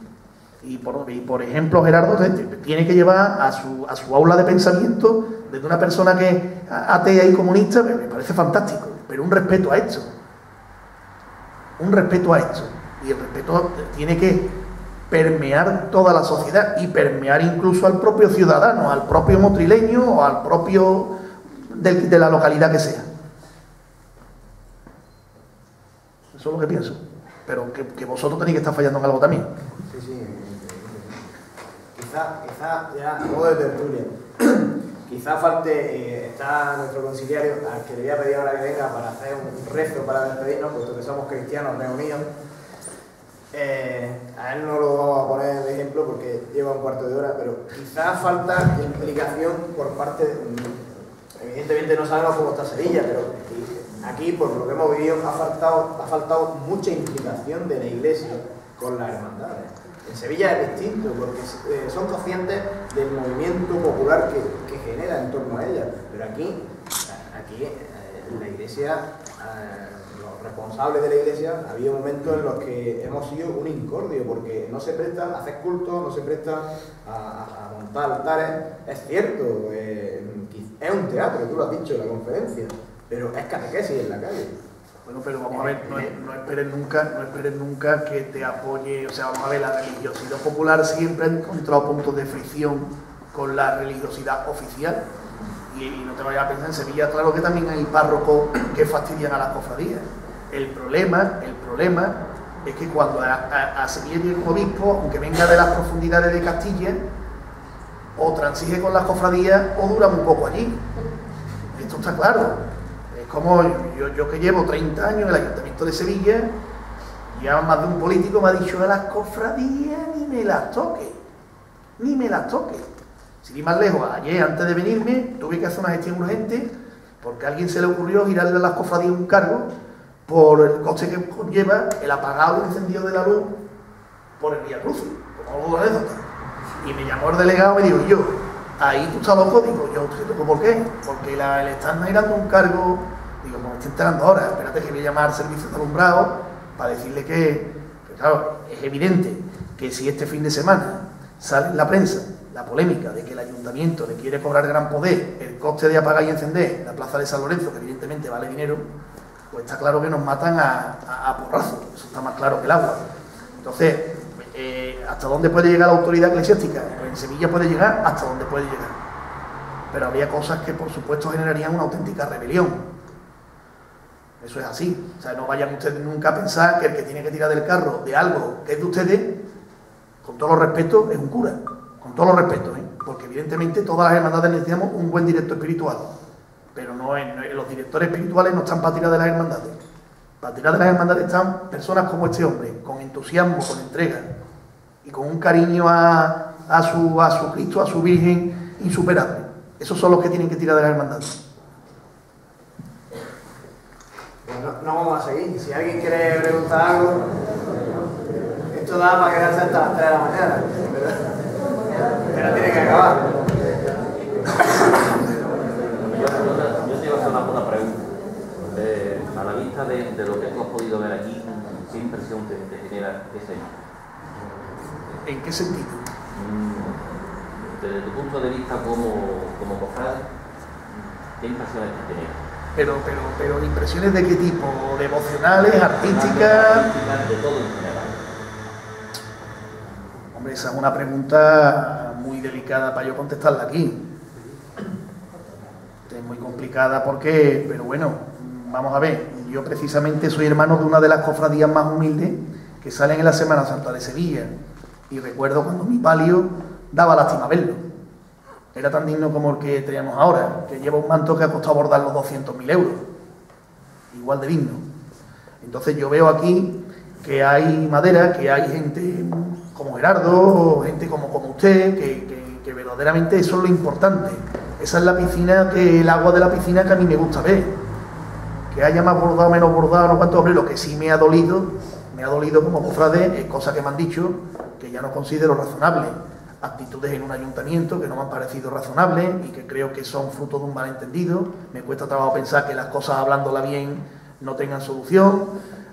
Y por ejemplo, Gerardo tiene que llevar a su aula de pensamiento desde una persona que es atea y comunista, me parece fantástico, pero un respeto a esto. Un respeto a esto. Y el respeto tiene que permear toda la sociedad y permear incluso al propio ciudadano, al propio motrileño o al propio de la localidad que sea. Eso es lo que pienso. Pero que vosotros tenéis que estar fallando en algo también. Sí. Quizá ya a modo de tertulia, quizá falte, está nuestro conciliario, al que le voy a pedir ahora que venga para hacer un rezo para despedirnos, puesto que somos cristianos reunidos. A él no lo vamos a poner de ejemplo porque lleva un cuarto de hora, pero quizás falta implicación por parte evidentemente no sabemos cómo está Sevilla, pero aquí, por lo que hemos vivido, ha faltado mucha implicación de la Iglesia con las hermandades. En Sevilla es distinto, porque son conscientes del movimiento popular que genera en torno a ella, pero aquí la Iglesia, los responsables de la Iglesia, ha habido momentos en los que hemos sido un incordio, porque no se prestan a hacer cultos, no se prestan a montar altares. Es cierto, es un teatro, tú lo has dicho en la conferencia, pero es catequesis en la calle. Bueno, pero vamos a ver, no esperes nunca que te apoye, o sea, vamos a ver, la religiosidad popular siempre ha encontrado puntos de fricción con la religiosidad oficial. Y no te vayas a pensar, en Sevilla, claro que también hay párrocos que fastidian a las cofradías. El problema es que cuando a Sevilla llega un obispo, aunque venga de las profundidades de Castilla, o transige con las cofradías o dura muy poco allí. Esto está claro. Es como yo que llevo 30 años en el Ayuntamiento de Sevilla, ya más de un político me ha dicho a las cofradías ni me las toque. Sin ir más lejos, ayer antes de venirme tuve que hacer una gestión urgente porque a alguien se le ocurrió girarle a las cofradías un cargo por el coste que conlleva el apagado y encendido de la luz por el Vía Crucis, como algo de anécdota. Y me llamó el delegado y me dijo, yo, ahí tú estás loco, digo, yo, ¿por qué? Porque le están girando un cargo, digo, me estoy enterando ahora, espérate que voy a llamar al servicio de alumbrado para decirle que claro, es evidente que si este fin de semana sale en la prensa la polémica de que el ayuntamiento le quiere cobrar gran poder el coste de apagar y encender la plaza de San Lorenzo, que evidentemente vale dinero, pues está claro que nos matan a porrazos, eso está más claro que el agua. Entonces, ¿hasta dónde puede llegar la autoridad eclesiástica? Pues en Sevilla puede llegar hasta donde puede llegar. Pero habría cosas que, por supuesto, generarían una auténtica rebelión. Eso es así. O sea, no vayan ustedes nunca a pensar que el que tiene que tirar del carro de algo que es de ustedes, con todos los respetos, es un cura. Con todos los respetos, porque evidentemente todas las hermandades necesitamos un buen director espiritual. Pero los directores espirituales no están para tirar de las hermandades. Para tirar de las hermandades están personas como este hombre, con entusiasmo, con entrega y con un cariño a su Cristo, a su Virgen insuperable. Esos son los que tienen que tirar de las hermandades. Bueno, no vamos a seguir. Si alguien quiere preguntar algo, esto da para quedarse hasta las 3 de la mañana, ¿verdad? Pero tiene que acabar. Yo te iba a hacer una pregunta. A la vista de lo que tú has podido ver aquí, ¿qué impresión te genera ese? ¿En qué sentido? Desde tu punto de vista como cofrade, ¿qué impresiones te genera? Pero ¿impresiones de qué tipo? ¿Devocionales, artísticas? De todo en general. Hombre, esa es una pregunta muy delicada para yo contestarla aquí. Es muy complicada porque, pero bueno, vamos a ver, yo precisamente soy hermano de una de las cofradías más humildes que salen en la Semana Santa de Sevilla. Y recuerdo cuando mi palio daba lástima verlo. Era tan digno como el que teníamos ahora, que lleva un manto que ha costado bordar los 200.000 euros. Igual de digno. Entonces yo veo aquí que hay madera, que hay gente como Gerardo, gente como usted, que verdaderamente eso es lo importante. Esa es la piscina, el agua de la piscina que a mí me gusta ver. Que haya más bordado, menos bordado, no cuánto, hombre, lo que sí me ha dolido como cofrade, es cosa que me han dicho que ya no considero razonable. Actitudes en un ayuntamiento que no me han parecido razonables y que creo que son fruto de un malentendido. Me cuesta trabajo pensar que las cosas hablándola bien no tengan solución.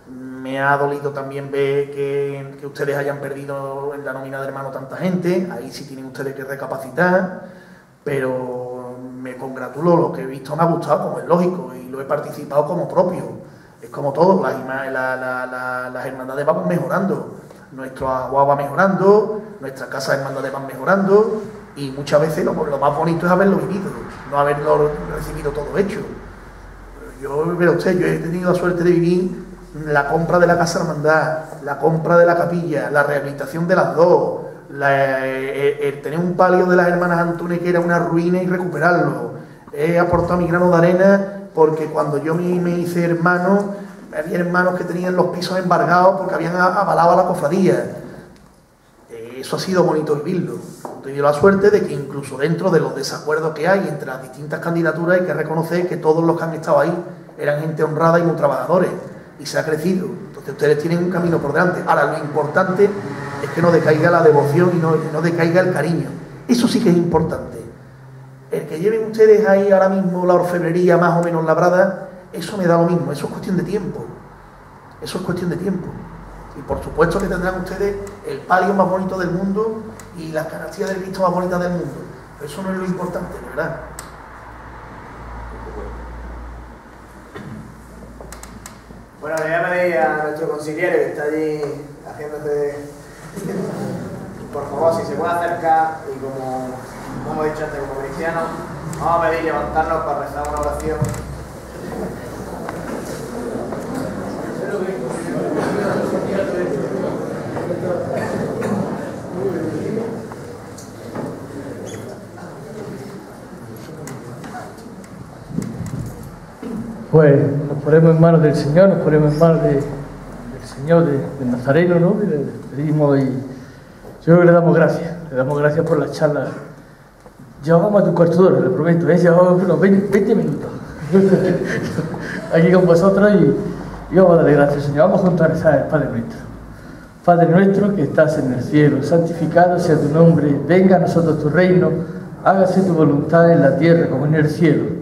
Me ha dolido también ver que ustedes hayan perdido en la nómina de hermano tanta gente. Ahí sí tienen ustedes que recapacitar, pero me congratulo, lo que he visto me ha gustado, como es lógico, y lo he participado como propio. Es como todo, las hermandades vamos mejorando, nuestro agua va mejorando, nuestra casa de hermandades van mejorando, y muchas veces lo más bonito es haberlo vivido, no haberlo recibido todo hecho. Yo he tenido la suerte de vivir la compra de la casa de hermandad, la compra de la capilla, la rehabilitación de las dos, el tener un palio de las hermanas Antunes que era una ruina y recuperarlo. He aportado mi grano de arena porque cuando yo me hice hermano había hermanos que tenían los pisos embargados porque habían avalado a la cofradía. Eso ha sido bonito vivirlo. He tenido la suerte de que incluso dentro de los desacuerdos que hay entre las distintas candidaturas hay que reconocer que todos los que han estado ahí eran gente honrada y muy trabajadores, y se ha crecido. Entonces ustedes tienen un camino por delante. Ahora, lo importante es que no decaiga la devoción y no decaiga el cariño. Eso sí que es importante. El que lleven ustedes ahí ahora mismo la orfebrería más o menos labrada, eso me da lo mismo, eso es cuestión de tiempo. Eso es cuestión de tiempo. Y por supuesto que tendrán ustedes el palio más bonito del mundo y las canastillas del Cristo más bonitas del mundo. Pero eso no es lo importante, ¿verdad? Bueno, le voy a pedir a nuestro consiliere que está allí haciéndose... Por favor, si se puede acercar y como hemos dicho antes, como cristianos, vamos a pedir levantarnos para rezar una oración. Pues nos ponemos en manos del Señor, nos ponemos en manos del Señor, del Nazareno, ¿no? Y le pedimos, y yo creo que le damos gracias por la charla. Llevamos más de un cuarto de hora, le prometo, llevamos unos 20 minutos aquí con vosotros y vamos a darle gracias, Señor. Vamos juntos a rezar el Padre Nuestro. Padre nuestro que estás en el cielo, santificado sea tu nombre, venga a nosotros tu reino, hágase tu voluntad en la tierra como en el cielo.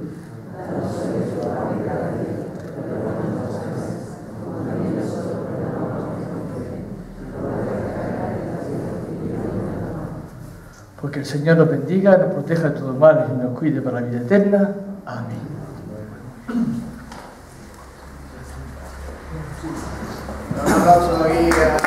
Porque el Señor nos bendiga, nos proteja de todo mal y nos cuide para la vida eterna. Amén. Un aplauso aquí.